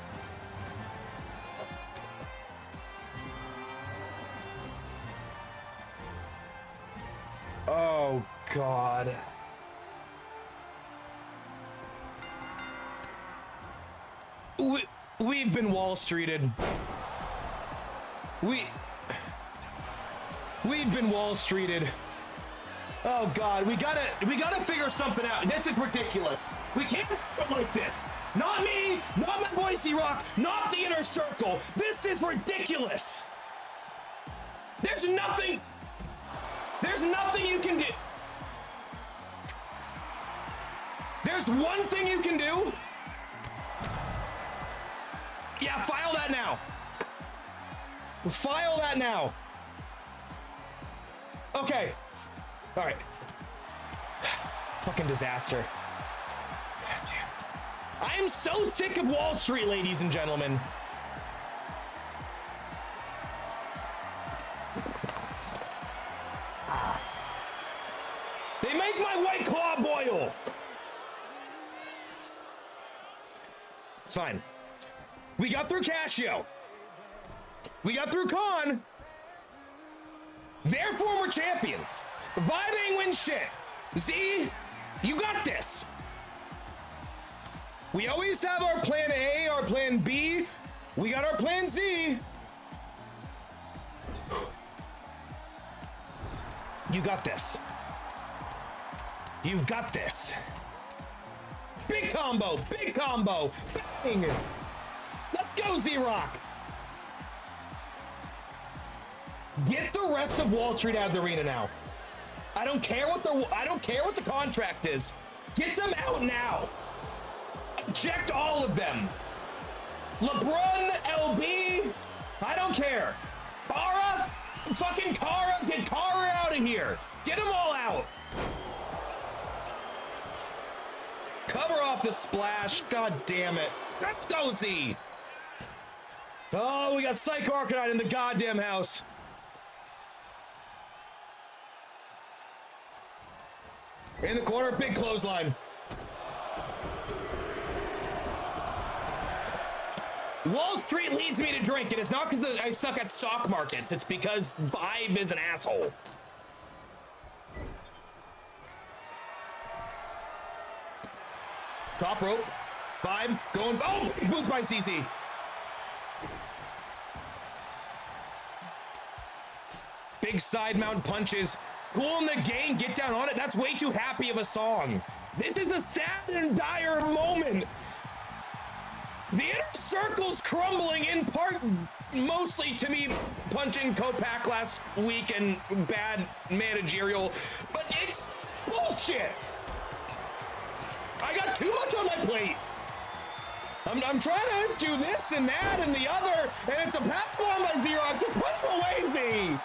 Oh, God. We've been Wall Streeted. We've been Wall Streeted. Oh God, we gotta figure something out. This is ridiculous. We can't do it like this. Not me, not my boy Z-Rock, not the inner circle. This is ridiculous. There's nothing you can do. There's one thing you can do. Yeah, file that now. File that now. Okay. All right. Fucking disaster. God damn. I am so sick of Wall Street, ladies and gentlemen. They make my White Claw boil. It's fine. We got through Casio. We got through Khan. They're former champions. Vibe ain't win shit. Z, you got this. We always have our plan A, our plan B. We got our plan Z. You got this. You've got this. Big combo, big combo. Bang. Let's go, Z-Rock. Get the rest of Wall Street out of the arena now. I don't care what the contract is. Get them out now. Eject all of them. LeBron, LB, I don't care. Kara, fucking Kara, get Kara out of here. Get them all out. Cover off the splash. God damn it. Let's go, Z. Oh, we got Psycho Arcanine in the goddamn house. In the corner, big clothesline. Wall Street leads me to drink, and it's not because I suck at stock markets. It's because Vibe is an asshole. Top rope. Vibe going. Oh, boot by CC. Big side mount punches. Cool in the Game, get down on it. That's way too happy of a song. This is a sad and dire moment. The inner circle's crumbling in part mostly to me punching Kopak last week and bad managerial, but it's bullshit. I got too much on my plate. I'm trying to do this and that and the other, and it's a pat bomb by Zero. Just put him away, Z.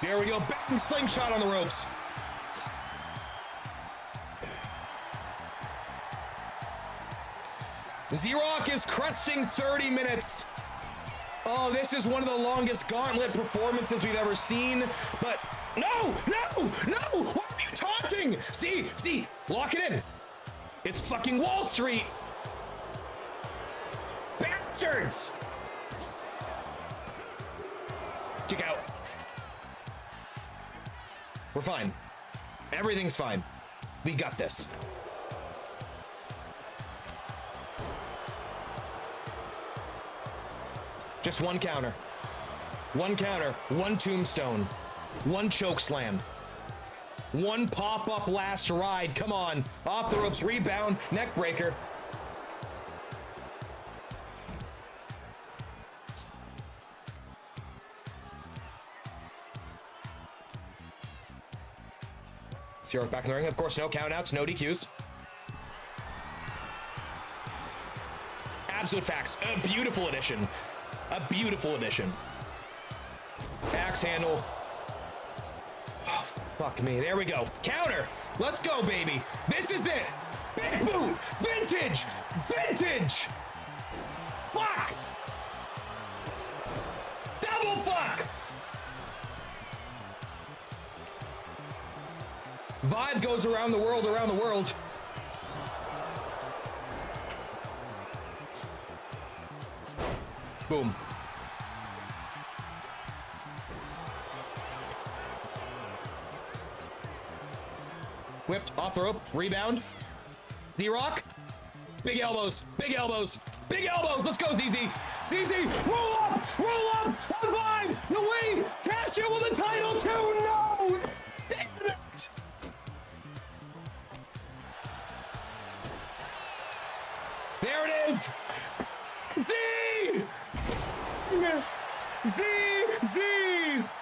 There we go, bang slingshot on the ropes. Z-Rock is cresting 30 minutes. Oh, this is one of the longest gauntlet performances we've ever seen. But no, no, no! Why are you taunting? See, lock it in. It's fucking Wall Street. Bastards! Kick out. We're fine. Everything's fine. We got this. Just one counter. One counter. One tombstone. One choke slam. One pop-up last ride. Come on. Off the ropes. Rebound. Neck breaker. Zero back in the ring. Of course, no countouts, no DQs. Absolute facts. A beautiful addition. A beautiful addition. Axe handle. Oh, fuck me. There we go. Counter. Let's go, baby. This is it. Big boot. Vintage. Vintage. Fuck. Double fuck. Vibe goes around the world, around the world. Boom. Whipped off the rope, rebound. Z-Rock. Big elbows, big elbows, big elbows. Let's go, ZZ. ZZ, roll up, on Vibe. The way, cash in with the title too. No. Damn it. There it is. Z.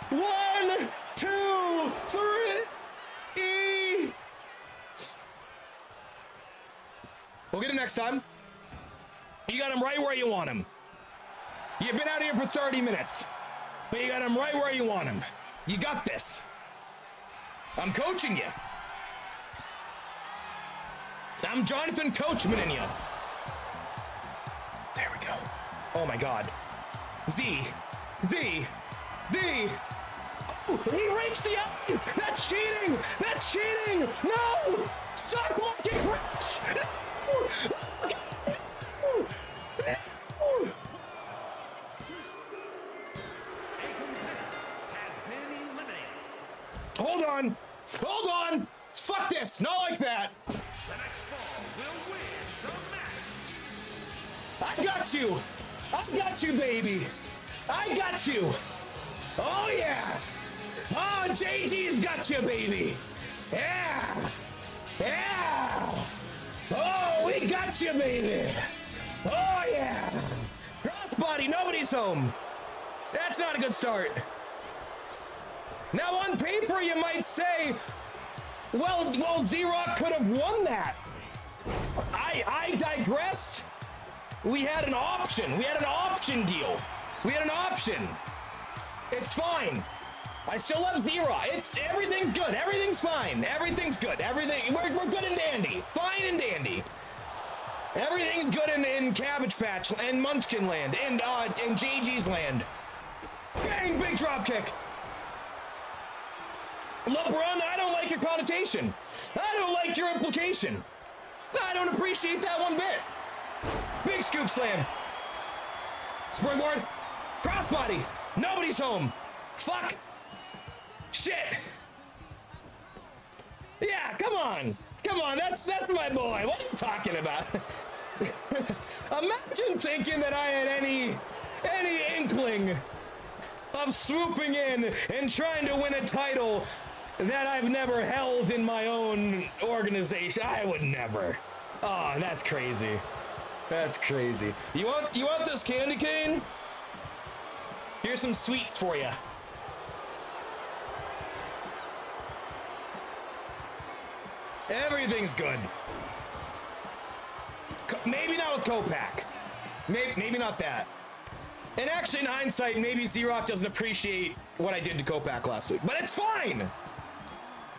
1, 2, 3. E. We'll get him next time. You got him right where you want him. You've been out here for 30 minutes, but you got him right where you want him. You got this. I'm coaching you. I'm Jonathan Coachman in you. There we go. Oh my God. Z. Oh, he rakes the eye. That's cheating. That's cheating. No. Suck monkey crash. No. Hold on. Fuck this. Not like that. The next fall will win the match. I got you, baby. I got you. Oh, yeah. Oh, JG's got you, baby. Yeah. Oh, we got you, baby. Oh, yeah. Crossbody, nobody's home. That's not a good start. Now, on paper, you might say, well, Z-Rock could have won that. I digress. We had an option. We had an option deal. We had an option. It's fine. I still love Z-Rock. Everything's good. Everything's fine. Everything's good. We're good and dandy. Fine and dandy. Everything's good in Cabbage Patch and Munchkin Land and JG's land. Bang! Big drop kick. LeBron, I don't like your connotation. I don't like your implication. I don't appreciate that one bit. Big scoop slam. Springboard. Crossbody. Nobody's home. Fuck. Shit. Yeah, come on. Come on, that's my boy. What are you talking about? Imagine thinking that I had any inkling of swooping in and trying to win a title that I've never held in my own organization. I would never. Oh, that's crazy. That's crazy. You want this candy cane? Here's some sweets for you. Everything's good. Maybe not with Kopak. Maybe not that. And actually, in hindsight, maybe Z-Rock doesn't appreciate what I did to Kopak last week. But it's fine.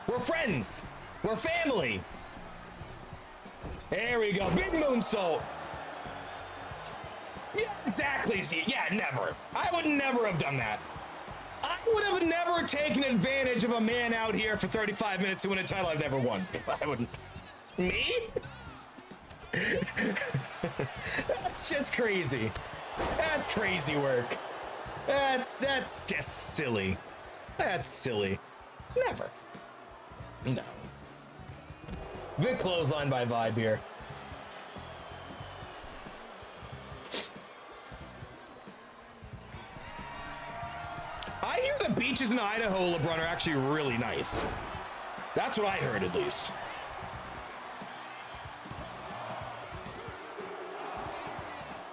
We're friends. We're family. There we go. Big moonsault. Yeah, exactly, Z. Yeah, never. I would never have done that. I would have never taken advantage of a man out here for 35 minutes to win a title I've never won. I wouldn't. Me? That's just crazy. That's crazy work. That's just silly. That's silly. Never. No. Big clothesline by Vibe here. I hear the beaches in Idaho, LeBron, are actually really nice. That's what I heard, at least.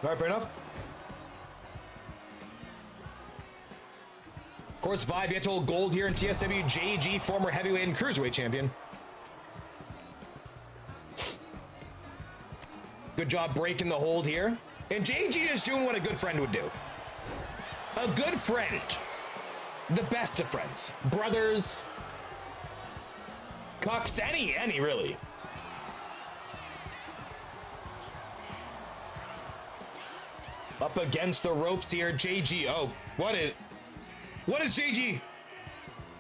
All right, fair enough. Of course, Vibe yet to hold gold here in TSW. JG, former heavyweight and cruiserweight champion. Good job breaking the hold here. And JG is doing what a good friend would do. A good friend. The best of friends. Brothers. Cucks, any really. Up against the ropes here, JG. Oh, what is JG?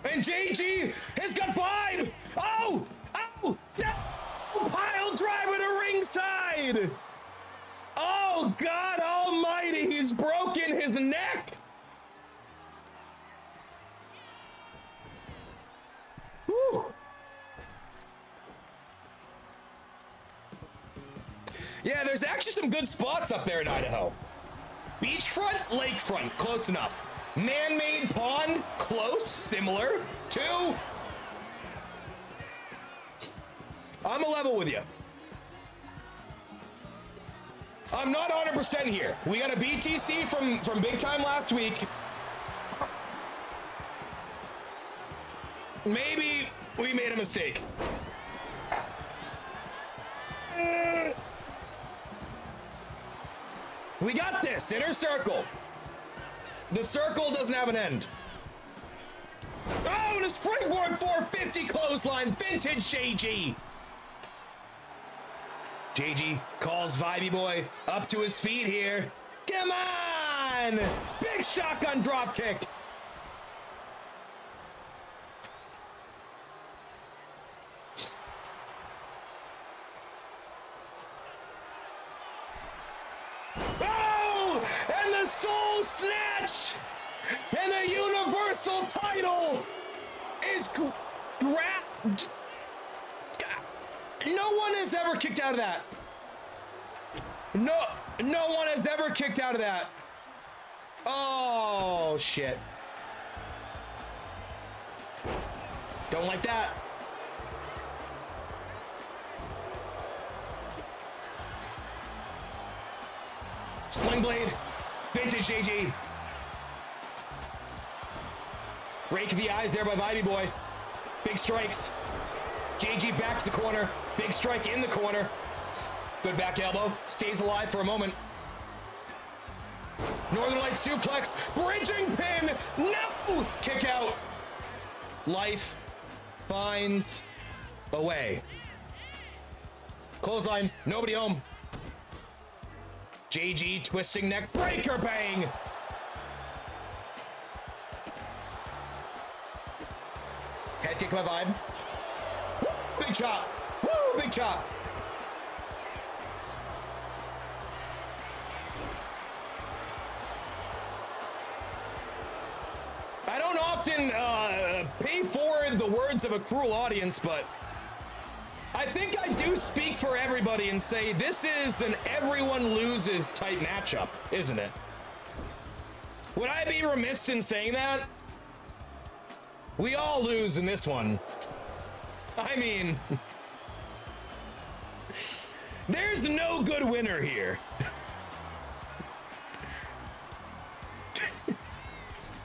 And JG has got Vibe. Oh, no! Pile driver to ringside. Oh, God almighty, he's broken his neck. Whew. Yeah, there's actually some good spots up there in Idaho. Beachfront, lakefront, close enough. Man-made pond, close, similar. 2. I'm a level with you. I'm not 100% here. We got a BTC from big time last week. Maybe we made a mistake. We got this. Inner circle. The circle doesn't have an end. Oh, and a springboard 450 clothesline. Vintage JG. JG calls Vibey Boy up to his feet here. Come on! Big shotgun drop kick. Oh! And the soul snatch! And the universal title is grabbed. No one has ever kicked out of that. No one has ever kicked out of that. Oh, shit. Don't like that. Sling blade. Vintage JG. Rake of the eyes there by Vibey Boy. Big strikes. JG back to the corner. Big strike in the corner. Good back elbow. Stays alive for a moment. Northern Light suplex. Bridging pin. No! Kick out. Life finds a way. Clothesline. Nobody home. JG twisting neck breaker bang. Head kick my vibe. Big chop. Woo, big chop. I don't often pay forward the words of a cruel audience, but I think I do speak for everybody and say this is an everyone loses type matchup, isn't it? Would I be remiss in saying that? We all lose in this one. I mean, there's no good winner here.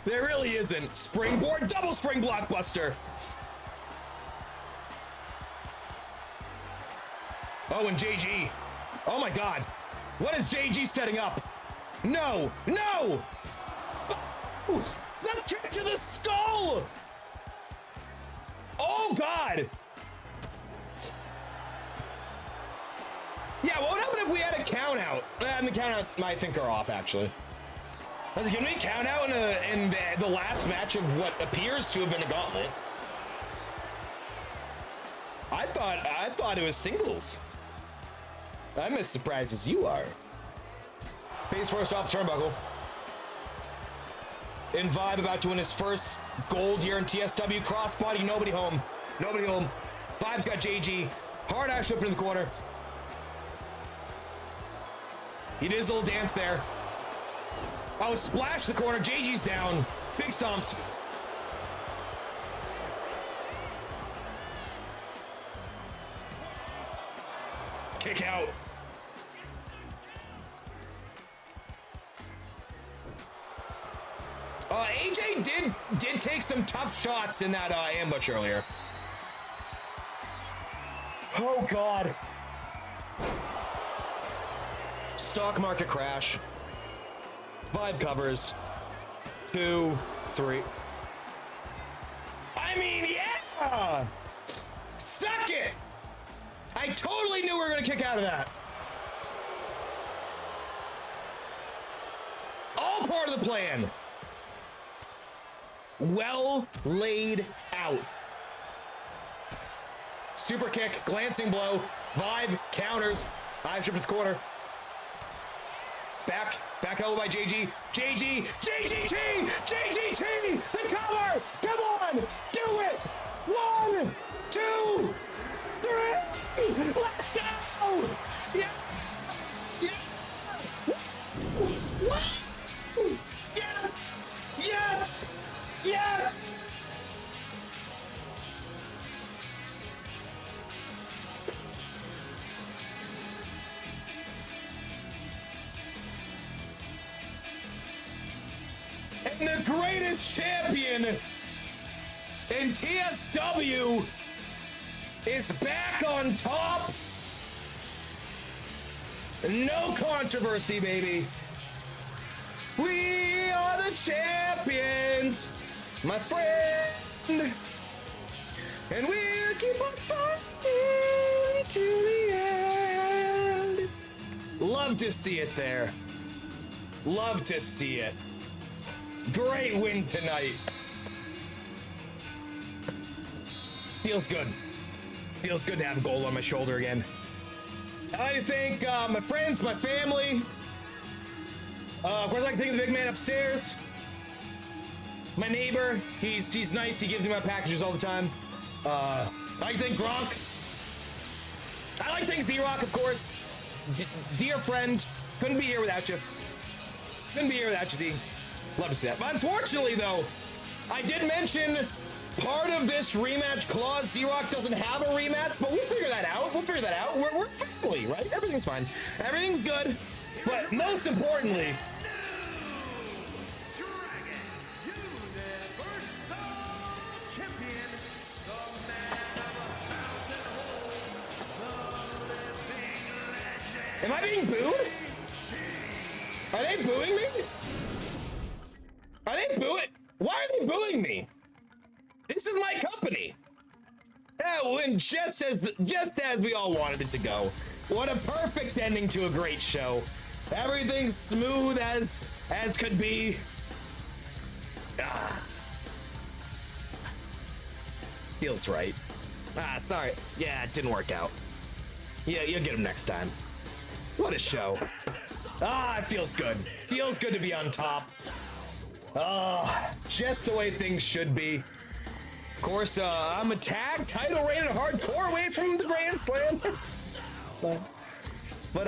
There really isn't. Springboard, double spring blockbuster. Oh, and JG. Oh my God. What is JG setting up? No, no! Oh, that kick to the skull! Oh God! Yeah, what would happen if we had a count out? And the count out, I think, are off actually. Was it gonna be count out in the last match of what appears to have been a gauntlet? I thought it was singles. I'm as surprised as you are. Face first off the turnbuckle. And Vibe about to win his first gold here in TSW. Crossbody, nobody home. Nobody home. Vibe's got JG. Hard ash up in the corner. He did his little dance there. Oh, splash the corner. JG's down. Big stomps. Kick out. AJ did take some tough shots in that ambush earlier. Oh God. Stock market crash. Vibe covers. 2, 3. I mean, yeah! Suck it! I totally knew we were gonna kick out of that. All part of the plan. Well laid out. Super kick, glancing blow. Vibe counters. Dive strip to the corner. Back elbow by JG. JGT! The cover! Come on! Do it! 1, 2, 3! Let's go! Yeah! Yeah! What? Yes! Yes! Yes! And the greatest champion in TSW is back on top. No controversy, baby. We are the champions, my friend. And we'll keep on fighting to the end. Love to see it there. Love to see it. Great win tonight. Feels good. Feels good to have gold on my shoulder again. I thank my friends, my family. Of course, I like to thank the big man upstairs. My neighbor, he's nice. He gives me my packages all the time. I like to thank Gronk. I like to thank D-Rock, of course. Dear friend, couldn't be here without you. Couldn't be here without you, Z. Love to see that. But unfortunately, though, I did mention part of this rematch clause. Z-Rock doesn't have a rematch, but we'll figure that out. We'll figure that out. We're family, right? Everything's fine. Everything's good. But most importantly, am I being booed? Are they booing me? Are they booing? Why are they booing me? This is my company. Oh, and just as we all wanted it to go. What a perfect ending to a great show. Everything's smooth as could be. Feels right. Ah, sorry. Yeah, it didn't work out. Yeah, you'll get him next time. What a show. Ah, it feels good. Feels good to be on top. Oh, just the way things should be. Of course, I'm a tag title rated hardcore away from the Grand Slam. It's fine. But,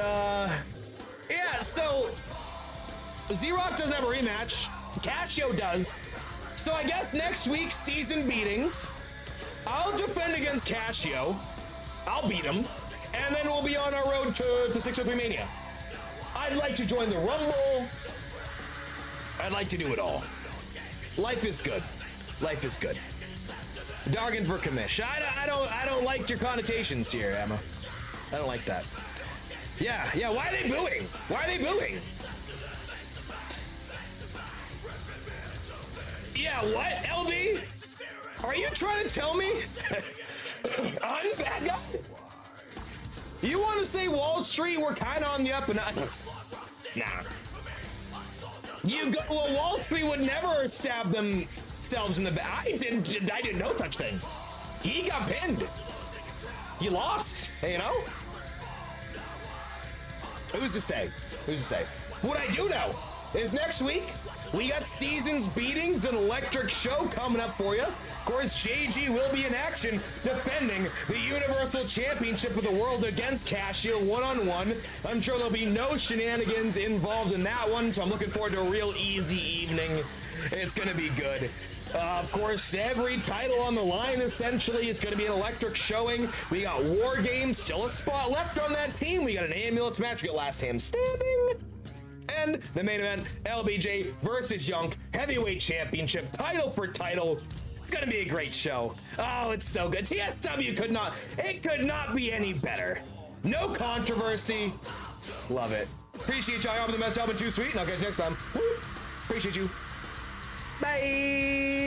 yeah, so Z-Rock doesn't have a rematch. Casio does. So I guess next week's season beatings, I'll defend against Casio. I'll beat him. And then we'll be on our road to 603 Mania. I'd like to join the Rumble. I'd like to do it all. Life is good. Life is good. Dargan Burkamish. I don't like your connotations here, Emma. I don't like that. Yeah, why are they booing? Why are they booing? Yeah, what, LB? Are you trying to tell me I'm the bad guy? You want to say Wall Street, we're kind of on the up and up? Nah. You go, well, Wall Street would never stab themselves in the back. I didn't know such thing. He got pinned. He lost, you know? Who's to say? Who's to say? What I do know is next week, we got Seasons Beatings, an electric show coming up for you. Of course, JG will be in action defending the Universal Championship of the World against Casio one-on-one. I'm sure there'll be no shenanigans involved in that one, so I'm looking forward to a real easy evening. It's going to be good. Of course, every title on the line, essentially. It's going to be an electric showing. We got War Games, still a spot left on that team. We got an ambulance match. We got Last Man Standing. And the main event, LBJ versus Young, heavyweight championship, title for title. It's gonna be a great show. Oh, it's so good. TSW could not be any better. No controversy. Love it. Appreciate y'all. I'm the best job and too sweet, and I'll get you next time. Woo. Appreciate you. Bye.